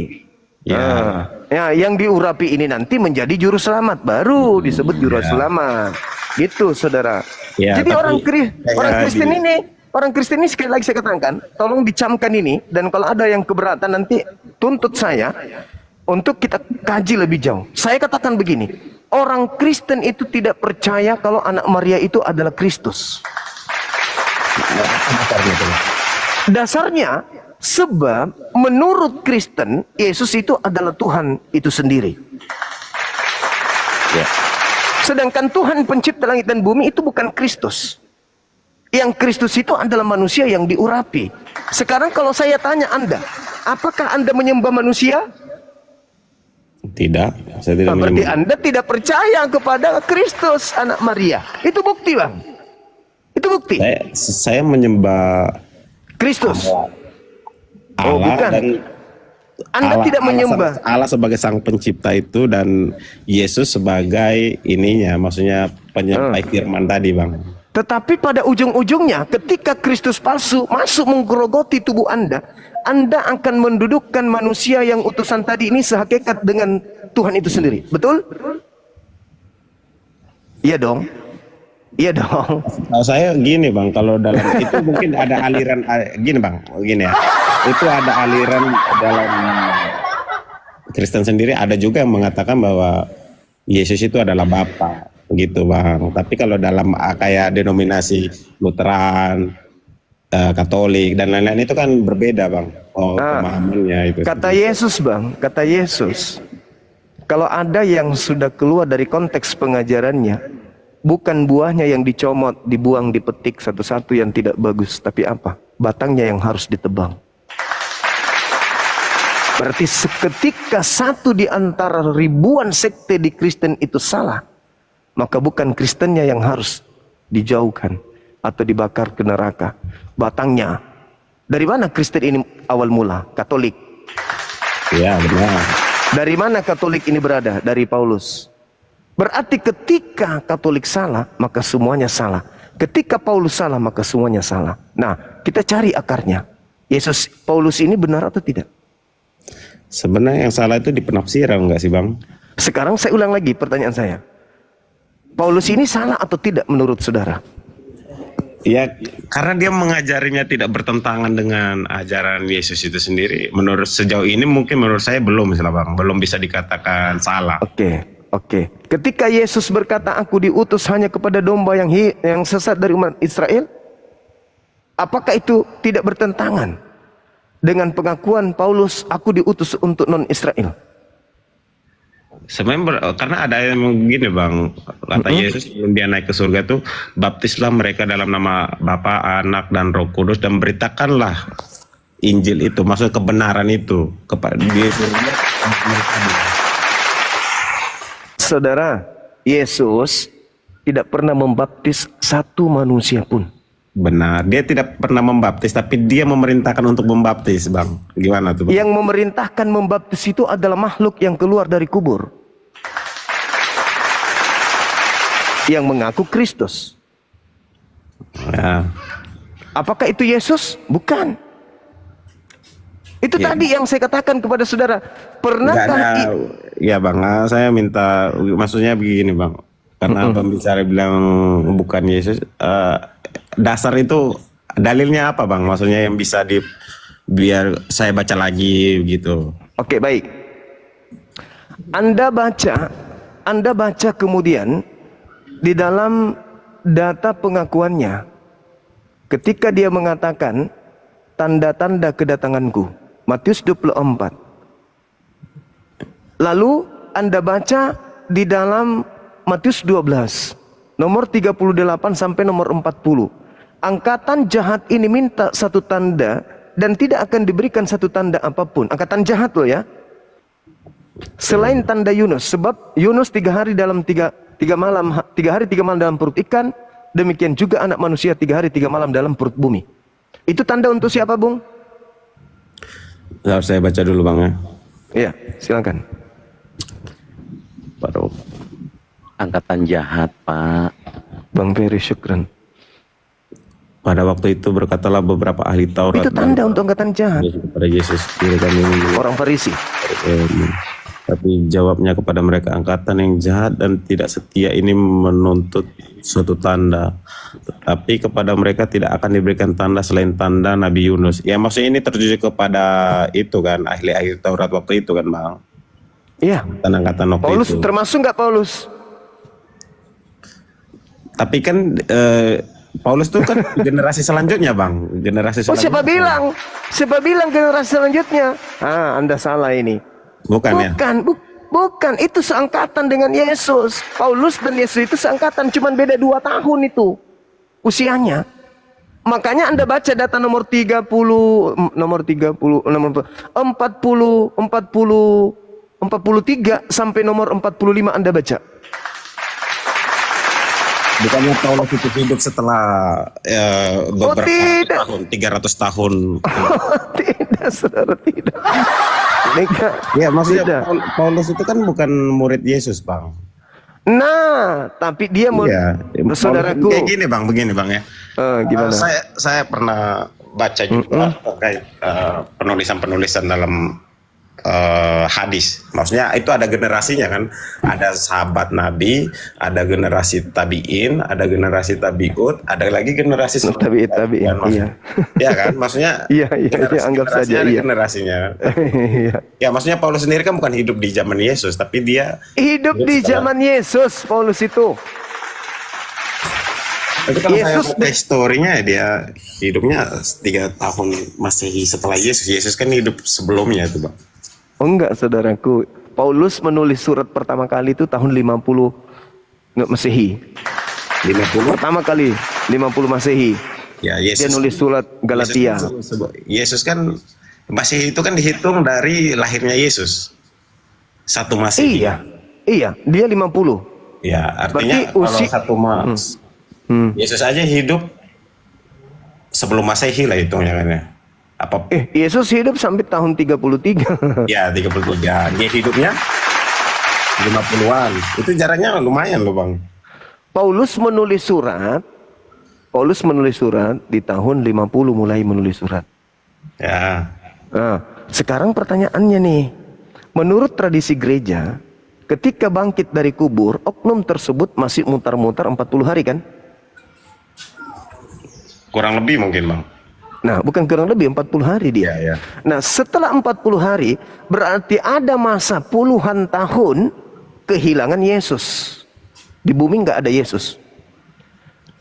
Ya, yang diurapi ini nanti menjadi juru selamat, baru disebut juru selamat. Gitu, saudara. Ya, jadi orang Kristen ini sekali lagi saya katakan, tolong dicamkan ini, dan kalau ada yang keberatan nanti tuntut saya untuk kita kaji lebih jauh. Saya katakan begini, orang Kristen itu tidak percaya kalau anak Maria itu adalah Kristus. Dasarnya sebab menurut Kristen Yesus itu adalah Tuhan itu sendiri. Sedangkan Tuhan pencipta langit dan bumi itu bukan Kristus. Yang Kristus itu adalah manusia yang diurapi. Sekarang kalau saya tanya Anda, apakah Anda menyembah manusia? Tidak, saya tidak berarti menyembah. Anda tidak percaya kepada Kristus anak Maria. Itu bukti Bang. Itu bukti. Saya menyembah Kristus. Allah bukan. Dan Anda tidak menyembah Allah sebagai sang pencipta itu dan Yesus sebagai ininya, maksudnya penyampai firman tadi Bang. Tetapi pada ujung-ujungnya ketika Kristus palsu masuk menggerogoti tubuh Anda akan mendudukkan manusia yang utusan tadi ini sehakikat dengan Tuhan itu sendiri. Betul? Iya dong. Iya dong. Nah, saya gini Bang, kalau dalam itu mungkin ada aliran gini Bang, gini ya. Itu ada aliran dalam Kristen sendiri, ada juga yang mengatakan bahwa Yesus itu adalah Bapa, gitu Bang. Tapi kalau dalam kayak denominasi Lutheran, Katolik dan lain-lain itu kan berbeda Bang. Pemahamannya itu. Kata Yesus Bang, kata Yesus, kalau ada yang sudah keluar dari konteks pengajarannya, bukan buahnya yang dicomot, dibuang, dipetik satu-satu yang tidak bagus, tapi apa? Batangnya yang harus ditebang. Berarti seketika satu di antara ribuan sekte di Kristen itu salah, maka bukan Kristennya yang harus dijauhkan atau dibakar ke neraka. Batangnya. Dari mana Kristen ini awal mula? Katolik. Ya benar. Dari mana Katolik ini berada? Dari Paulus. Berarti ketika Katolik salah, maka semuanya salah. Ketika Paulus salah, maka semuanya salah. Nah, kita cari akarnya. Yesus Paulus ini benar atau tidak? Sebenarnya yang salah itu di penafsiran, enggak sih Bang? Sekarang saya ulang lagi pertanyaan saya. Paulus ini salah atau tidak menurut saudara? Ya, karena dia mengajarinya tidak bertentangan dengan ajaran Yesus itu sendiri. Menurut sejauh ini mungkin menurut saya belum, Bang. Belum bisa dikatakan salah. Oke. Ketika Yesus berkata, aku diutus hanya kepada domba yang sesat dari umat Israel, apakah itu tidak bertentangan dengan pengakuan Paulus, aku diutus untuk non-Israel? Sebenarnya karena ada yang begini, Bang, kata Yesus sebelum dia naik ke surga tuh, baptislah mereka dalam nama Bapa, Anak, dan Roh Kudus, dan beritakanlah Injil itu, maksudnya kebenaran itu kepada dia. Saudara, Yesus tidak pernah membaptis satu manusia pun. Benar, dia tidak pernah membaptis, tapi dia memerintahkan untuk membaptis, Bang. Gimana tuh, Bang? Yang memerintahkan membaptis itu adalah makhluk yang keluar dari kubur, yang mengaku Kristus. Ya. Apakah itu Yesus? Bukan. Itu tadi yang saya katakan kepada saudara. Pernahkah? Ya, Bang, saya minta, maksudnya begini, Bang. Karena pembicara bilang bukan Yesus, dasar itu dalilnya apa, Bang? Maksudnya yang bisa biar saya baca lagi gitu. Oke, baik. Anda baca kemudian di dalam data pengakuannya ketika dia mengatakan tanda-tanda kedatanganku, Matius 24. Lalu Anda baca di dalam Matius 12 nomor 38 sampai nomor 40. Angkatan jahat ini minta satu tanda dan tidak akan diberikan satu tanda apapun. Angkatan jahat loh ya. Selain tanda Yunus, sebab Yunus 3 hari 3 malam dalam perut ikan, demikian juga anak manusia 3 hari 3 malam dalam perut bumi. Itu tanda untuk siapa, Bung? Harus saya baca dulu, Bang, ya. Iya, silakan. Baru Angkatan jahat, Pak. Bang Ferry, syukran. pada waktu itu berkatalah beberapa ahli Taurat. Itu tanda untuk angkatan jahat. Kepada Yesus, orang Farisi. Tapi jawabnya kepada mereka, angkatan yang jahat dan tidak setia ini menuntut suatu tanda. Tetapi kepada mereka tidak akan diberikan tanda selain tanda Nabi Yunus. Ya maksudnya ini tertuju kepada itu kan, ahli-ahli Taurat waktu itu kan, Bang. Iya. Angkatan waktu Paulus itu. termasuk nggak Paulus? Tapi kan Paulus itu kan generasi selanjutnya, Bang. Generasi selanjutnya. Siapa bilang? Siapa bilang generasi selanjutnya? Ah, Anda salah ini. Bukan ya? Bukan, itu seangkatan dengan Yesus. Paulus dan Yesus itu seangkatan, cuman beda 2 tahun itu usianya. Makanya Anda baca data nomor 30, nomor 43 sampai nomor 45 Anda baca. Bukannya Paulus itu hidup setelah beberapa tahun, 300 tahun. Tidak, saudara, tidak. Ya maksudnya Paulus itu kan bukan murid Yesus, Bang. Nah, tapi dia saudaraku. Kayak gini, Bang, begini, Bang ya. Gimana? Saya pernah baca juga terkait penulisan-penulisan dalam hadis. Maksudnya itu ada generasinya kan. Ada sahabat Nabi, ada generasi tabiin, ada generasi tabiut, ada lagi generasi tabiin. Iya. Ya kan, maksudnya iya, anggap saja iya. Generasinya. Iya. Ya maksudnya Paulus sendiri kan bukan hidup di zaman Yesus, tapi dia hidup di zaman Yesus. Paulus itu. Tapi kalau Yesus saya historinya dia hidupnya 3 tahun Masehi setelah Yesus. Yesus kan hidup sebelumnya itu, Bang. Oh enggak, saudaraku. Paulus menulis surat pertama kali itu tahun 50 Masehi. 50? Pertama kali 50 Masehi. Ya, Yesus. Dia nulis surat Galatia. Yesus kan Masehi itu kan dihitung dari lahirnya Yesus. 1 Masehi. Iya, dia 50. Ya, artinya kalau 1 Mas. Yesus aja hidup sebelum Masehi lah hitungnya kan ya. Yesus hidup sampai tahun 33. Ya, 33. Dia hidupnya 50-an. Itu jaraknya lumayan loh, Bang. Paulus menulis surat di tahun 50 mulai menulis surat. Ya. Nah, sekarang pertanyaannya nih. Menurut tradisi gereja, ketika bangkit dari kubur, oknum tersebut masih mutar-mutar 40 hari kan? Kurang lebih mungkin Bang. Nah, bukan kurang lebih 40 hari dia. Ya. Nah, setelah 40 hari berarti ada masa puluhan tahun kehilangan Yesus. Di bumi nggak ada Yesus.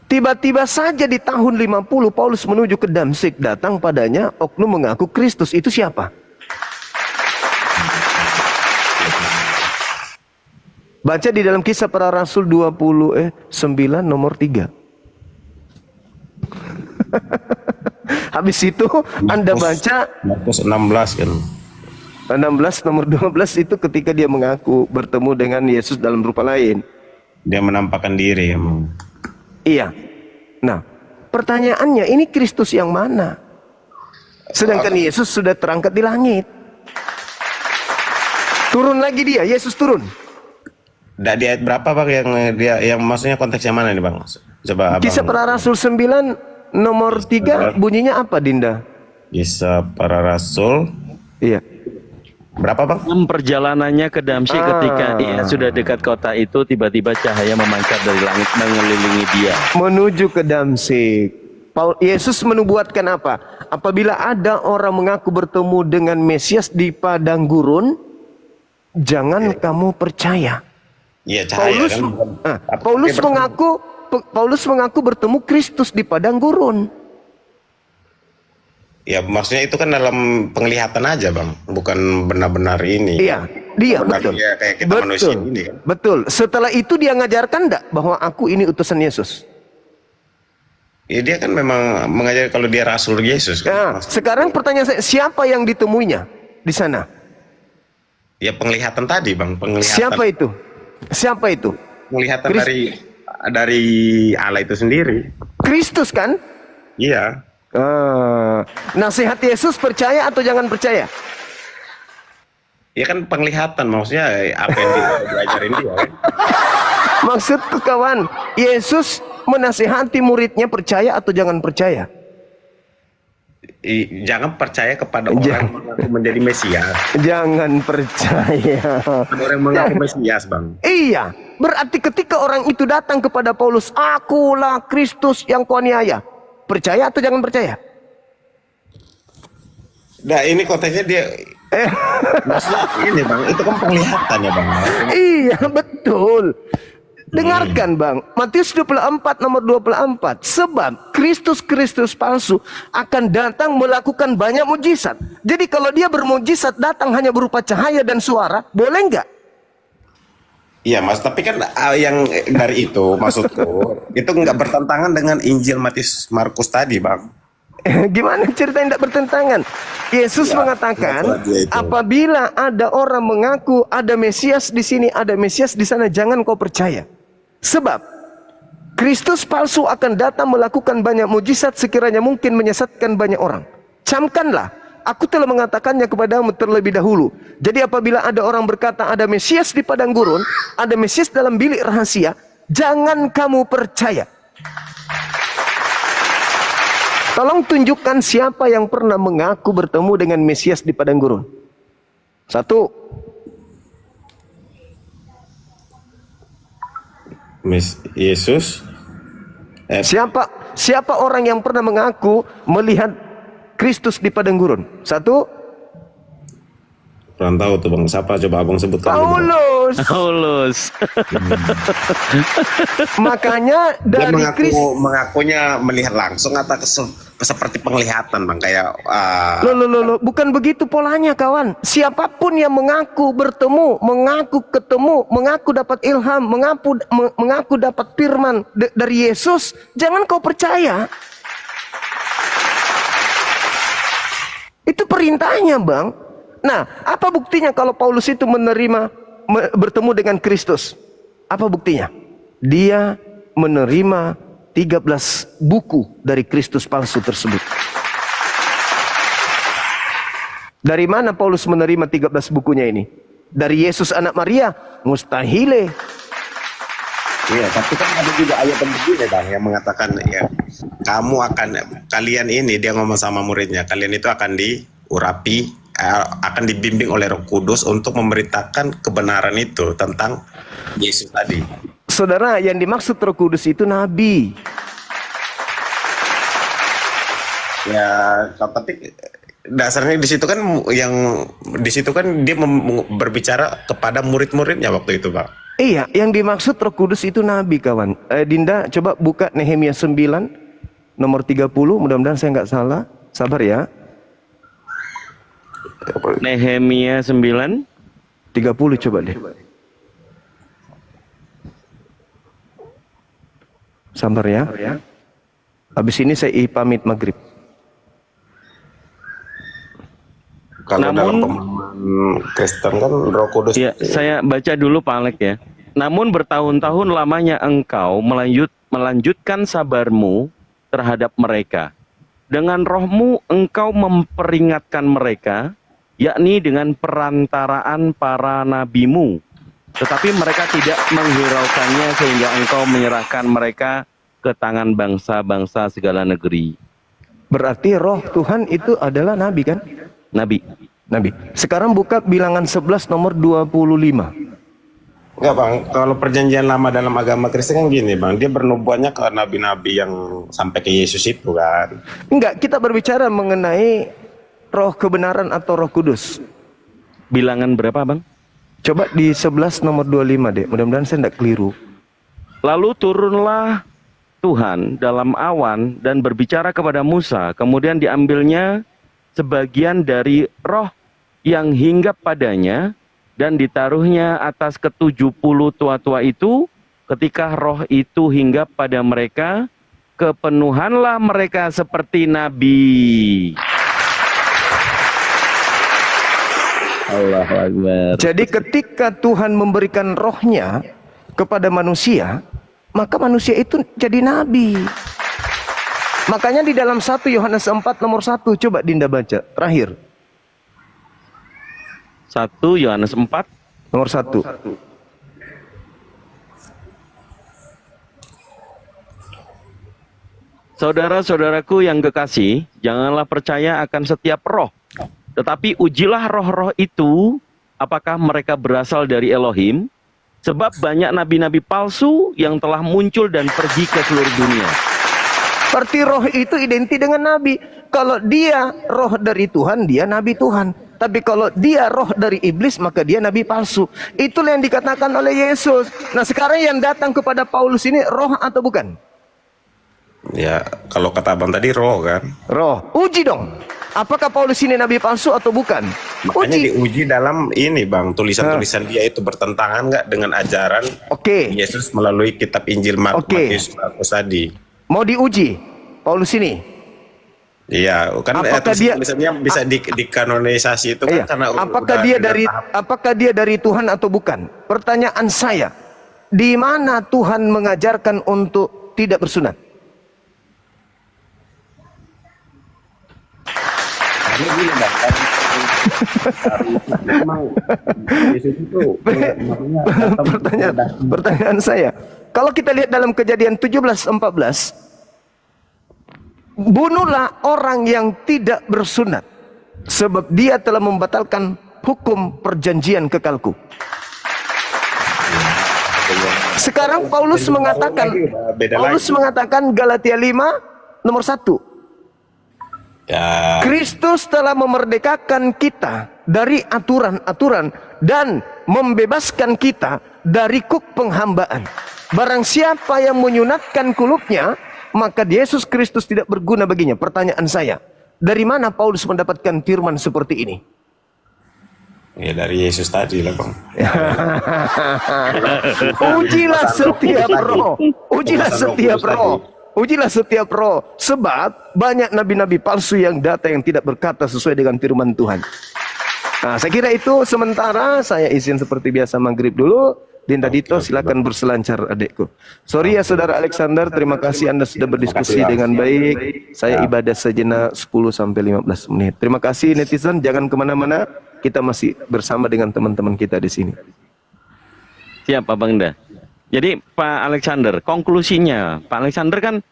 Tiba-tiba saja di tahun 50 Paulus menuju ke Damsyik, datang padanya oknum mengaku Kristus. Itu siapa? Baca di dalam Kisah Para Rasul 9 nomor 3. Habis itu Anda baca Markus 16 kan. 16 nomor 12 itu ketika dia mengaku bertemu dengan Yesus dalam rupa lain. Dia menampakkan diri emang. Iya. Nah, pertanyaannya ini Kristus yang mana? Sedangkan Yesus sudah terangkat di langit. Turun lagi dia, Yesus turun. Di ayat berapa Bang yang maksudnya konteksnya mana nih Bang? Coba Kisah Para Rasul 9 nomor 3 bunyinya apa, Dinda? Kisah Para Rasul. Iya. Berapa Bang? Perjalanannya ke Damsyik ketika ia sudah dekat kota itu, tiba-tiba cahaya memancar dari langit mengelilingi dia. Menuju ke Damsyik. Yesus menubuatkan apa? Apabila ada orang mengaku bertemu dengan Mesias di padang gurun, jangan kamu percaya. Iya, cahaya Paulus mengaku bertemu Kristus di padang gurun. Ya, maksudnya itu kan dalam penglihatan aja Bang, bukan benar-benar ini. Iya, dia betul. Dia kayak kita manusia ini kan. Betul. Setelah itu dia ngajarkan enggak bahwa aku ini utusan Yesus? Ya, dia kan memang mengajar kalau dia Rasul Yesus kan. Nah, sekarang pertanyaan saya, siapa yang ditemuinya di sana? Ya penglihatan tadi Bang, penglihatan. Siapa itu? Siapa itu? Penglihatan dari Allah itu sendiri. Kristus kan? Iya. Nasihat Yesus percaya atau jangan percaya? Ya kan penglihatan, maksudnya apa yang diajarin dia kan? Maksudku kawan, Yesus menasihati muridnya percaya atau jangan percaya? Jangan percaya kepada orang yang mengaku menjadi Mesias. Jangan percaya. Orang yang mengaku Mesias Bang. Iya, berarti ketika orang itu datang kepada Paulus, akulah Kristus yang kau aniaya. Percaya atau jangan percaya? Nah ini konteksnya dia maksudnya ini Bang, itu kan penglihatan ya Bang. Iya betul. Dengarkan Bang, Matius 24 nomor 24. Sebab Kristus palsu akan datang melakukan banyak mujizat. Jadi kalau dia bermujizat datang hanya berupa cahaya dan suara, boleh nggak? Iya Mas, tapi kan yang dari itu maksudku itu nggak bertentangan dengan Injil Matius Markus tadi Bang. Gimana ceritanya tidak bertentangan? Yesus mengatakan, apabila ada orang mengaku ada Mesias di sini, ada Mesias di sana, jangan kau percaya. Sebab Kristus palsu akan datang melakukan banyak mujizat sekiranya mungkin menyesatkan banyak orang. Camkanlah, aku telah mengatakannya kepadamu terlebih dahulu. Jadi apabila ada orang berkata ada Mesias di padang gurun, ada Mesias dalam bilik rahasia, jangan kamu percaya. Tolong tunjukkan siapa yang pernah mengaku bertemu dengan Mesias di padang gurun. Satu. Yesus. Siapa orang yang pernah mengaku melihat Kristus di padang gurun? Satu. Kurang tahu tuh Bang, siapa coba Abang sebutkan. Paulus. Makanya dari Kristus mengakunya melihat langsung atau seperti penglihatan Bang, kayak bukan begitu polanya kawan. Siapapun yang mengaku bertemu, mengaku ketemu, mengaku dapat ilham, mengaku dapat firman dari Yesus, jangan kau percaya. Itu perintahnya Bang. Nah, apa buktinya kalau Paulus itu bertemu dengan Kristus? Apa buktinya? Dia menerima 13 buku dari Kristus palsu tersebut. Dari mana Paulus menerima 13 bukunya ini? Dari Yesus anak Maria? Mustahil. Iya, tapi kan ada juga ayat yang begini Bang, yang mengatakan ya, kalian ini, dia ngomong sama muridnya, kalian itu akan diurapi, akan dibimbing oleh Roh Kudus untuk memberitakan kebenaran itu tentang Yesus tadi. Saudara, yang dimaksud Roh Kudus itu nabi. Ya, tapi dasarnya di situ kan dia berbicara kepada murid-muridnya waktu itu, Pak. Iya, yang dimaksud Roh Kudus itu nabi, kawan. Dinda coba buka Nehemia 9 nomor 30, mudah-mudahan saya nggak salah. Sabar ya. Nehemia 9 30 coba deh. Sabar ya. Habis ini saya pamit maghrib. Kalau dalam pemahaman Kristen kan Roh Kudus. Ya, saya baca dulu Pak Alek ya. Namun bertahun-tahun lamanya engkau melanjutkan sabarmu terhadap mereka. Dengan rohmu engkau memperingatkan mereka, yakni dengan perantaraan para nabimu. Tetapi mereka tidak menghiraukannya sehingga engkau menyerahkan mereka ke tangan bangsa-bangsa segala negeri. Berarti roh Tuhan itu adalah nabi kan? Nabi. Sekarang buka Bilangan 11 nomor 25. Enggak, Bang. Kalau perjanjian lama dalam agama Kristen kan gini, Bang. Dia bernubuatnya ke nabi-nabi yang sampai ke Yesus itu kan. Enggak, kita berbicara mengenai roh kebenaran atau Roh Kudus. Bilangan berapa, Bang? Coba di 11 nomor 25 deh. Mudah-mudahan saya tidak keliru. Lalu turunlah Tuhan dalam awan dan berbicara kepada Musa. Kemudian diambilnya sebagian dari roh yang hinggap padanya dan ditaruhnya atas ke-70 tua-tua itu. Ketika roh itu hinggap pada mereka, kepenuhanlah mereka seperti nabi. Allahu Akbar. Jadi ketika Tuhan memberikan rohnya kepada manusia, maka manusia itu jadi nabi. Makanya di dalam 1 Yohanes 4 nomor 1, coba Dinda baca, terakhir. 1 Yohanes 4 nomor 1. Saudara-saudaraku yang kekasih, janganlah percaya akan setiap roh, tetapi ujilah roh-roh itu, apakah mereka berasal dari Elohim, sebab banyak nabi-nabi palsu yang telah muncul dan pergi ke seluruh dunia. Berarti roh itu identik dengan nabi. Kalau dia roh dari Tuhan, dia nabi Tuhan. Tapi kalau dia roh dari iblis, maka dia nabi palsu. Itulah yang dikatakan oleh Yesus. Nah sekarang yang datang kepada Paulus ini roh atau bukan? Ya, kalau kata Abang tadi roh kan. Roh. Uji dong. Apakah Paulus ini nabi palsu atau bukan? Makanya diuji dalam ini, Bang. Tulisan-tulisan dia itu bertentangan nggak dengan ajaran Yesus melalui kitab Injil Matius tadi. Mau diuji Paulus ini? Iya, kan tulisannya bisa dikanonisasi itu kan karena apakah dia dari Tuhan atau bukan? Pertanyaan saya, di mana Tuhan mengajarkan untuk tidak bersunat? Pertanyaan saya, kalau kita lihat dalam Kejadian 17:14, bunuhlah orang yang tidak bersunat, sebab dia telah membatalkan hukum perjanjian kekalku. Sekarang Paulus mengatakan Galatia 5 nomor 1. Ya. Kristus telah memerdekakan kita dari aturan-aturan dan membebaskan kita dari kuk penghambaan. Barang siapa yang menyunatkan kulupnya, maka Yesus Kristus tidak berguna baginya. Pertanyaan saya, dari mana Paulus mendapatkan firman seperti ini? Ya dari Yesus tadi lah, Bang. Ujilah setiap roh. Ujilah setiap roh. Ujilah setiap roh. Sebab banyak nabi-nabi palsu yang datang yang tidak berkata sesuai dengan firman Tuhan. Nah, saya kira itu sementara. Saya izin seperti biasa maghrib dulu. Dinda Dito silakan berselancar adikku. Sorry ya saudara Alexander, terima kasih Anda sudah berdiskusi dengan baik. Saya ibadah sejenak 10-15 menit. Terima kasih netizen, jangan kemana-mana. Kita masih bersama dengan teman-teman kita di sini. Siap Pak Bangda. Jadi Pak Alexander, konklusinya Pak Alexander kan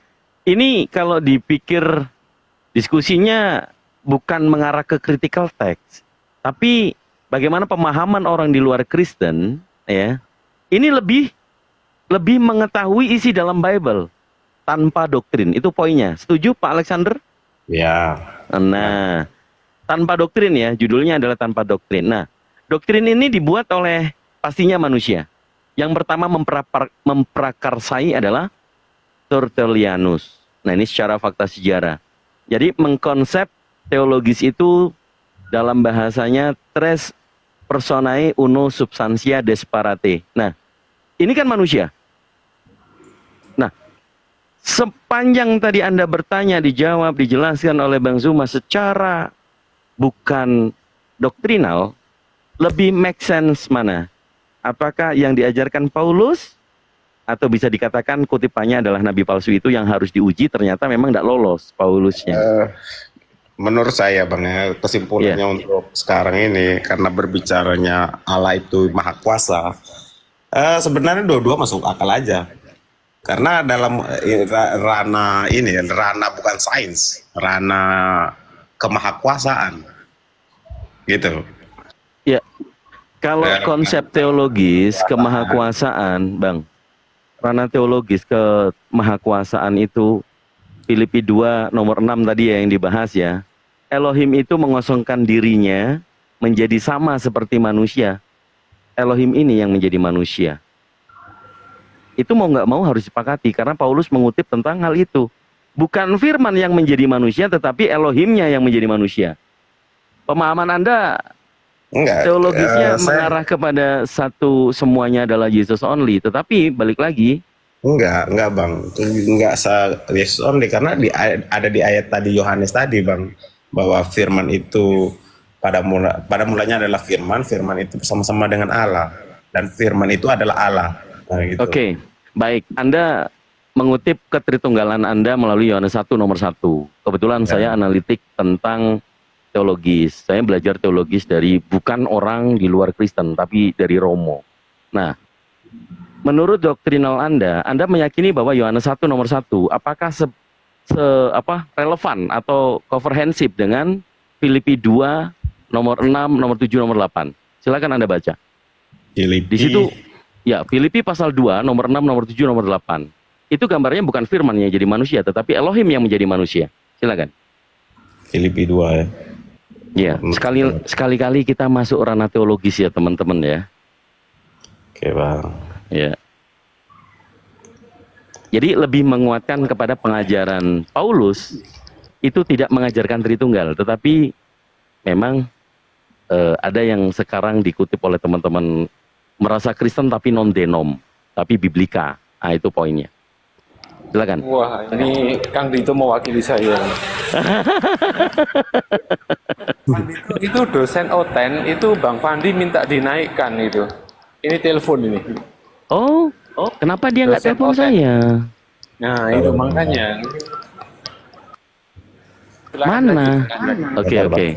ini kalau dipikir diskusinya bukan mengarah ke critical text, tapi bagaimana pemahaman orang di luar Kristen ya. Ini lebih mengetahui isi dalam Bible tanpa doktrin. Itu poinnya. Setuju Pak Alexander? Ya. Nah, tanpa doktrin ya, judulnya adalah tanpa doktrin. Nah, doktrin ini dibuat oleh pastinya manusia. Yang pertama memprakarsai adalah Tertullianus. Nah, ini secara fakta sejarah. Jadi mengkonsep teologis itu dalam bahasanya tres personae uno substantia disparate. Nah, ini kan manusia. Nah, sepanjang tadi Anda bertanya, dijawab, dijelaskan oleh Bang Zuma secara bukan doktrinal, lebih make sense mana? Apakah yang diajarkan Paulus, atau bisa dikatakan kutipannya adalah nabi palsu itu yang harus diuji, ternyata memang tidak lolos Paulusnya? Menurut saya Bang ya, kesimpulannya untuk sekarang ini, karena berbicaranya Allah itu maha kuasa, sebenarnya dua-dua masuk akal aja. Karena dalam ranah ini, ranah bukan sains, ranah kemahakuasaan, gitu. Ya, kalau konsep teologis kemahakuasaan, Bang, ranah teologis kemahakuasaan itu Filipi 2 nomor 6 tadi ya yang dibahas ya. Elohim itu mengosongkan dirinya menjadi sama seperti manusia. Elohim ini yang menjadi manusia. Itu mau nggak mau harus disepakati karena Paulus mengutip tentang hal itu. Bukan firman yang menjadi manusia, tetapi Elohimnya yang menjadi manusia. Pemahaman Anda teologisnya mengarah kepada satu, semuanya adalah Jesus only. Tetapi balik lagi, enggak Bang, enggak Yesus only, karena ada di ayat tadi Yohanes tadi Bang, bahwa firman itu pada mulanya adalah firman itu bersama-sama dengan Allah, dan firman itu adalah Allah. Nah, gitu. Oke, baik. Anda mengutip ketritunggalan Anda melalui Yohanes 1 nomor 1. Kebetulan saya analitik tentang teologis. Saya belajar teologis dari bukan orang di luar Kristen, tapi dari Romo. Nah, menurut doktrinal Anda meyakini bahwa Yohanes 1 nomor 1 apakah relevan atau komprehensif dengan Filipi 2 nomor 6, nomor 7, nomor 8? Silakan Anda baca. Di situ ya, Filipi pasal 2 nomor 6, nomor 7, nomor 8. Itu gambarnya bukan firman yang jadi manusia, tetapi Elohim yang menjadi manusia. Silakan. Filipi 2 ya. Ya, sekali-kali kita masuk ranah teologis ya teman-teman ya. Oke Bang. Ya. Jadi lebih menguatkan kepada pengajaran Paulus itu tidak mengajarkan Tritunggal, tetapi memang ada yang sekarang dikutip oleh teman-teman merasa Kristen tapi non denom, tapi biblika. Nah, itu poinnya. Silakan. Wah, ini Kang Dito mewakili saya. Itu dosen Oten, itu Bang Fandi minta dinaikkan itu. Ini telepon ini. Oh, kenapa dia nggak telepon saya? Nah, itu makanya. Mana? Oke.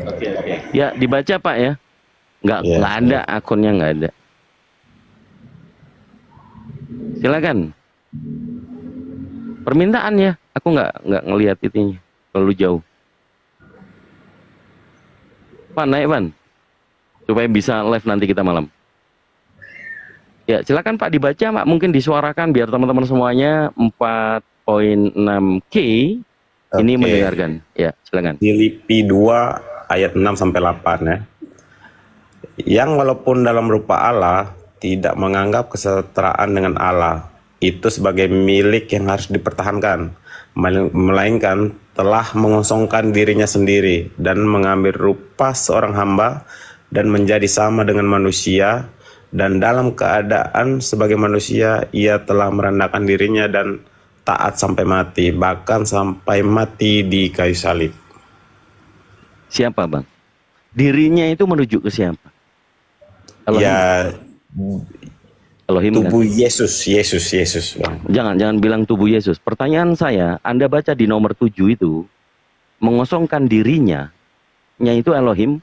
Ya, dibaca Pak ya. Nggak ada akunnya, nggak ada. Silakan. Permintaan ya, aku nggak ngelihat itunya, terlalu jauh. Pan, naik Pan, supaya bisa live nanti kita malam. Ya, silakan Pak dibaca Pak, mungkin disuarakan biar teman-teman semuanya 4.6K ini mendengarkan. Ya, silakan. Filipi 2 ayat 6 sampai 8 ya. Yang walaupun dalam rupa Allah tidak menganggap kesetaraan dengan Allah itu sebagai milik yang harus dipertahankan, melainkan telah mengosongkan dirinya sendiri dan mengambil rupa seorang hamba dan menjadi sama dengan manusia, dan dalam keadaan sebagai manusia ia telah merendahkan dirinya dan taat sampai mati, bahkan sampai mati di kayu salib. Siapa Bang? Dirinya itu merujuk ke siapa? Elohim. Ya, Elohim, tubuh kan? Yesus Bang. Jangan bilang tubuh Yesus. Pertanyaan saya, Anda baca di nomor 7 itu mengosongkan dirinya, nya itu Elohim